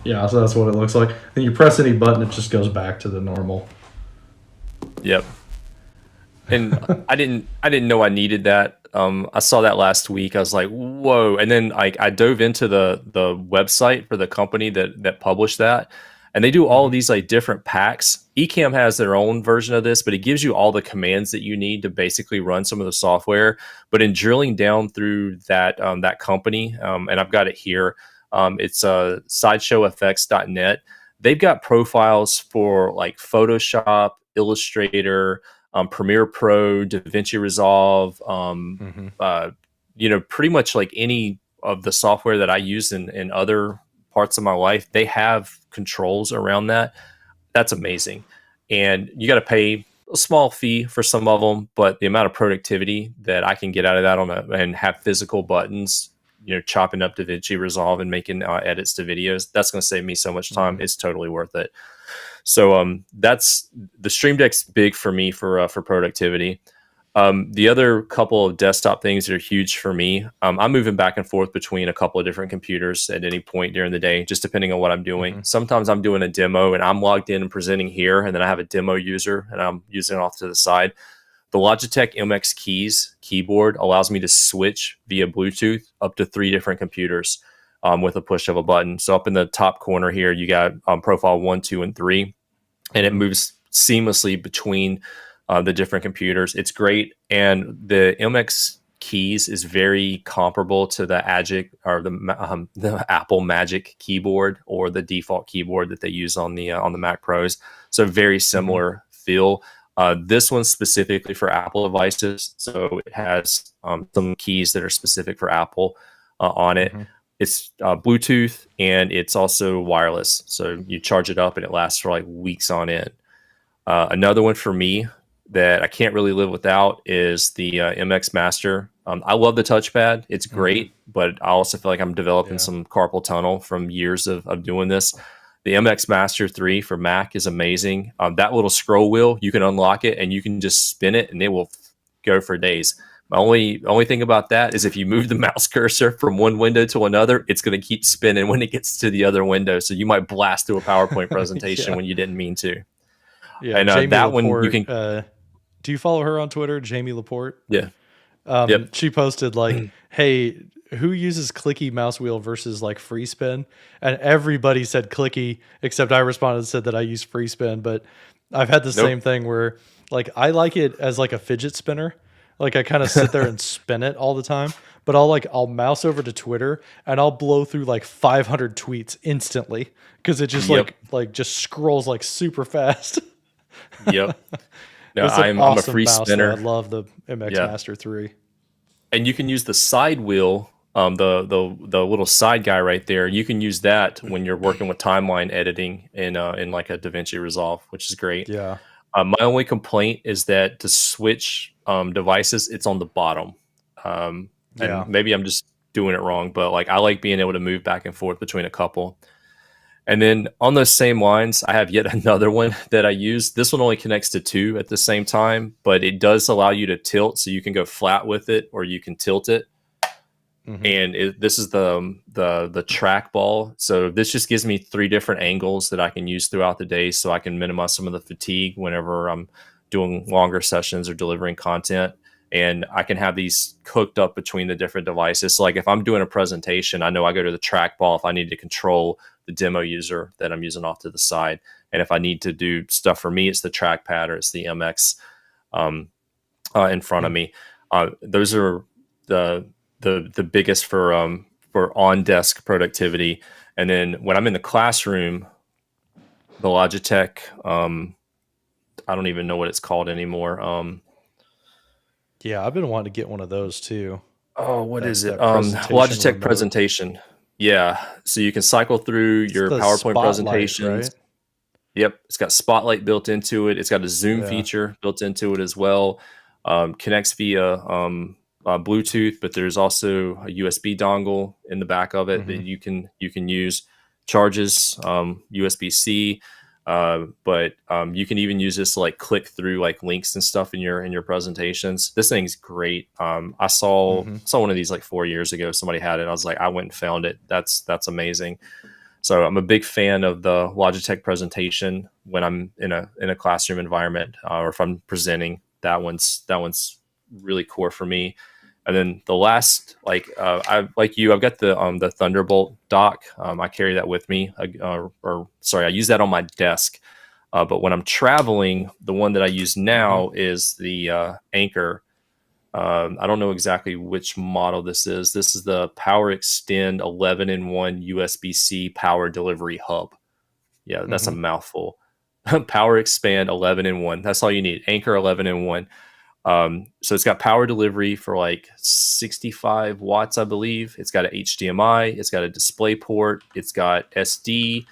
Yeah, so that's what it looks like. And you press any button, it just goes back to the normal. Yep. And I didn't know I needed that. I saw that last week. I was like, whoa. And then I dove into the website for the company that published that. And they do all of these like different packs. Ecamm has their own version of this, but it gives you all the commands that you need to basically run some of the software. But in drilling down through that company, and I've got it here, it's sideshowfx.net. They've got profiles for like Photoshop, Illustrator, Premiere Pro, DaVinci Resolve, pretty much like any of the software that I use in other parts of my life. They have controls around that. That's amazing. And you got to pay a small fee for some of them, but the amount of productivity that I can get out of that and have physical buttons, chopping up DaVinci Resolve and making edits to videos, that's going to save me so much time. It's totally worth it. So that's the Stream Deck's big for me for productivity. The other couple of desktop things that are huge for me, I'm moving back and forth between a couple of different computers at any point during the day, just depending on what I'm doing. Sometimes I'm doing a demo and I'm logged in and presenting here, and then I have a demo user and I'm using it off to the side. The Logitech MX Keys keyboard allows me to switch via Bluetooth up to 3 different computers with a push of a button. So up in the top corner here, you got profile 1, 2, and 3, and it moves seamlessly between the different computers. It's great. And the MX Keys is very comparable to the the Apple Magic keyboard or the default keyboard that they use on the Mac Pros. So very similar feel. This one's specifically for Apple devices, so it has some keys that are specific for Apple on it. It's Bluetooth, and it's also wireless, so you charge it up and it lasts for like weeks on end. Another one for me that I can't really live without is the MX Master. I love the touchpad. It's great, but I also feel like I'm developing some carpal tunnel from years of doing this. The MX Master 3 for Mac is amazing. That little scroll wheel, you can unlock it and you can just spin it and it will go for days. My only thing about that is if you move the mouse cursor from one window to another, it's going to keep spinning when it gets to the other window. So you might blast through a PowerPoint presentation when you didn't mean to. Yeah, and Jamie that Laporte, one you can. Do you follow her on Twitter, Jamie Laporte? Yeah. She posted like, "Hey, who uses clicky mouse wheel versus like free spin, and everybody said clicky except I responded and said that I use free spin. But I've had the Nope. same thing where like I like it as like a fidget spinner. Like I kind of sit there and spin it all the time, but I'll mouse over to Twitter and I'll blow through like 500 tweets instantly because it just Yep. like just scrolls like super fast. Yep. No, It's an I'm a awesome free mouse though. I spinner. love the MX Yeah. Master 3. And you can use the side wheel, the little side guy right there. You can use that when you're working with timeline editing in like a DaVinci Resolve, which is great. Yeah. My only complaint is that to switch devices, it's on the bottom. Yeah. And maybe I'm just doing it wrong, but like I like being able to move back and forth between a couple. And then on those same lines, I have yet another one that I use. This one only connects to two at the same time, but it does allow you to tilt, so you can go flat with it or you can tilt it. And this is the trackball. So this just gives me 3 different angles that I can use throughout the day, so I can minimize some of the fatigue whenever I'm doing longer sessions or delivering content. And I can have these hooked up between the different devices. So like if I'm doing a presentation, I know I go to the trackball if I need to control the demo user that I'm using off to the side. And if I need to do stuff for me, it's the trackpad or it's the MX in front of me. Those are the biggest for on desk productivity. And then when I'm in the classroom, the Logitech, I don't even know what it's called anymore. Yeah, I've been wanting to get one of those too. Oh, what is it? That presentation Logitech remote. presentation. Yeah. So you can cycle through your the PowerPoint Spotlight, presentations. right? Yep. It's got Spotlight built into it. It's got a Zoom Yeah. feature built into it as well. Connects via Bluetooth, but there's also a USB dongle in the back of it that you can use. Charges USB-C, but you can even use this to like click through like links and stuff in your presentations. This thing's great. I saw one of these like 4 years ago. Somebody had it. I was like, I went and found it. That's amazing. So I'm a big fan of the Logitech presentation when I'm in a classroom environment or if I'm presenting. That one's really core for me. And then the last, I've got the Thunderbolt dock. I carry that with me, I use that on my desk. But when I'm traveling, the one that I use now is the Anchor. I don't know exactly which model this is. This is the Power Extend 11-in-1 USB-C power delivery hub. Yeah, that's a mouthful. Power Expand 11-in-1. That's all you need. Anchor 11-in-1. So it's got power delivery for like 65 watts, I believe. It's got an HDMI. It's got a display port. It's got SD.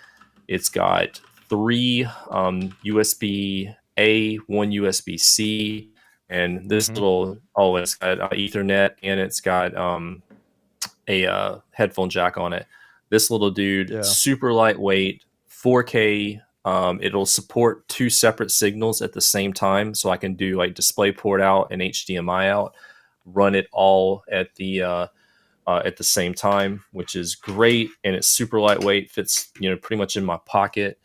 It's got 3 USB-A, 1 USB-C, and this little, it's got Ethernet, and it's got a headphone jack on it. This little dude, super lightweight, 4K. It'll support 2 separate signals at the same time, so I can do like display port out and HDMI out, run it all at the same time, which is great. And it's super lightweight, fits pretty much in my pocket.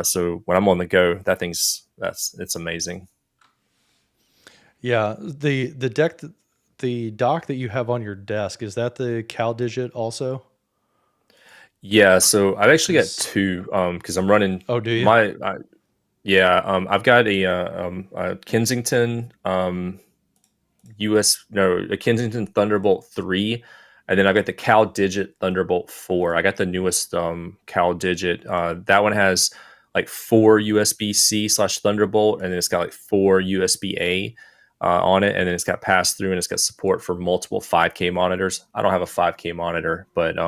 So when I'm on the go, it's amazing. Yeah, the dock that you have on your desk, is that the CalDigit also? Yeah, so I've actually got 2 because I'm running. Oh, do you? I've got a Kensington a Kensington Thunderbolt 3, and then I've got the CalDigit Thunderbolt 4. I got the newest CalDigit. That one has like 4 USB-C/Thunderbolt, and then it's got like 4 USB-A on it, and then it's got pass through, and it's got support for multiple 5K monitors. I don't have a 5K monitor, but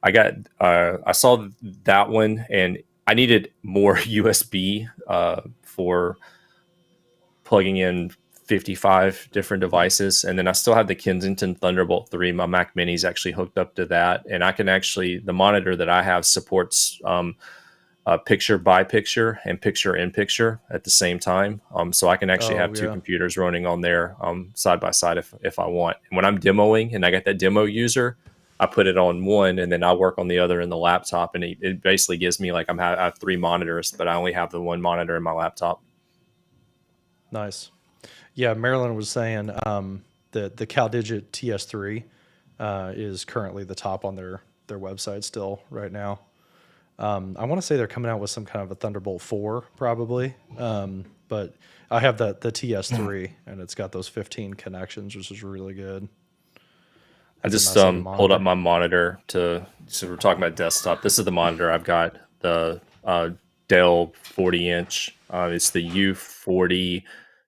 I saw that one, and I needed more USB for plugging in 55 different devices. And then I still have the Kensington Thunderbolt 3. My Mac Mini is actually hooked up to that. And I can the monitor that I have supports picture by picture and picture in picture at the same time. So I can actually have 2 computers running on there side by side if I want. And when I'm demoing and I got that demo user, I put it on one and then I work on the other in the laptop. And it basically gives me like I have 3 monitors, but I only have the 1 monitor in my laptop. Nice. Yeah, Marilyn was saying that the CalDigit TS3 is currently the top on their website still right now. I want to say they're coming out with some kind of a Thunderbolt 4 probably. But I have the TS3 and it's got those 15 connections, which is really good. I That's a just nice looking pulled up monitor. my monitor so we're talking about desktop. This is the monitor I've got, the Dell 40-inch. It's the U40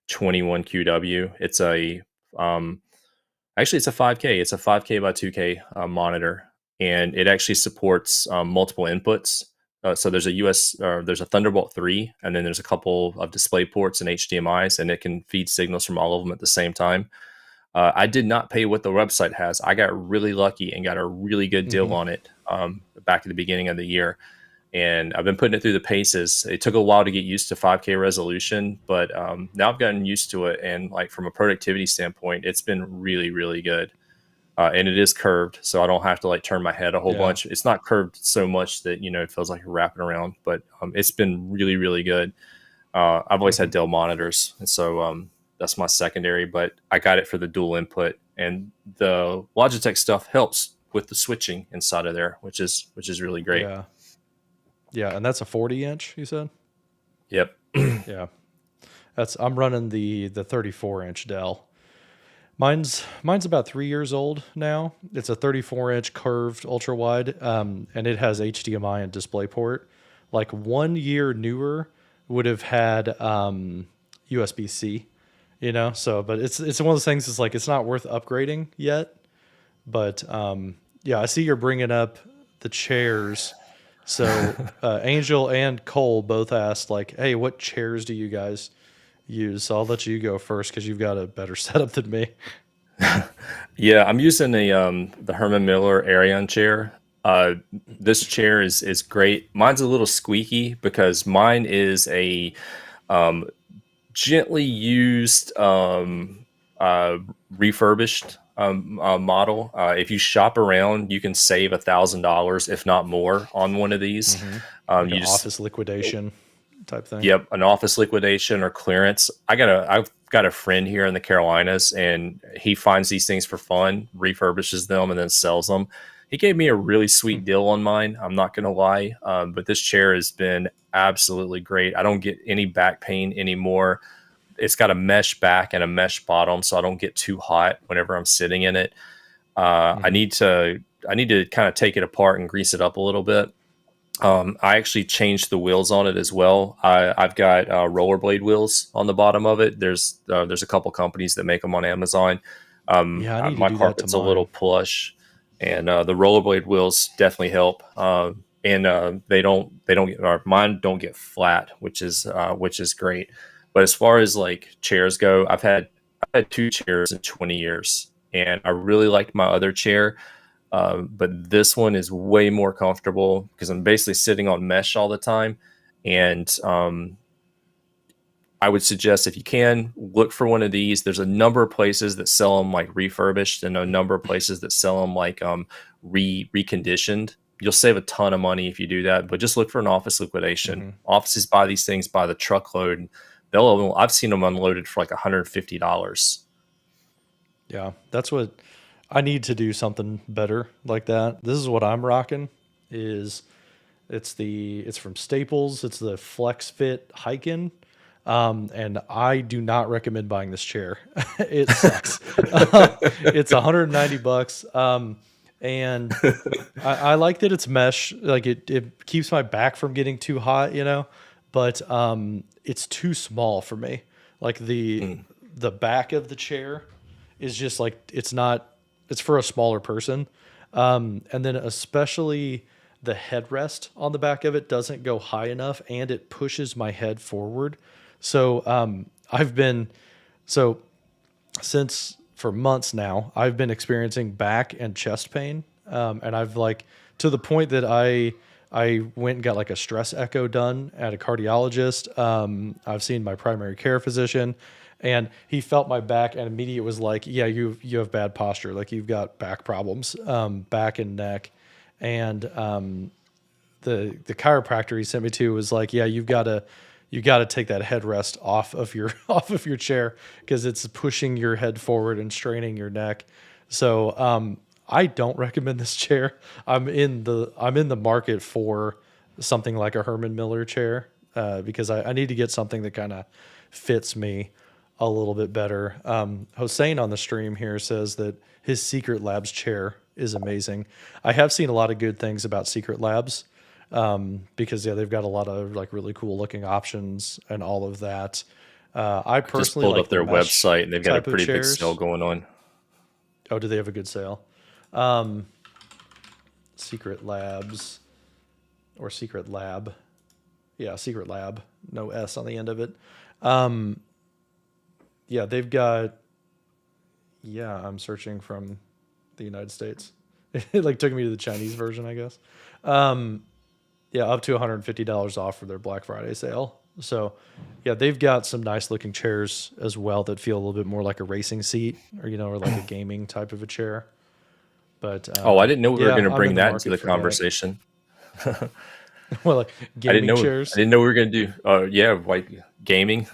21QW. It's a actually it's a 5K. It's a 5K by 2K monitor, and it actually supports multiple inputs. So there's there's a Thunderbolt 3, and then there's a couple of display ports and HDMI's, and it can feed signals from all of them at the same time. I did not pay what the website has. I got really lucky and got a really good deal on it back at the beginning of the year. And I've been putting it through the paces. It took a while to get used to 5K resolution, but now I've gotten used to it. And like from a productivity standpoint, it's been really, really good. And it is curved, so I don't have to like turn my head a whole bunch. It's not curved so much that, it feels like you're wrapping around, but it's been really, really good. I've always had Dell monitors, and so that's my secondary, but I got it for the dual input, and the Logitech stuff helps with the switching inside of there, which is really great. Yeah, and that's a 40-inch, you said? Yep. Yeah. I'm running the 34-inch Dell. Mine's about 3 years old now. It's a 34-inch curved ultra wide, and it has HDMI and DisplayPort. Like 1 year newer would have had USB-C, So, but it's one of those things. It's like it's not worth upgrading yet. But yeah, I see you're bringing up the chairs. So Angel and Cole both asked like, "Hey, what chairs do you guys use?" So I'll let you go first because you've got a better setup than me. Yeah, I'm using the Herman Miller Arion chair. This chair is great. Mine's a little squeaky because mine is a gently used refurbished model. If you shop around, you can save $1,000, if not more, on one of these. Like an office liquidation type thing. Yep, an office liquidation or clearance. I've got a friend here in the Carolinas, and he finds these things for fun, refurbishes them, and then sells them. He gave me a really sweet deal on mine. I'm not going to lie, but this chair has been absolutely great. I don't get any back pain anymore. It's got a mesh back and a mesh bottom, so I don't get too hot whenever I'm sitting in it. I need to kind of take it apart and grease it up a little bit. I actually changed the wheels on it as well. I've got rollerblade wheels on the bottom of it. There's a couple companies that make them on Amazon. Yeah, I need my to do carpet's that a to little mine. plush, and the rollerblade wheels definitely help. And they don't get, or mine don't get flat, which is great. But as far as like chairs go, I've had 2 chairs in 20 years, and I really liked my other chair. But this one is way more comfortable because I'm basically sitting on mesh all the time. And I would suggest, if you can, look for one of these. There's a number of places that sell them like refurbished, and a number of places that sell them like reconditioned. You'll save a ton of money if you do that, but just look for an office liquidation. Offices buy these things by the truckload. I've seen them unloaded for like $150. Yeah, that's what I need to do, something better like that. This is what I'm rocking. It's from Staples. It's the Flex Fit Hiking. And I do not recommend buying this chair. It sucks. It's $190. And I like that it's mesh. Like it keeps my back from getting too hot, but it's too small for me. Like the back of the chair is just like, it's for a smaller person. And then especially the headrest on the back of it doesn't go high enough, and it pushes my head forward. So since for months now, I've been experiencing back and chest pain. And I've to the point that I went and got like a stress echo done at a cardiologist. I've seen my primary care physician, and he felt my back and immediately was like, yeah, you have bad posture. Like you've got back problems, back and neck. And the chiropractor he sent me to was like, yeah, you got to take that headrest off of your chair because it's pushing your head forward and straining your neck. So I don't recommend this chair. I'm in the market for something like a Herman Miller chair because I need to get something that kind of fits me a little bit better. Hossein on the stream here says that his Secret Labs chair is amazing. I have seen a lot of good things about Secret Labs because they've got a lot of like really cool looking options and all of that. I Just personally pulled like up the their mesh website and they've got a type of pretty big sale chairs. going on. Oh, do they have a good sale? Secret Labs or Secret Lab. Yeah, Secret Lab. No S on the end of it. Yeah, they've got. Yeah, I'm searching from the United States. It like took me to the Chinese version, I guess. Yeah, up to $150 off for their Black Friday sale. So, yeah, they've got some nice looking chairs as well that feel a little bit more like a racing seat or or like a gaming type of a chair. But Oh, I didn't know we were yeah, going to I'm in bring the that into market the for that. conversation. Well, like I didn't gaming know. I chairs. didn't know we were going to do. Yeah, like gaming.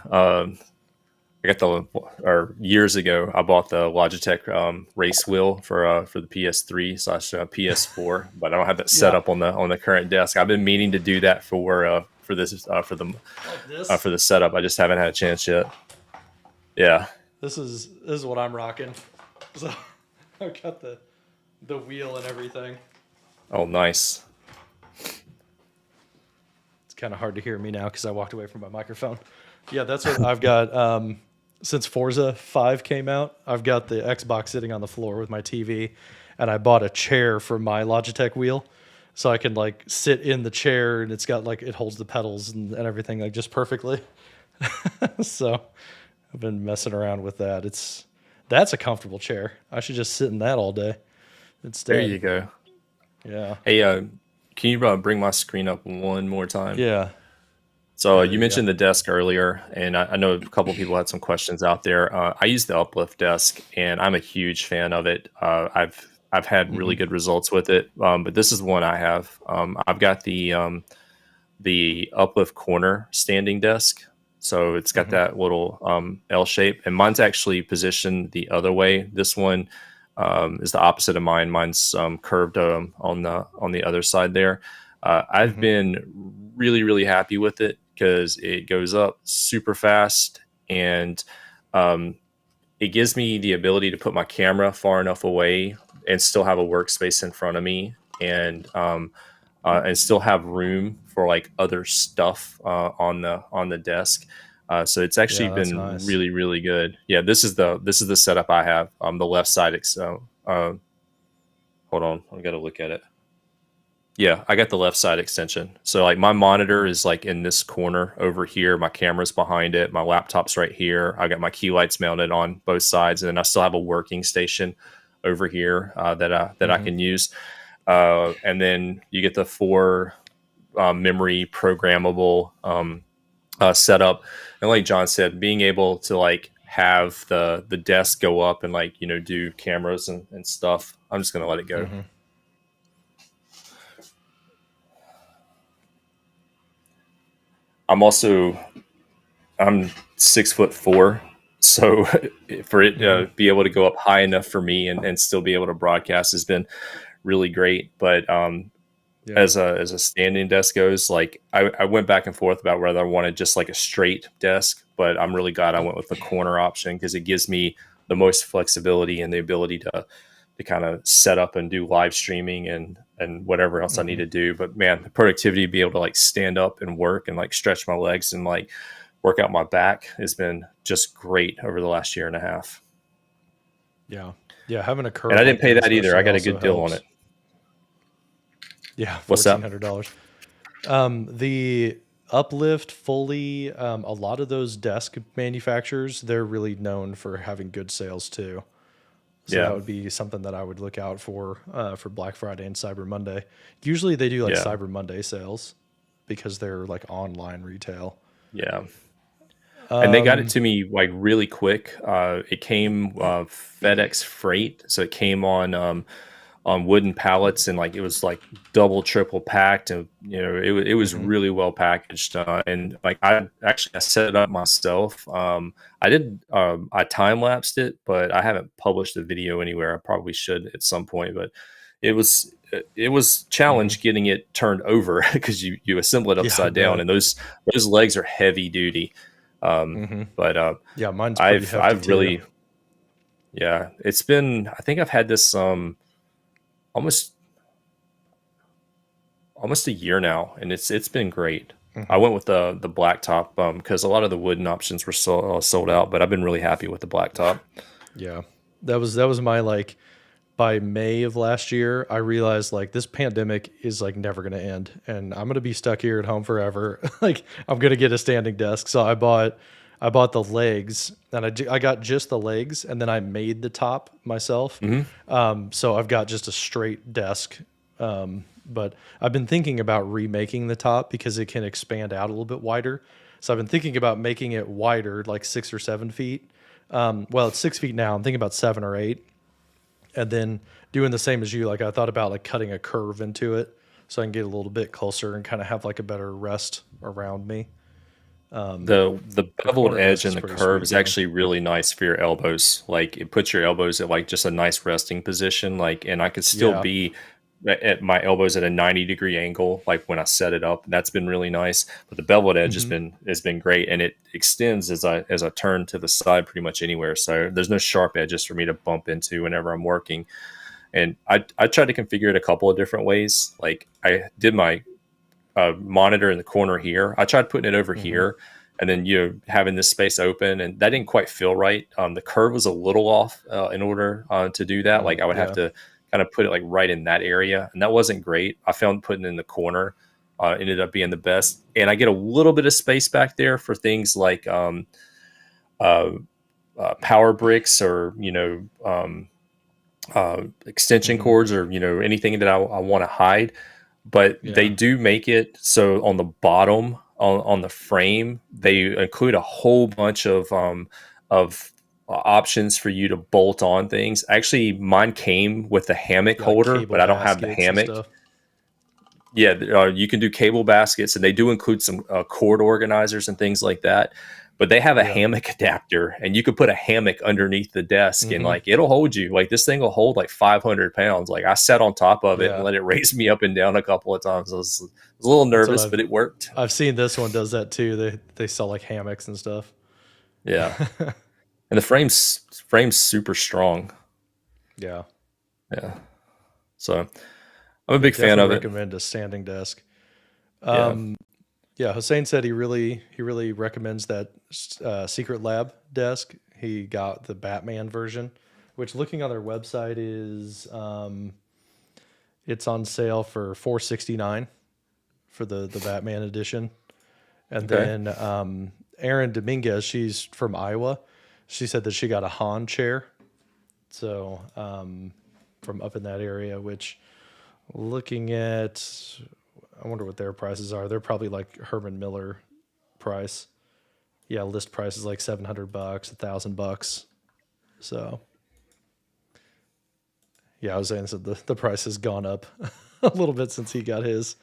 I got or years ago, I bought the Logitech race wheel for the PS3 slash PS4, but I don't have that set Yeah, up on the current desk. I've been meaning to do that for this like this. for the setup. I just haven't had a chance yet. Yeah. This is what I'm rocking. So I've got the wheel and everything. Oh, nice. It's kind of hard to hear me now because I walked away from my microphone. Yeah, that's what I've got. Since Forza 5 came out, I've got the Xbox sitting on the floor with my TV, and I bought a chair for my Logitech wheel, so I can like sit in the chair, and it's got like it holds the pedals and everything like just perfectly. So I've been messing around with that. That's a comfortable chair. I should just sit in that all day There instead. you go. Yeah. Hey, can you bring my screen up one more time? Yeah. So Yeah, there you you go. mentioned the desk earlier, and I know a couple of people had some questions out there. I use the uplift desk, and I'm a huge fan of it. I've had really good results with it, but this is one I have. I've got the uplift corner standing desk, so it's got that little L shape, and mine's actually positioned the other way. This one is the opposite of mine. Mine's curved on the other side there. I've been really happy with it because it goes up super fast and it gives me the ability to put my camera far enough away and still have a workspace in front of me and still have room for like other stuff on the desk. So it's actually Yeah, that's been nice. really good. Yeah, this is the setup I have. The left side. Hold on, I got to look at it. Yeah, I got the left side extension. So like my monitor is like in this corner over here. My camera's behind it. My laptop's right here. I got my key lights mounted on both sides, and then I still have a working station over here that I can use. And then you get the 4 memory programmable setup. And like John said, being able to like have the desk go up and like do cameras and stuff. I'm just gonna let it go. I'm 6'4", so for it to be able to go up high enough for me and still be able to broadcast has been really great. But Yeah. as a standing desk goes, like I went back and forth about whether I wanted just like a straight desk, but I'm really glad I went with the corner option because it gives me the most flexibility and the ability to kind of set up and do live streaming and whatever else I need to do. But man, the productivity to be able to like stand up and work and like stretch my legs and like work out my back has been just great over the last year and a half. Yeah. Yeah. Having a And curve I didn't like pay that that either. I especially got a also good deal on helps. it. Yeah. What's that? $1,400. The Uplift fully, a lot of those desk manufacturers, they're really known for having good sales too. So that Yeah. would be something that I would look out for Black Friday and Cyber Monday. Usually they do like Yeah. Cyber Monday sales because they're like online retail. Yeah. And they got it to me like really quick. It came FedEx Freight, so it came on on wooden pallets, and like it was like double, triple packed, and it was Mm-hmm. really well packaged. And like I set it up myself. I time lapsed it, but I haven't published the video anywhere. I probably should at some point, but it was Mm-hmm. challenge getting it turned over because you assemble it Yeah, I upside down, bet. and those legs are heavy duty. Mm-hmm. But Yeah, mine's pretty hefty I've too. really, yeah, it's been, I think I've had this almost almost a year now, and it's been great. I Mm-hmm. went with the black top because a lot of the wooden options were sold out, but I've been really happy with the black top. Yeah, that was my like. By May of last year, I realized like this pandemic is like never going to end, and I'm going to be stuck here at home forever. Like I'm going to get a standing desk, so I bought the legs, and I got just the legs, and then I made the top myself. Hmm. So I've got just a straight desk. But I've been thinking about remaking the top because it can expand out a little bit wider. So I've been thinking about making it wider, like 6 or 7 feet. Well, it's 6 feet now. I'm thinking about 7 or 8, and then doing the same as you. Like I thought about like cutting a curve into it so I can get a little bit closer and kind of have like a better rest around me. The The beveled corner desk edge is and the pretty curve sweet is too. actually really nice for your elbows. Like it puts your elbows at like just a nice resting position. Like, and I could still Yeah. be at my elbows at a 90-degree angle, like when I set it up. That's been really nice. But the beveled edge Hmm. has been great, and it extends as I turn to the side pretty much anywhere. So there's no sharp edges for me to bump into whenever I'm working. And I tried to configure it a couple of different ways. Like I did my monitor in the corner here. I tried putting it over Hmm. here, and then having this space open, and that didn't quite feel right. The curve was a little off in order to do that. Like I would have Yeah. to kind of put it like right in that area, and that wasn't great. I found putting it in the corner ended up being the best, and I get a little bit of space back there for things like uh, power bricks, or extension Hmm. cords, or anything that I want to hide. But they Yeah. do make it so on the bottom on the frame they include a whole bunch of options for you to bolt on things. Actually, mine came with the hammock Yeah. Like holder, cable but I don't have the baskets and hammock. stuff. Yeah, you can do cable baskets, and they do include some cord organizers and things like that. But they have a Yeah. hammock adapter, and you could put a hammock underneath the desk, and Hmm. like it'll hold you. Like this thing will hold like 500 pounds. Like I sat on top of it and Yeah. let it raise me up and down a couple of times. I was a little That's what nervous, but it worked. I've seen. This one does that too. They sell like hammocks and stuff. Yeah, and the frame's super strong. Yeah. Yeah, so I'm a Yeah. big fan Definitely of it. recommend a standing desk. Yeah. Yeah, Hussein said he really recommends that Secret Lab desk. He got the Batman version, which looking on their website is it's on sale for 469 for the Batman edition. And Okay. then Erin Dominguez, she's from Iowa. She said that she got a Han chair. So from up in that area, which looking at, I wonder what their prices are. They're probably like Herman Miller price. Yeah, list price is like $700, $1,000. So yeah, I was saying so the price has gone up a little bit since he got his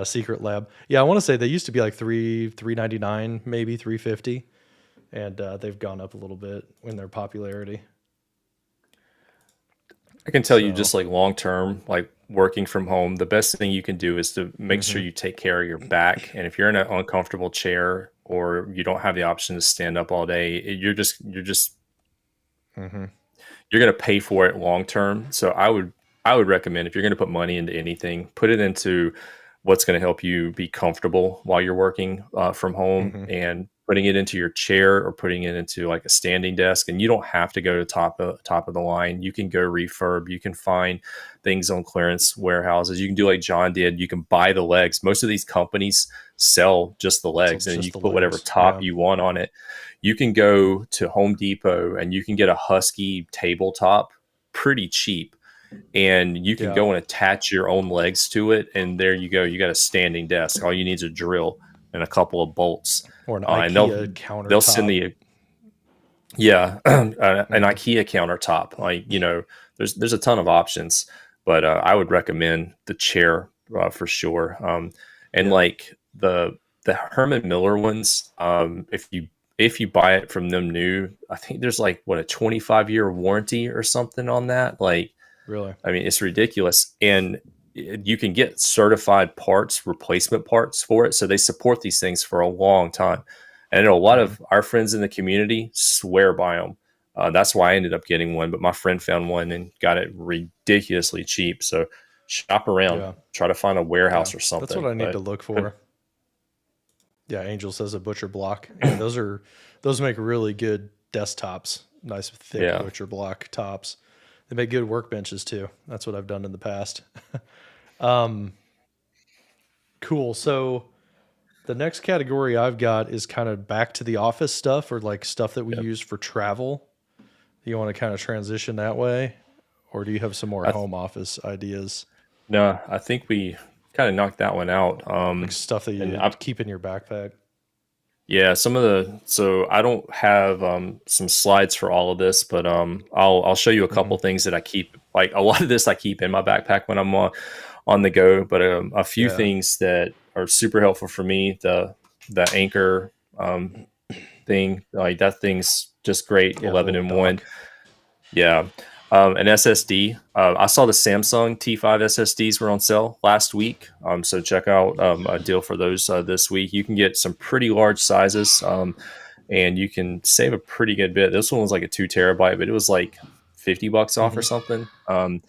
Secret Lab. Yeah, I want to say they used to be like 399, maybe 350, and they've gone up a little bit in their popularity. I can tell you, So just like long term, like working from home, the best thing you can do is to make sure hmm you take care of your back. And if you're in an uncomfortable chair, or you don't have the option to stand up all day, hmm you're going to pay for it long term. So I would recommend, if you're going to put money into anything, put it into what's going to help you be comfortable while you're working from home, hmm and putting it into your chair or putting it into like a standing desk. And you don't have to go to top of the line. You can go refurb. You can find things on clearance warehouses. You can do like John did. You can buy the legs. Most of these companies sell just the so legs, it's and just you the can put whatever legs. top Yeah. you want on it. You can go to Home Depot and you can get a Husky tabletop pretty cheap, and you can Yeah. go and attach your own legs to it, and there you go. You got a standing desk. All you need is a drill and a couple of bolts, Or an and they'll IKEA they'll send countertop. the yeah an Hmm IKEA countertop. Like there's a ton of options. but I would recommend the chair for sure. And Yeah. like the Herman Miller ones, if you buy it from them new, I think there's like what, a 25-year warranty or something on that. Like, Really. I mean, it's ridiculous. And you can get certified parts, replacement parts for it. So they support these things for a long time. And I know a lot Mhm. of our friends in the community swear by them. That's why I ended up getting one. But my friend found one and got it ridiculously cheap. So shop around, Yeah. try to find a Yeah. warehouse or That's what something. I need to look for. Yeah, Angel says a butcher block. Yeah, those make really good desktops. Nice thick Yeah. butcher block tops. They make good workbenches too. That's what I've done in the past. um, cool. So the next category I've got is kind of back to the office stuff, or like stuff that we Yep. use for travel. You want to kind of transition that way, or do you have some more I, home office ideas, no, I think we kind of knocked that one out. like stuff that And you I, keep in your backpack? Yeah, so I don't have some slides for all of this, but I'll show you a Hmm. couple things that I keep. Like a lot of this I keep in my backpack when I'm on the go, but a few Yeah. things that are super helpful for me. The anchor thing, like that thing's just great, Yeah, the 11 little in one. dock. Yeah. An SSD. I saw the Samsung T5 SSDs were on sale last week. So check out a deal for those this week. You can get some pretty large sizes, and you can save a pretty good bit. This one was like a 2 terabyte, but it was like $50 off or Hmm. something.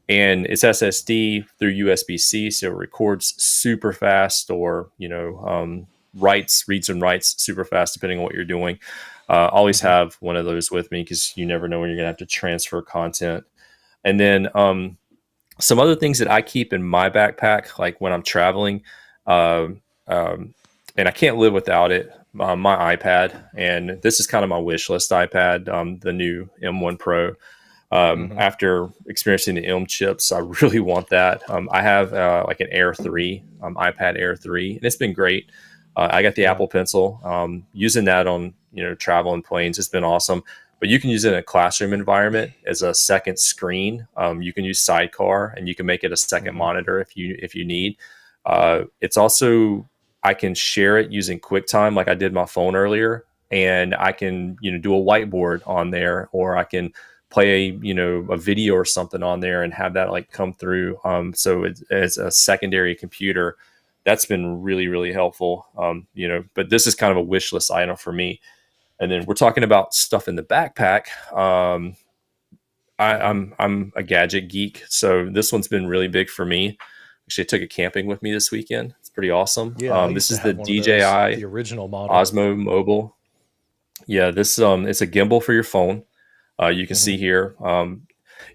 And it's SSD through USB-C, so it records super fast, or reads and writes super fast depending on what you're doing. Always Hmm. have one of those with me because you never know when you're gonna have to transfer content. And then some other things that I keep in my backpack, like when I'm traveling, um, and I can't live without it. My iPad, and this is kind of my wish list iPad, the new M1 Pro. Hmm. After experiencing the Elm chips, I really want that. I have like an Air 3, iPad Air 3, and it's been great. I got the Yeah. Apple Pencil. Using that on travel and planes has been awesome. But you can use it in a classroom environment as a second screen. You can use Sidecar, and you can make it a second Hmm. monitor if you need. It's also, I can share it using QuickTime, like I did my phone earlier, and I can do a whiteboard on there, or I can play a video or something on there and have that like come through. So it's a secondary computer. That's been really, really helpful. But this is kind of a wish list item for me. And then we're talking about stuff in the backpack. Hmm. I'm a gadget geek, so this one's been really big for me. Actually, I took it camping with me this weekend. It's pretty awesome. Yeah, I used This to is the have one of those, the DJI original model. Osmo Mobile. Yeah, this it's a gimbal for your phone. You can Hmm. see here.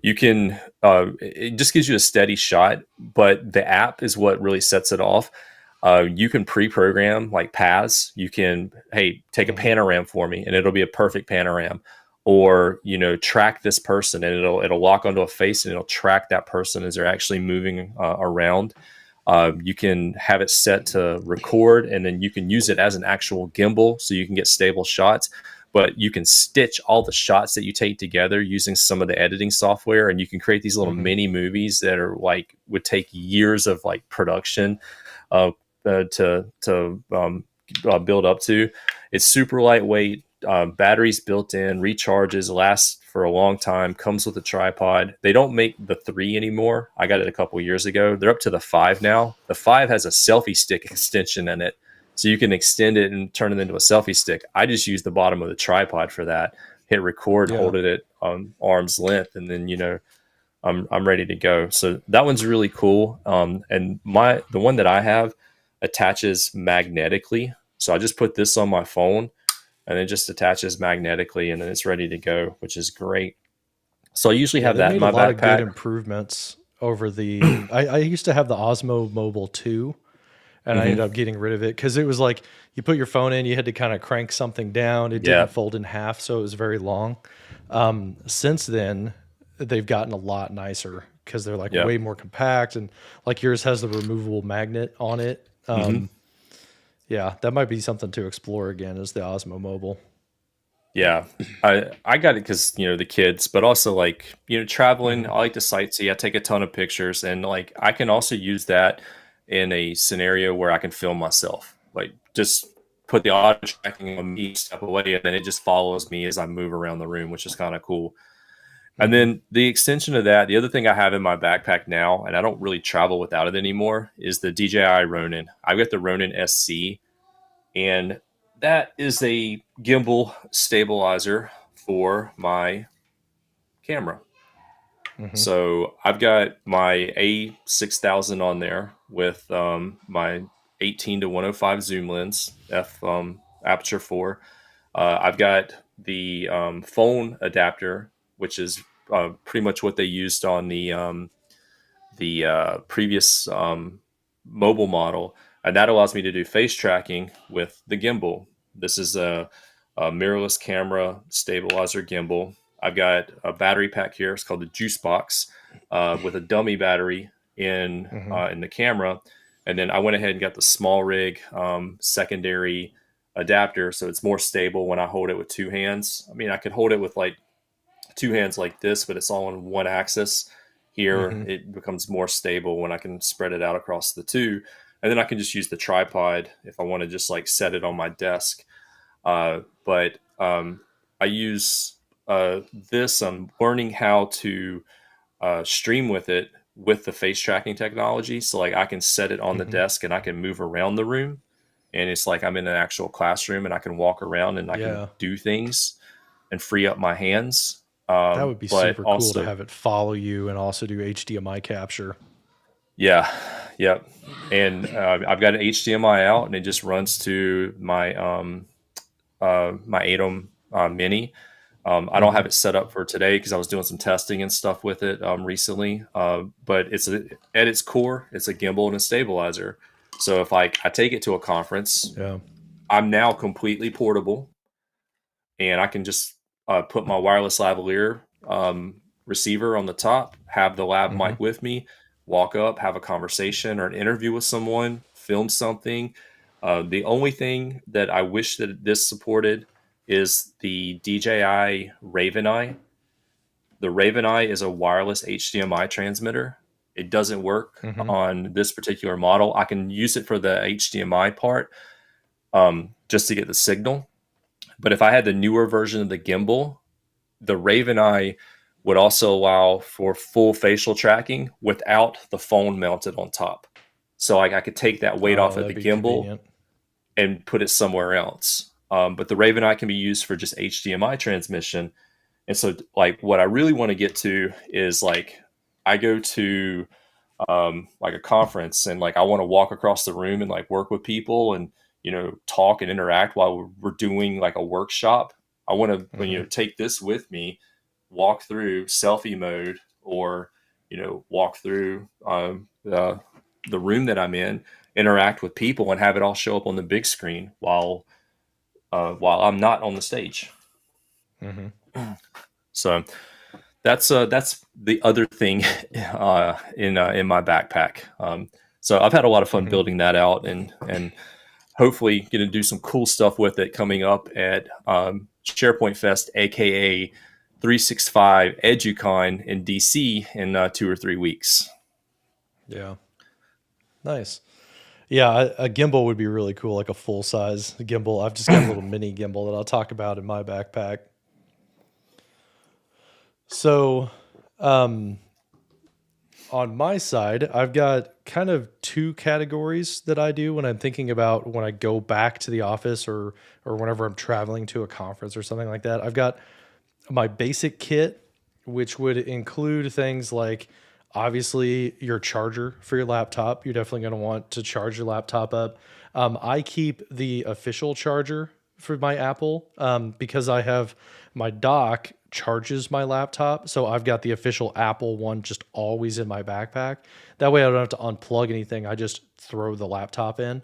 You can it just gives you a steady shot, but the app is what really sets it off. You can pre-program like paths. You can, hey, take a Hmm. panoram for me, and it'll be a perfect panoram. Or track this person, and it'll lock onto a face, and it'll track that person as they're actually moving around. You can have it set to record, and then you can use it as an actual gimbal, so you can get stable shots. But you can stitch all the shots that you take together using some of the editing software, and you can create these little Hmm. mini movies that are like would take years of like production uh, to build up to. It's super lightweight. Batteries built in, recharges, lasts for a long time. Comes with a tripod. They don't make the 3 anymore. I got it a couple years ago. They're up to the 5 now. The 5 has a selfie stick extension in it, so you can extend it and turn it into a selfie stick. I just use the bottom of the tripod for that. Hit record, Yeah. hold it at arm's length, and then I'm ready to go. So that one's really cool. And the one that I have attaches magnetically. So I just put this on my phone, and it just attaches magnetically, and then it's ready to go, which is great. So I usually Yeah, have they that in made a my lot of good backpack. improvements over the. I used to have the Osmo Mobile 2, and I ended Hmm. up getting rid of it because it was like you put your phone in, you had to kind of crank something down. It didn't Yeah, fold in half, so it was very long. Since then, they've gotten a lot nicer because they're like yeah. way more compact, and like yours has the removable magnet on it. Hmm. Yeah, that might be something to explore again, is the Osmo Mobile. Yeah, I got it because the kids, but also like traveling. Hmm. I like to sightsee. I take a ton of pictures, and like I can also use that in a scenario where I can film myself. Like just put the auto tracking on me, step away, and then it just follows me as I move around the room, which is kind of cool. And Hmm. then the extension of that, the other thing I have in my backpack now, and I don't really travel without it anymore, is the DJI Ronin. I've got the Ronin SC, and that is a gimbal stabilizer for my camera. Hmm. So I've got my A6000 on there with my 18 to 105 zoom lens, f aperture 4. I've got the phone adapter, which is pretty much what they used on the previous mobile model, and that allows me to do face tracking with the gimbal. This is a mirrorless camera stabilizer gimbal. I've got a battery pack here. It's called the Juice Box, with a dummy battery Hmm. in the camera, and then I went ahead and got the small rig secondary adapter, so it's more stable when I hold it with two hands. I mean, I could hold it with like two hands like this, but it's all on one axis. Here, Hmm. it becomes more stable when I can spread it out across the two. And then I can just use the tripod if I want to just like set it on my desk. But I use this. I'm learning how to stream with it with the face tracking technology. So like I can set it on the Hmm. desk and I can move around the room. And it's like I'm in an actual classroom and I can walk around and I can Yeah. do things and free up my hands. That would be But super cool to also, have it follow you and also do HDMI capture. yeah, yep. And I've got an HDMI out, and it just runs to my Atom Mini. I don't Hmm. have it set up for today because I was doing some testing and stuff with it recently. But at its core, it's a gimbal and a stabilizer. So if I take it to a conference, Yeah. I'm now completely portable, and I can just put my wireless lavalier receiver on the top, have the lab Hmm. mic with me, walk up, have a conversation or an interview with someone, film something. The only thing that I wish that this supported is the DJI Raven Eye. The Raven Eye is a wireless HDMI transmitter. It doesn't work Hmm. on this particular model. I can use it for the HDMI part, just to get the signal. But if I had the newer version of the gimbal, the Raven Eye would also allow for full facial tracking without the phone mounted on top. So I could take that weight off Oh, of that'd the be gimbal convenient. and put it somewhere else. But the Raven Eye can be used for just HDMI transmission. And so, like, what I really want to get to is like, I go to like a conference and like I want to walk across the room and like work with people and talk and interact while we're doing like a workshop. I want to Hmm. take this with me, walk through selfie mode, or walk through the room that I'm in, interact with people, and have it all show up on the big screen while I'm not on the stage. Hmm. So that's the other thing in my backpack. So I've had a lot of fun Hmm. building that out, and hopefully going to do some cool stuff with it coming up at SharePoint Fest, aka 365 EduCon in DC in 2 or 3 weeks. Yeah. Nice. Yeah, a gimbal would be really cool, like a full size gimbal. I've just got a little mini gimbal that I'll talk about in my backpack. So, um, on my side, I've got kind of two categories that I do when I'm thinking about when I go back to the office or whenever I'm traveling to a conference or something like that. I've got my basic kit, which would include things like obviously your charger for your laptop. You're definitely going to want to charge your laptop up. I keep the official charger for my Apple because I have my dock charges my laptop. So I've got the official Apple one just always in my backpack. That way I don't have to unplug anything. I just throw the laptop in.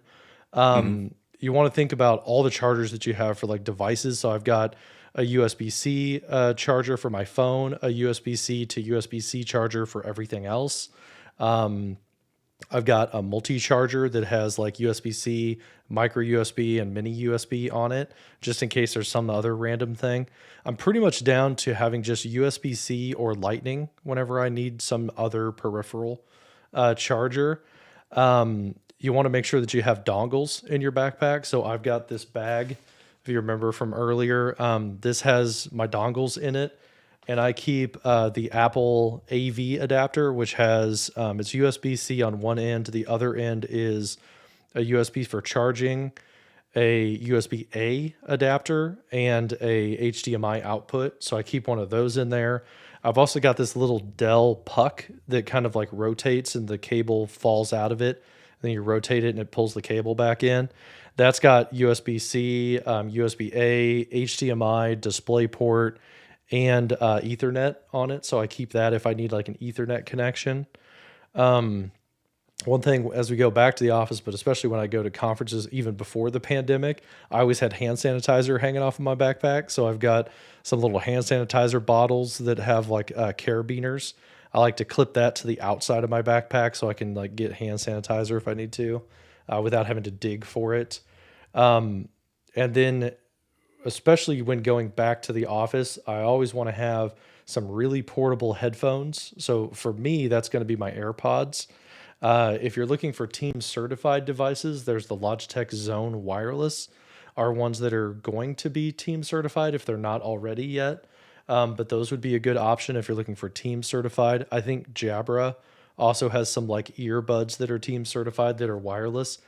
Mm-hmm. You want to think about all the chargers that you have for like devices. So I've got a USB-C charger for my phone, a USB-C to USB-C charger for everything else. I've got a multi-charger that has like USB-C, micro USB, and mini USB on it, just in case there's some other random thing. I'm pretty much down to having just USB-C or Lightning whenever I need some other peripheral charger. You want to make sure that you have dongles in your backpack. So I've got this bag, if you remember from earlier. This has my dongles in it. And I keep the Apple AV adapter, which has it's USB-C on one end. The other end is a USB for charging, a USB-A adapter, and a HDMI output. So I keep one of those in there. I've also got this little Dell puck that kind of like rotates and the cable falls out of it. And then you rotate it and it pulls the cable back in. That's got USB-C, USB-A, HDMI, DisplayPort, and Ethernet on it. So I keep that if I need like an Ethernet connection. One thing as we go back to the office, but especially when I go to conferences, even before the pandemic, I always had hand sanitizer hanging off of my backpack. So I've got some little hand sanitizer bottles that have like carabiners. I like to clip that to the outside of my backpack so I can like get hand sanitizer if I need to, without having to dig for it. And then especially when going back to the office, I always want to have some really portable headphones. So for me, that's going to be my AirPods. If you're looking for team certified devices, there's the Logitech Zone Wireless are ones that are going to be team certified if they're not already yet. But those would be a good option if you're looking for team certified. I think Jabra also has some like earbuds that are team certified that are wireless.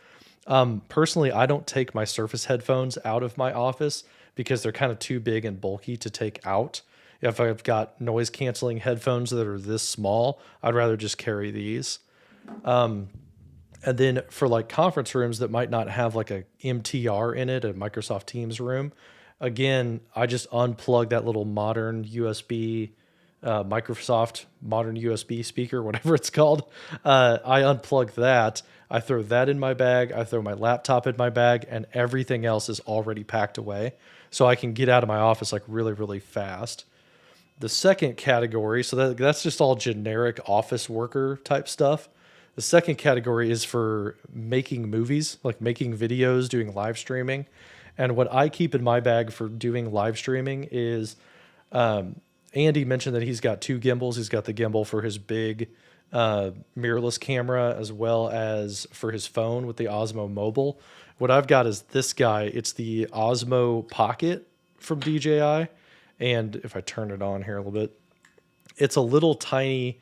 Personally, I don't take my Surface headphones out of my office because they're kind of too big and bulky to take out. If I've got noise canceling headphones that are this small, I'd rather just carry these. And then for like conference rooms that might not have like a MTR in it, a Microsoft Teams room, again, I just unplug that little modern USB, Microsoft modern USB speaker, whatever it's called. I unplug that. I throw that in my bag. I throw my laptop in my bag, and everything else is already packed away. So I can get out of my office like really, really fast. The second category, so that's just all generic office worker type stuff. The second category is for making movies, like making videos, doing live streaming. And what I keep in my bag for doing live streaming is Andy mentioned that he's got two gimbals. He's got the gimbal for his big mirrorless camera as well as for his phone with the Osmo Mobile. What I've got is this guy. It's the Osmo Pocket from DJI. And if I turn it on here a little bit, it's a little tiny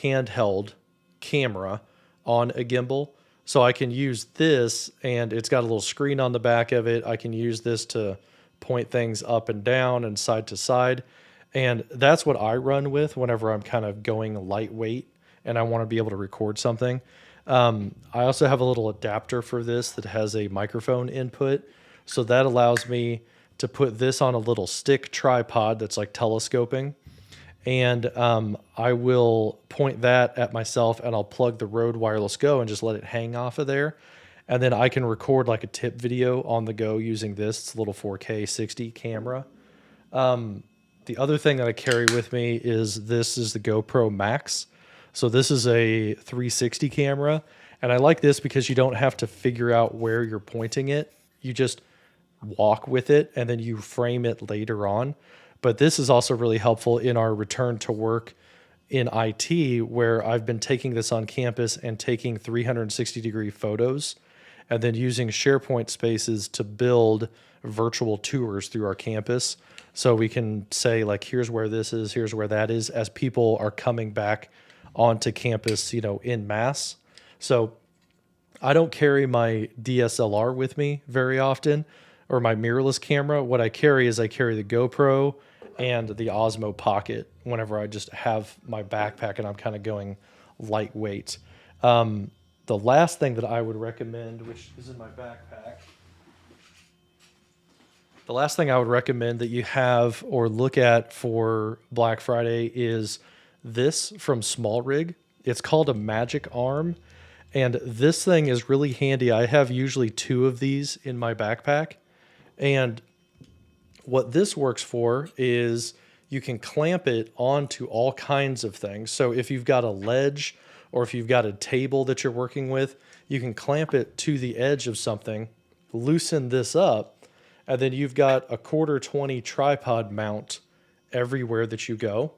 handheld camera on a gimbal. So I can use this, and it's got a little screen on the back of it. I can use this to point things up and down and side to side. And that's what I run with whenever I'm kind of going lightweight and I want to be able to record something. I also have a little adapter for this that has a microphone input. So that allows me to put this on a little stick tripod that's like telescoping. And I will point that at myself, and I'll plug the Rode Wireless Go and just let it hang off of there. And then I can record like a tip video on the go using this. It's a little 4K 60 camera. The other thing that I carry with me is this is the GoPro Max. So this is a 360 camera. And I like this because you don't have to figure out where you're pointing it. You just walk with it and then you frame it later on. But this is also really helpful in our return to work in IT, where I've been taking this on campus and taking 360-degree photos and then using SharePoint spaces to build virtual tours through our campus. So we can say, like, here's where this is, here's where that is, as people are coming back onto campus, en masse. So I don't carry my DSLR with me very often, or my mirrorless camera. What I carry the GoPro and the Osmo Pocket whenever I just have my backpack and I'm kind of going lightweight. The last thing that I would recommend, which is in my backpack, the last thing I would recommend that you have or look at for Black Friday is this from Small Rig. It's called a Magic Arm. And this thing is really handy. I have usually two of these in my backpack. And what this works for is you can clamp it onto all kinds of things. So if you've got a ledge or if you've got a table that you're working with, you can clamp it to the edge of something, loosen this up, and then you've got a 1/4 20 tripod mount everywhere that you go.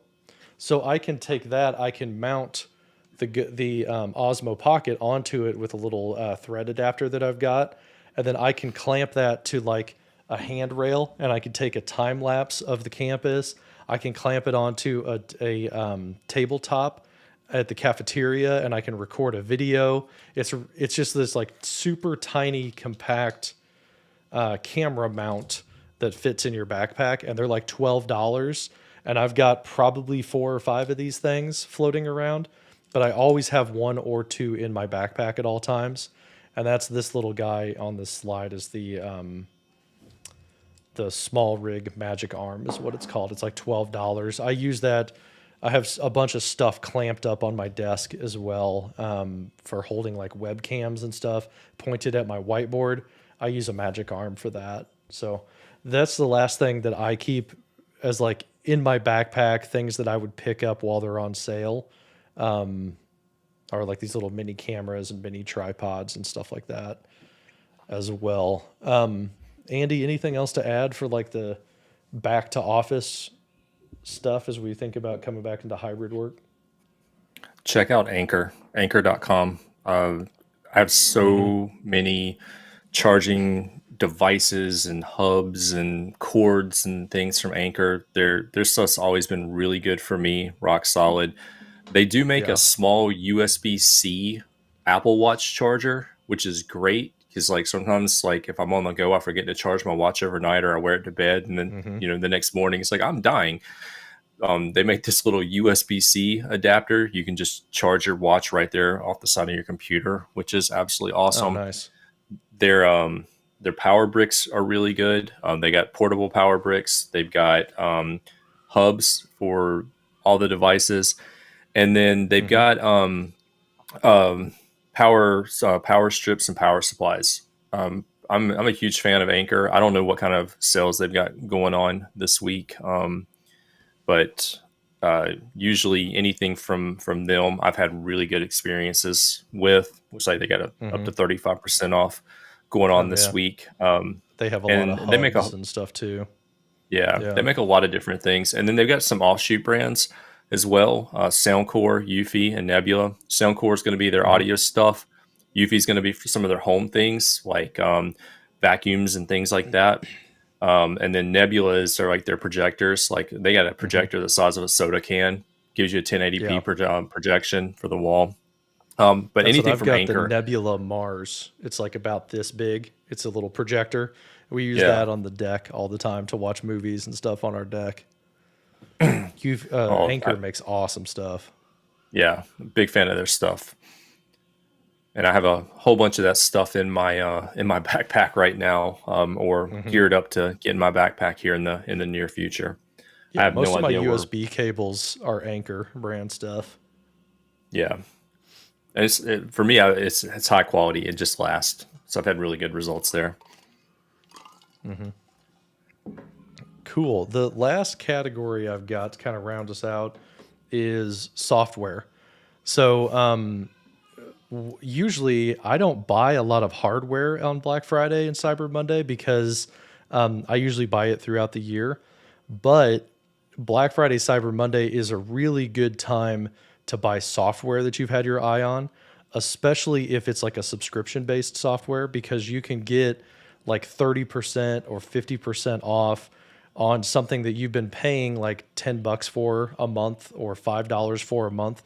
So I can take that, I can mount the Osmo Pocket onto it with a little thread adapter that I've got, and then I can clamp that to like a handrail, and I can take a time lapse of the campus. I can clamp it onto a tabletop at the cafeteria, and I can record a video. It's just this like super tiny, compact camera mount that fits in your backpack, and they're like $12. And I've got probably 4 or 5 of these things floating around, but I always have 1 or 2 in my backpack at all times. And that's this little guy on this slide is the small rig magic arm is what it's called. It's like $12. I use that. I have a bunch of stuff clamped up on my desk as well for holding like webcams and stuff pointed at my whiteboard. I use a magic arm for that. So that's the last thing that I keep as like in my backpack, things that I would pick up while they're on sale. Are like these little mini cameras and mini tripods and stuff like that as well. Andy, anything else to add for like the back to office stuff as we think about coming back into hybrid work? Check out anchor.com. I have so many charging devices and hubs and cords and things from Anchor. Their stuff's always been really good for me, rock solid. They do make a small USB-C Apple Watch charger, which is great because like sometimes like if I'm on the go, I forget to charge my watch overnight or I wear it to bed, and then the next morning it's like I'm dying. They make this little USB-C adapter. You can just charge your watch right there off the side of your computer, which is absolutely awesome. Oh, nice. Their power bricks are really good. They got portable power bricks. They've got hubs for all the devices, and then they've got power strips and power supplies. I'm a huge fan of Anchor. I don't know what kind of sales they've got going on this week, but usually anything from them I've had really good experiences with. Looks like they got up to 35% off going on this week. They have a lot of hubs and stuff too. Yeah, they make a lot of different things, and then they've got some offshoot brands as well. Soundcore, Eufy, and Nebula. Soundcore is going to be their audio stuff. Eufy is going to be for some of their home things like vacuums and things like that. And then Nebula is like their projectors. Like they got a projector the size of a soda can, gives you a 1080p projection for the wall. But that's anything from Anchor. The Nebula Mars. It's like about this big. It's a little projector. We use that on the deck all the time to watch movies and stuff on our deck. Anchor makes awesome stuff. Yeah, big fan of their stuff. And I have a whole bunch of that stuff in my backpack right now, or geared up to get in my backpack here in the near future. Yeah, I have most of my USB cables are Anchor brand stuff. Yeah, and for me, it's high quality. It just lasts. So I've had really good results there. Cool. The last category I've got to kind of round us out is software. So usually I don't buy a lot of hardware on Black Friday and Cyber Monday because I usually buy it throughout the year. But Black Friday, Cyber Monday is a really good time to buy software that you've had your eye on, especially if it's like a subscription-based software, because you can get like 30% or 50% off on something that you've been paying like $10 for a month or $5 for a month.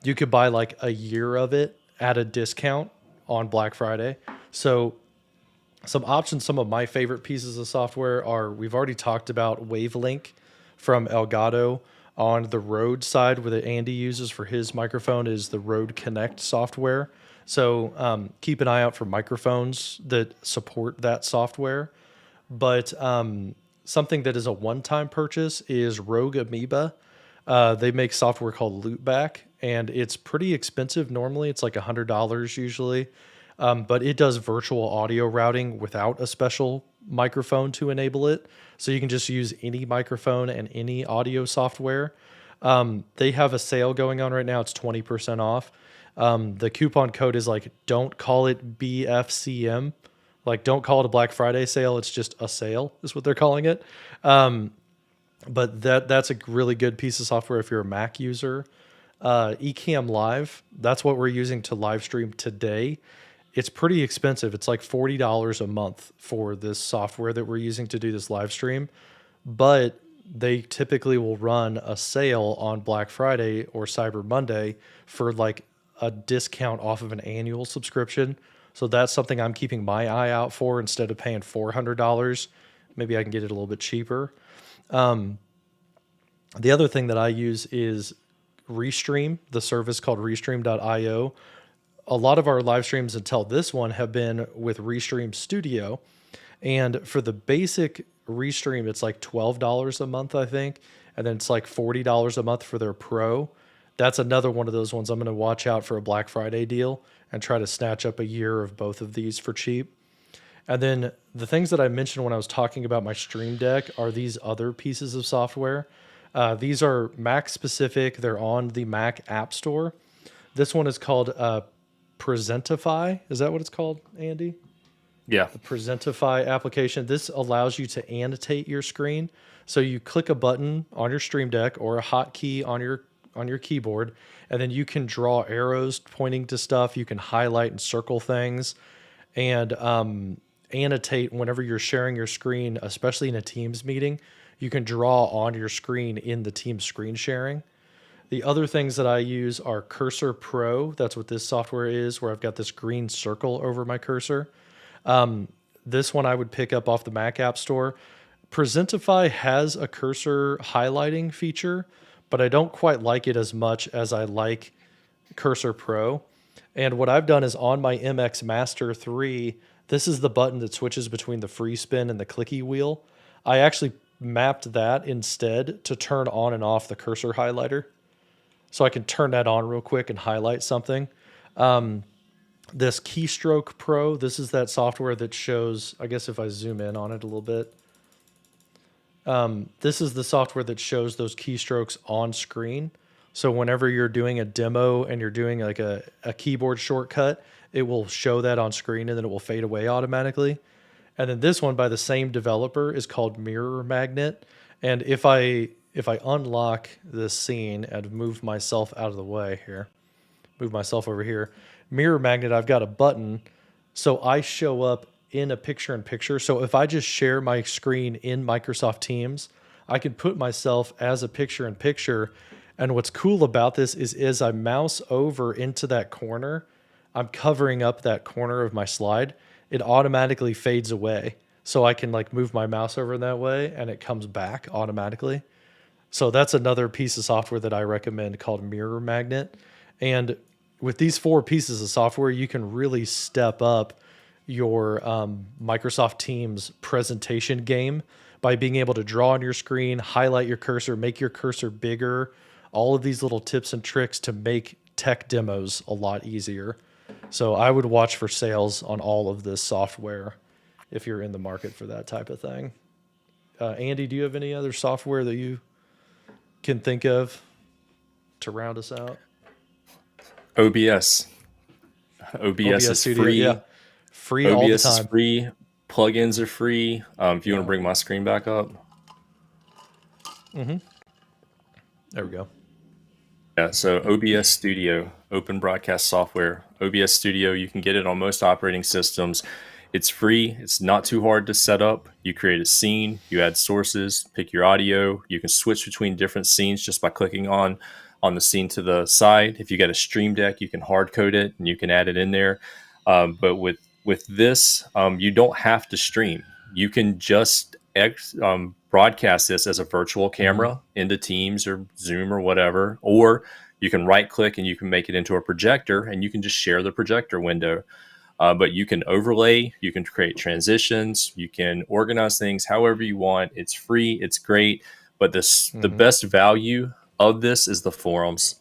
You could buy like a year of it at a discount on Black Friday. So some options, some of my favorite pieces of software are, we've already talked about Wavelink from Elgato. On the Rode side, where Andy uses for his microphone, is the Rode Connect software. So keep an eye out for microphones that support that software. But something that is a one-time purchase is Rogue Amoeba. They make software called Loopback, and it's pretty expensive normally. It's like $100 usually. But it does virtual audio routing without a special microphone to enable it. So you can just use any microphone and any audio software. They have a sale going on right now. It's 20% off. The coupon code is like, don't call it BFCM. Like, don't call it a Black Friday sale. It's just a sale is what they're calling it. But that's a really good piece of software if you're a Mac user. Ecamm Live, that's what we're using to live stream today. It's pretty expensive. It's like $40 a month for this software that we're using to do this live stream. But they typically will run a sale on Black Friday or Cyber Monday for like a discount off of an annual subscription. So that's something I'm keeping my eye out for. Instead of paying $400, maybe I can get it a little bit cheaper. The other thing that I use is Restream, the service called restream.io. A lot of our live streams until this one have been with Restream Studio. And for the basic Restream, it's like $12 a month, I think. And then it's like $40 a month for their Pro. That's another one of those ones I'm going to watch out for a Black Friday deal and try to snatch up a year of both of these for cheap. And then the things that I mentioned when I was talking about my Stream Deck are these other pieces of software. These are Mac specific. They're on the Mac App Store. This one is called Presentify. Is that what it's called, Andy? Yeah. The Presentify application. This allows you to annotate your screen. So you click a button on your Stream Deck or a hotkey on your keyboard, and then you can draw arrows pointing to stuff. You can highlight and circle things, and annotate whenever you're sharing your screen, especially in a Teams meeting. You can draw on your screen in the Teams screen sharing. The other things that I use are Cursor Pro. That's what this software is, where I've got this green circle over my cursor. This one I would pick up off the Mac App Store. Presentify has a cursor highlighting feature, but I don't quite like it as much as I like Cursor Pro. And what I've done is on my MX Master 3, this is the button that switches between the free spin and the clicky wheel. I actually mapped that instead to turn on and off the cursor highlighter. So I can turn that on real quick and highlight something. This Keystroke Pro, this is that software that shows, I guess if I zoom in on it a little bit, this is the software that shows those keystrokes on screen. So whenever you're doing a demo and you're doing like a keyboard shortcut, it will show that on screen and then it will fade away automatically. And then this one by the same developer is called Mirror Magnet. And if I unlock this scene and move myself out of the way here, move myself over here, Mirror Magnet, I've got a button. So I show up in a picture-in-picture. So if I just share my screen in Microsoft Teams, I can put myself as a picture-in-picture. And what's cool about this is as I mouse over into that corner, I'm covering up that corner of my slide. It automatically fades away. So I can like move my mouse over that way and it comes back automatically. So that's another piece of software that I recommend called Mirror Magnet. And with these 4 pieces of software, you can really step up your Microsoft Teams presentation game by being able to draw on your screen, highlight your cursor, make your cursor bigger, all of these little tips and tricks to make tech demos a lot easier. So I would watch for sales on all of this software if you're in the market for that type of thing. Andy, do you have any other software that you can think of to round us out? OBS. OBS is Studio, free. Yeah. Free all the OBS is time. free. Plugins are free. If you want to bring my screen back up. There we go. Yeah, so OBS Studio, open broadcast software. OBS Studio, you can get it on most operating systems. It's free. It's not too hard to set up. You create a scene, you add sources, pick your audio. You can switch between different scenes just by clicking on the scene to the side. If you got a Stream Deck, you can hard code it and you can add it in there. But with this, you don't have to stream. You can just broadcast this as a virtual camera into Teams or Zoom or whatever, or you can right click and you can make it into a projector and you can just share the projector window. But you can overlay, you can create transitions, you can organize things however you want. It's free, it's great. But the best value of this is the forums.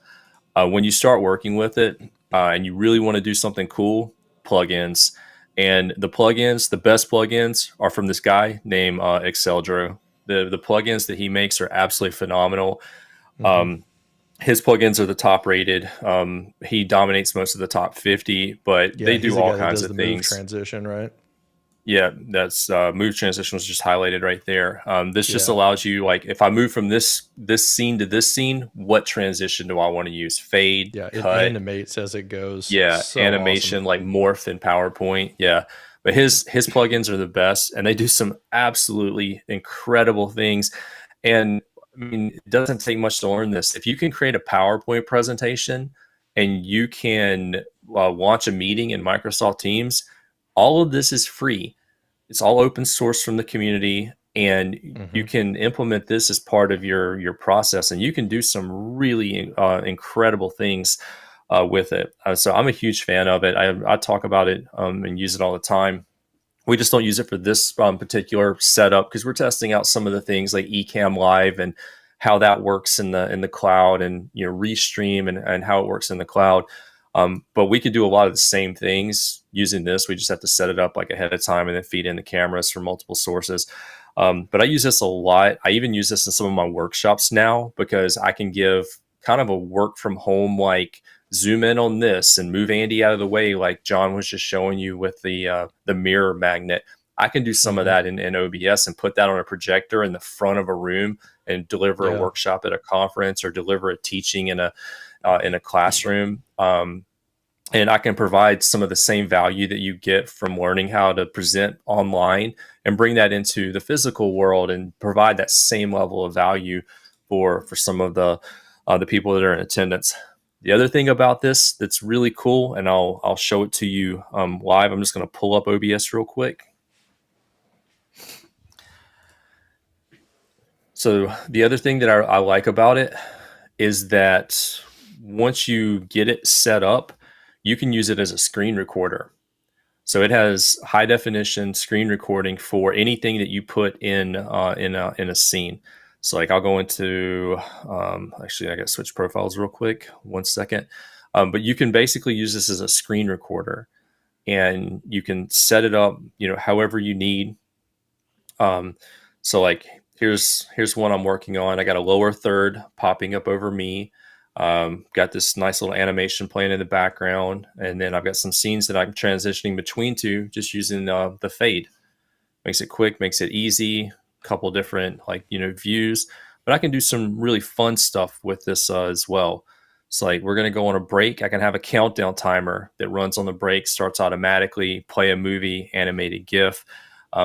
When you start working with it and you really want to do something cool, plugins. And the best plugins are from this guy named Exceldro. The plugins that he makes are absolutely phenomenal. his plugins are the top rated. He dominates most of the top 50, but Yeah, they he's do the all guy that kinds does of the move things. transition, right? Yeah, that's move transition was just highlighted right there. This just Yeah. allows you, like, if I move from this scene to this scene, what transition do I want to use? Fade, Yeah, it cut, animates as it goes. yeah, So awesome. animation, like morph in PowerPoint. Yeah. But his plugins are the best, and they do some absolutely incredible things. And I mean, it doesn't take much to learn this. If you can create a PowerPoint presentation and you can launch a meeting in Microsoft Teams, all of this is free. It's all open source from the community, and you Hmm. can implement this as part of your process, and you can do some really incredible things with it. So I'm a huge fan of it. I talk about it and use it all the time. We just don't use it for this particular setup because we're testing out some of the things like Ecamm Live and how that works in the cloud, and Restream and how it works in the cloud. But we could do a lot of the same things using this. We just have to set it up like ahead of time and then feed in the cameras from multiple sources. But I use this a lot. I even use this in some of my workshops now because I can give kind of a work from home, like zoom in on this and move Andy out of the way, like John was just showing you with the mirror magnet. I can do some of Hmm. that in OBS and put that on a projector in the front of a room and deliver a Yeah. workshop at a conference or deliver a teaching in a classroom. And I can provide some of the same value that you get from learning how to present online and bring that into the physical world and provide that same level of value for some of the people that are in attendance. The other thing about this that's really cool, and I'll show it to you live. I'm just going to pull up OBS real quick. So the other thing that I like about it is that once you get it set up, you can use it as a screen recorder. So it has high definition screen recording for anything that you put in a scene. So like I'll go into actually I got to switch profiles real quick. 1 second. But you can basically use this as a screen recorder, and you can set it up however you need. So like here's one I'm working on. I got a lower third popping up over me. Got this nice little animation playing in the background, and then I've got some scenes that I'm transitioning between two, just using the fade. Makes it quick, makes it easy. A couple different views, but I can do some really fun stuff with this as well. So like we're gonna go on a break. I can have a countdown timer that runs on the break, starts automatically, play a movie, animated GIF.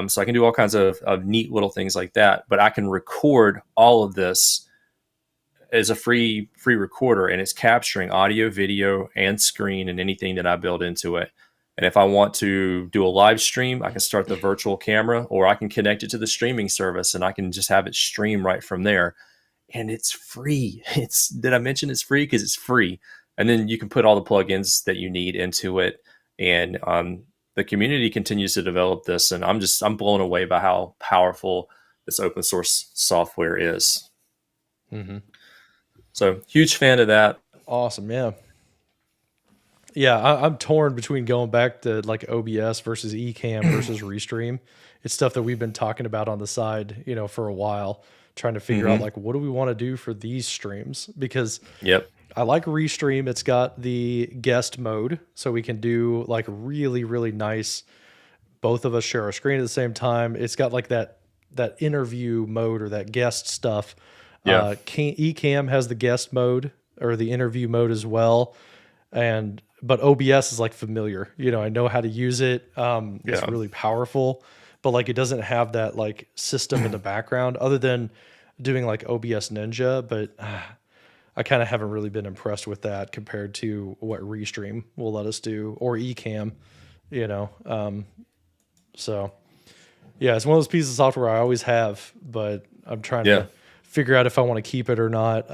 So I can do all kinds of neat little things like that. But I can record all of this as a free recorder, and it's capturing audio, video, and screen and anything that I build into it. And if I want to do a live stream, I can start the virtual camera, or I can connect it to the streaming service and I can just have it stream right from there. And it's free. Did I mention it's free? Because it's free. And then you can put all the plugins that you need into it. And the community continues to develop this. And I'm blown away by how powerful this open source software is. Hmm. So huge fan of that. Awesome. Yeah. Yeah, I'm torn between going back to like OBS versus Ecamm versus Restream. It's stuff that we've been talking about on the side, for a while, trying to figure out Mm-hmm. like what do we want to do for these streams, because Yep. I like Restream. It's got the guest mode, so we can do like really really nice. Both of us share our screen at the same time. It's got like that interview mode or that guest stuff. Yeah. Ecamm has the guest mode or the interview mode as well, but OBS is like familiar. I know how to use it. It's Yeah. really powerful, but like it doesn't have that like system in the background other than doing like OBS Ninja. But I kind of haven't really been impressed with that compared to what Restream will let us do or Ecamm. You know, so yeah, it's one of those pieces of software I always have, but I'm trying Yeah. to figure out if I want to keep it or not.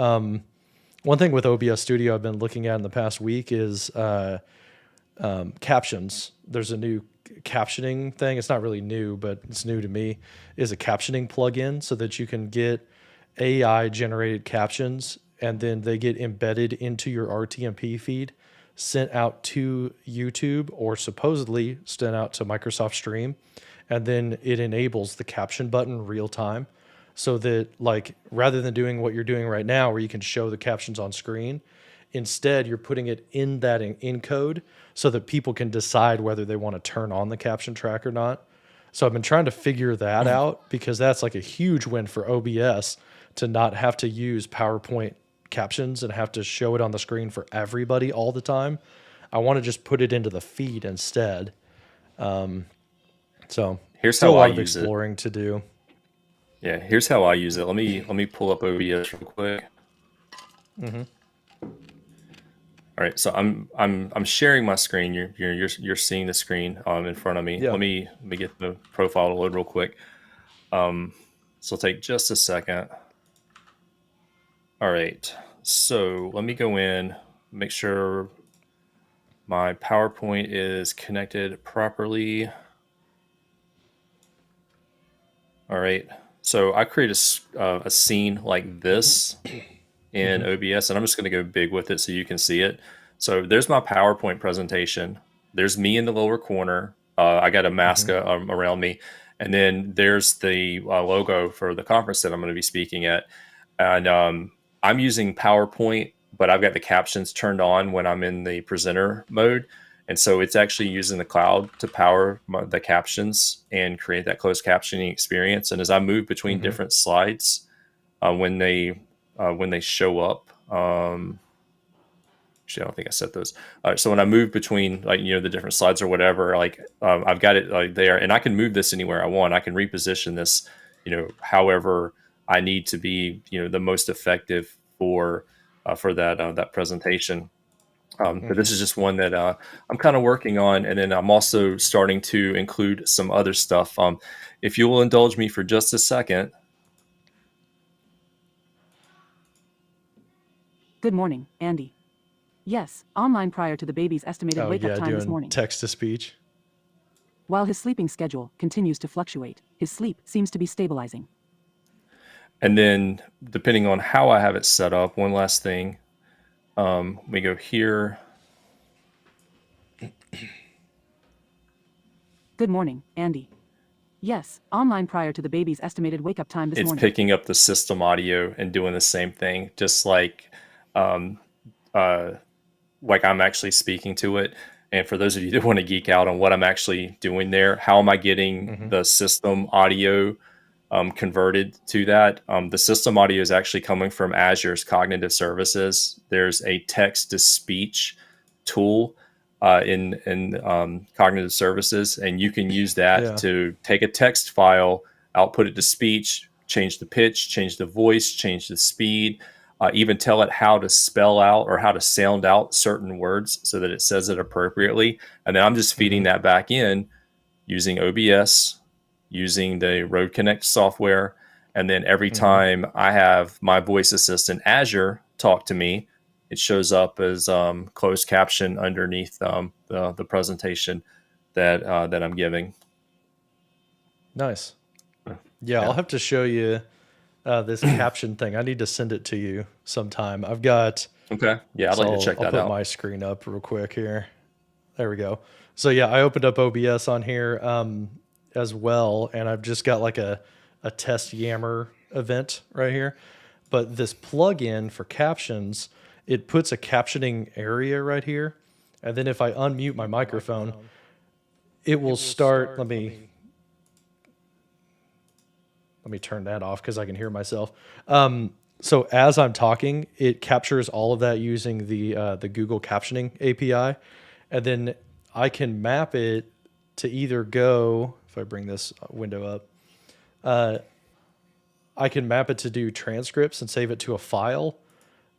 One thing with OBS Studio I've been looking at in the past week is captions. There's a new captioning thing. It's not really new, but it's new to me. Is a captioning plugin so that you can get AI generated captions and then they get embedded into your RTMP feed, sent out to YouTube or supposedly sent out to Microsoft Stream, and then it enables the caption button real time. so that like rather than doing what you're doing right now where you can show the captions on screen, instead you're putting it in that encode so that people can decide whether they want to turn on the caption track or not. So I've been trying to figure that out because that's like a huge win for OBS to not have to use PowerPoint captions and have to show it on the screen for everybody all the time. I want to just put it into the feed instead. So Here's still how a I lot of use it. exploring to do. Yeah, here's how I use it. Let me pull up OBS real quick. All right, so I'm sharing my screen. You're seeing the screen in front of me. Yeah. Let me get the profile to load real quick. So it'll take just a second. All right, so let me go in, make sure my PowerPoint is connected properly. All right, so I create a scene like this in OBS, and I'm just going to go big with it so you can see it. So there's my PowerPoint presentation. There's me in the lower corner. I got a mask around me. And then there's the logo for the conference that I'm going to be speaking at. And I'm using PowerPoint, but I've got the captions turned on when I'm in the presenter mode. And so it's actually using the cloud to power the captions and create that closed captioning experience. And as I move between different slides, when they show up, actually, I don't think I set those. So when I move between the different slides or whatever, I've got it there, and I can move this anywhere I want. I can reposition this, however I need to be, the most effective for that presentation. But this is just one that I'm kind of working on, and then I'm also starting to include some other stuff. If you will indulge me for just a second. Good morning, Andy. Yes, online prior to the baby's estimated wake-up time this morning. Text to speech. While his sleeping schedule continues to fluctuate, his sleep seems to be stabilizing. And then, depending on how I have it set up, one last thing. We go here. Good morning, Andy. Yes, online prior to the baby's estimated wake-up time this morning. It's picking up the system audio and doing the same thing, just like I'm actually speaking to it. And for those of you that want to geek out on what I'm actually doing there, how am I getting the system audio converted to that? The system audio is actually coming from Azure's Cognitive Services. There's a text-to-speech tool in Cognitive Services, and you can use that to take a text file, output it to speech, change the pitch, change the voice, change the speed, even tell it how to spell out or how to sound out certain words so that it says it appropriately. And then I'm just feeding that back in using OBS, using the Road Connect software. And then every time I have my voice assistant Azure talk to me, it shows up as closed caption underneath the presentation that I'm giving. Nice. Yeah, I'll have to show you this caption thing. I need to send it to you sometime. I've got... Okay. Yeah, I'd like to check that out. I'll put my screen up real quick here. There we go. So yeah, I opened up OBS on here as well, and I've just got like a test Yammer event right here. But this plugin for captions, it puts a captioning area right here. And then if I unmute my microphone, it will start... Let me turn that off because I can hear myself. So as I'm talking, it captures all of that using the Google captioning API. And then I can map it to either go, if I bring this window up, I can map it to do transcripts and save it to a file.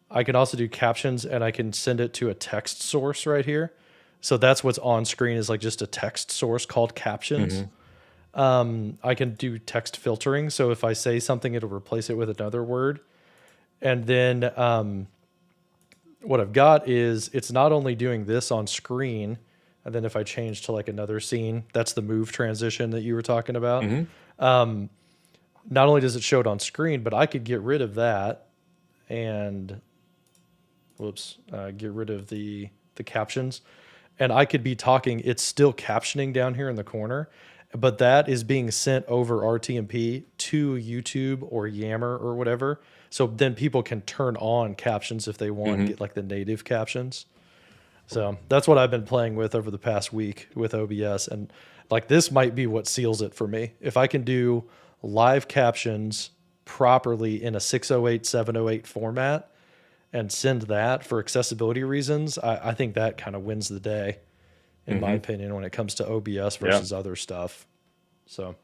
I can also do captions, and I can send it to a text source right here. So that's what's on screen is like just a text source called captions. I can do text filtering. So if I say something, it'll replace it with another word. And then what I've got is it's not only doing this on screen, and then if I change to like another scene, that's the move transition that you were talking about. Not only does it show it on screen, but I could get rid of that and get rid of the captions. And I could be talking, it's still captioning down here in the corner. but that is being sent over RTMP to YouTube or Yammer or whatever. So then people can turn on captions if they want, get like the native captions. So that's what I've been playing with over the past week with OBS. And like this might be what seals it for me. If I can do live captions properly in a 608, 708 format and send that for accessibility reasons, I think that kind of wins the day, in my opinion, when it comes to OBS versus other stuff. So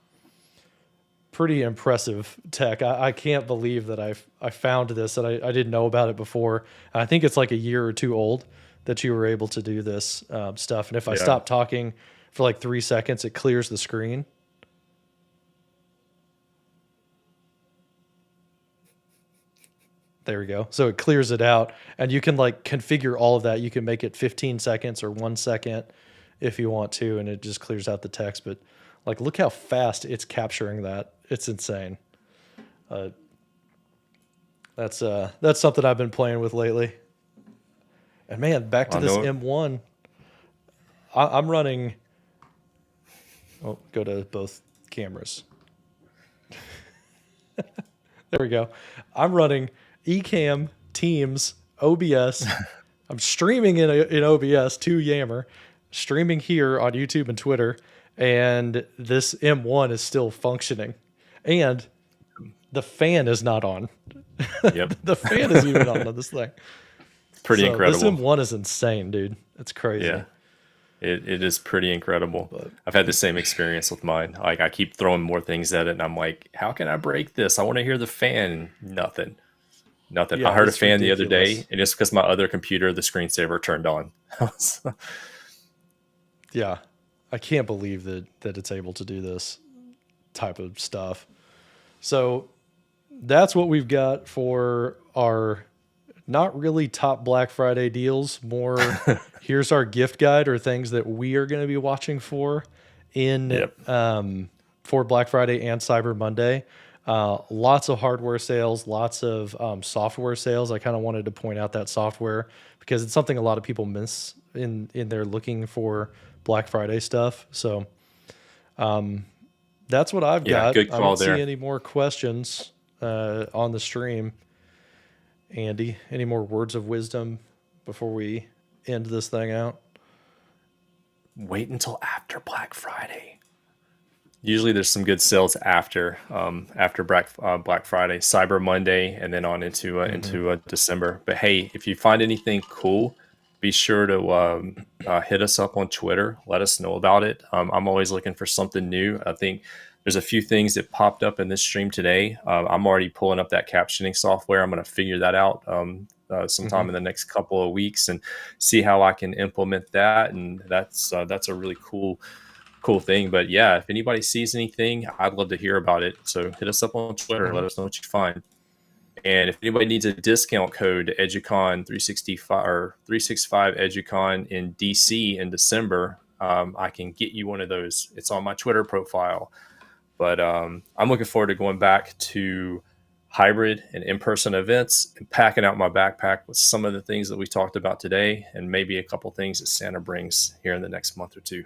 pretty impressive tech. I can't believe that I found this, and I didn't know about it before. I think it's like a year or two old that you were able to do this stuff. And if I stop talking for like 3 seconds, it clears the screen. There we go. So it clears it out, and you can like configure all of that. You can make it 15 seconds or 1 second if you want to, and it just clears out the text. But like, look how fast it's capturing that. It's insane. That's something I've been playing with lately. And man, back to this M1. I'm running. Oh, go to both cameras. There we go. I'm running Ecamm, Teams, OBS. I'm streaming in OBS to Yammer, streaming here on YouTube and Twitter, and this M1 is still functioning. And the fan is not on. Yep. The fan isn't even on this thing. Pretty incredible. This M1 is insane, dude. It's crazy. Yeah. It is pretty incredible. But I've had the same experience with mine. Like, I keep throwing more things at it, and I'm like, how can I break this? I want to hear the fan. Nothing. Yeah, I heard a fan the other day, and it's because my other computer, the screensaver, turned on. Yeah. I can't believe that it's able to do this type of stuff. So that's what we've got for our not really top Black Friday deals, more here's our gift guide or things that we are going to be watching for for Black Friday and Cyber Monday. Lots of hardware sales, lots of software sales. I kind of wanted to point out that software because it's something a lot of people miss in their looking for Black Friday stuff. So that's what I've got. Good call. I don't see any more questions on the stream. Andy, any more words of wisdom before we end this thing out? Wait until after Black Friday. Usually there's some good sales after Black Friday, Cyber Monday, and then on into December. But hey, if you find anything cool, be sure to hit us up on Twitter. Let us know about it. I'm always looking for something new. I think there's a few things that popped up in this stream today. I'm already pulling up that captioning software. I'm going to figure that out sometime in the next couple of weeks and see how I can implement that. And that's a really cool thing. But yeah, if anybody sees anything, I'd love to hear about it. So hit us up on Twitter. Let us know what you find. And if anybody needs a discount code, Educon 365 or 365 Educon in DC in December, I can get you one of those. It's on my Twitter profile. But I'm looking forward to going back to hybrid and in-person events and packing out my backpack with some of the things that we talked about today and maybe a couple things that Santa brings here in the next month or two.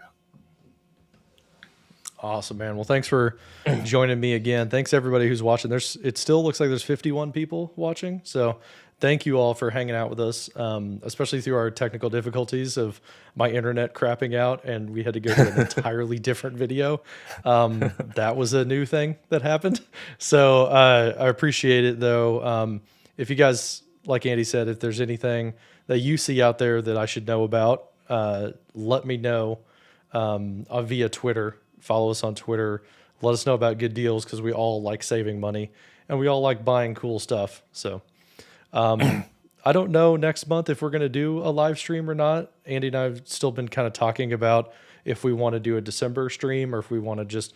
Awesome, man. Well, thanks for joining me again. Thanks everybody who's watching. It still looks like there's 51 people watching. So thank you all for hanging out with us, especially through our technical difficulties of my internet crapping out and we had to go to an entirely different video. That was a new thing that happened. So I appreciate it though. If you guys, like Andy said, if there's anything that you see out there that I should know about, let me know via Twitter. Follow us on Twitter. Let us know about good deals because we all like saving money and we all like buying cool stuff. So I don't know next month if we're going to do a live stream or not. Andy and I have still been kind of talking about if we want to do a December stream or if we want to just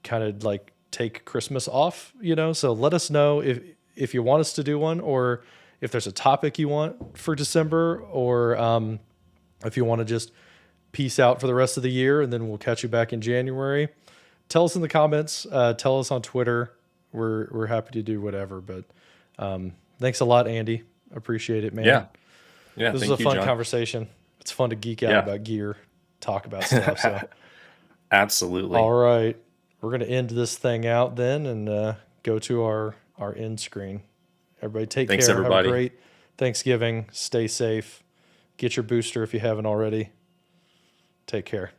kind of like take Christmas off, So let us know if you want us to do one or if there's a topic you want for December or if you want to just peace out for the rest of the year and then we'll catch you back in January. Tell us in the comments. Tell us on Twitter. We're happy to do whatever. But thanks a lot, Andy. Appreciate it, man. Yeah. This was a fun conversation. It's fun to geek out about gear, talk about stuff. So Absolutely. All right. We're going to end this thing out then and go to our end screen. Everybody take Thanks, care. Have a everybody. great Thanksgiving. Stay safe. Get your booster if you haven't already. Take care.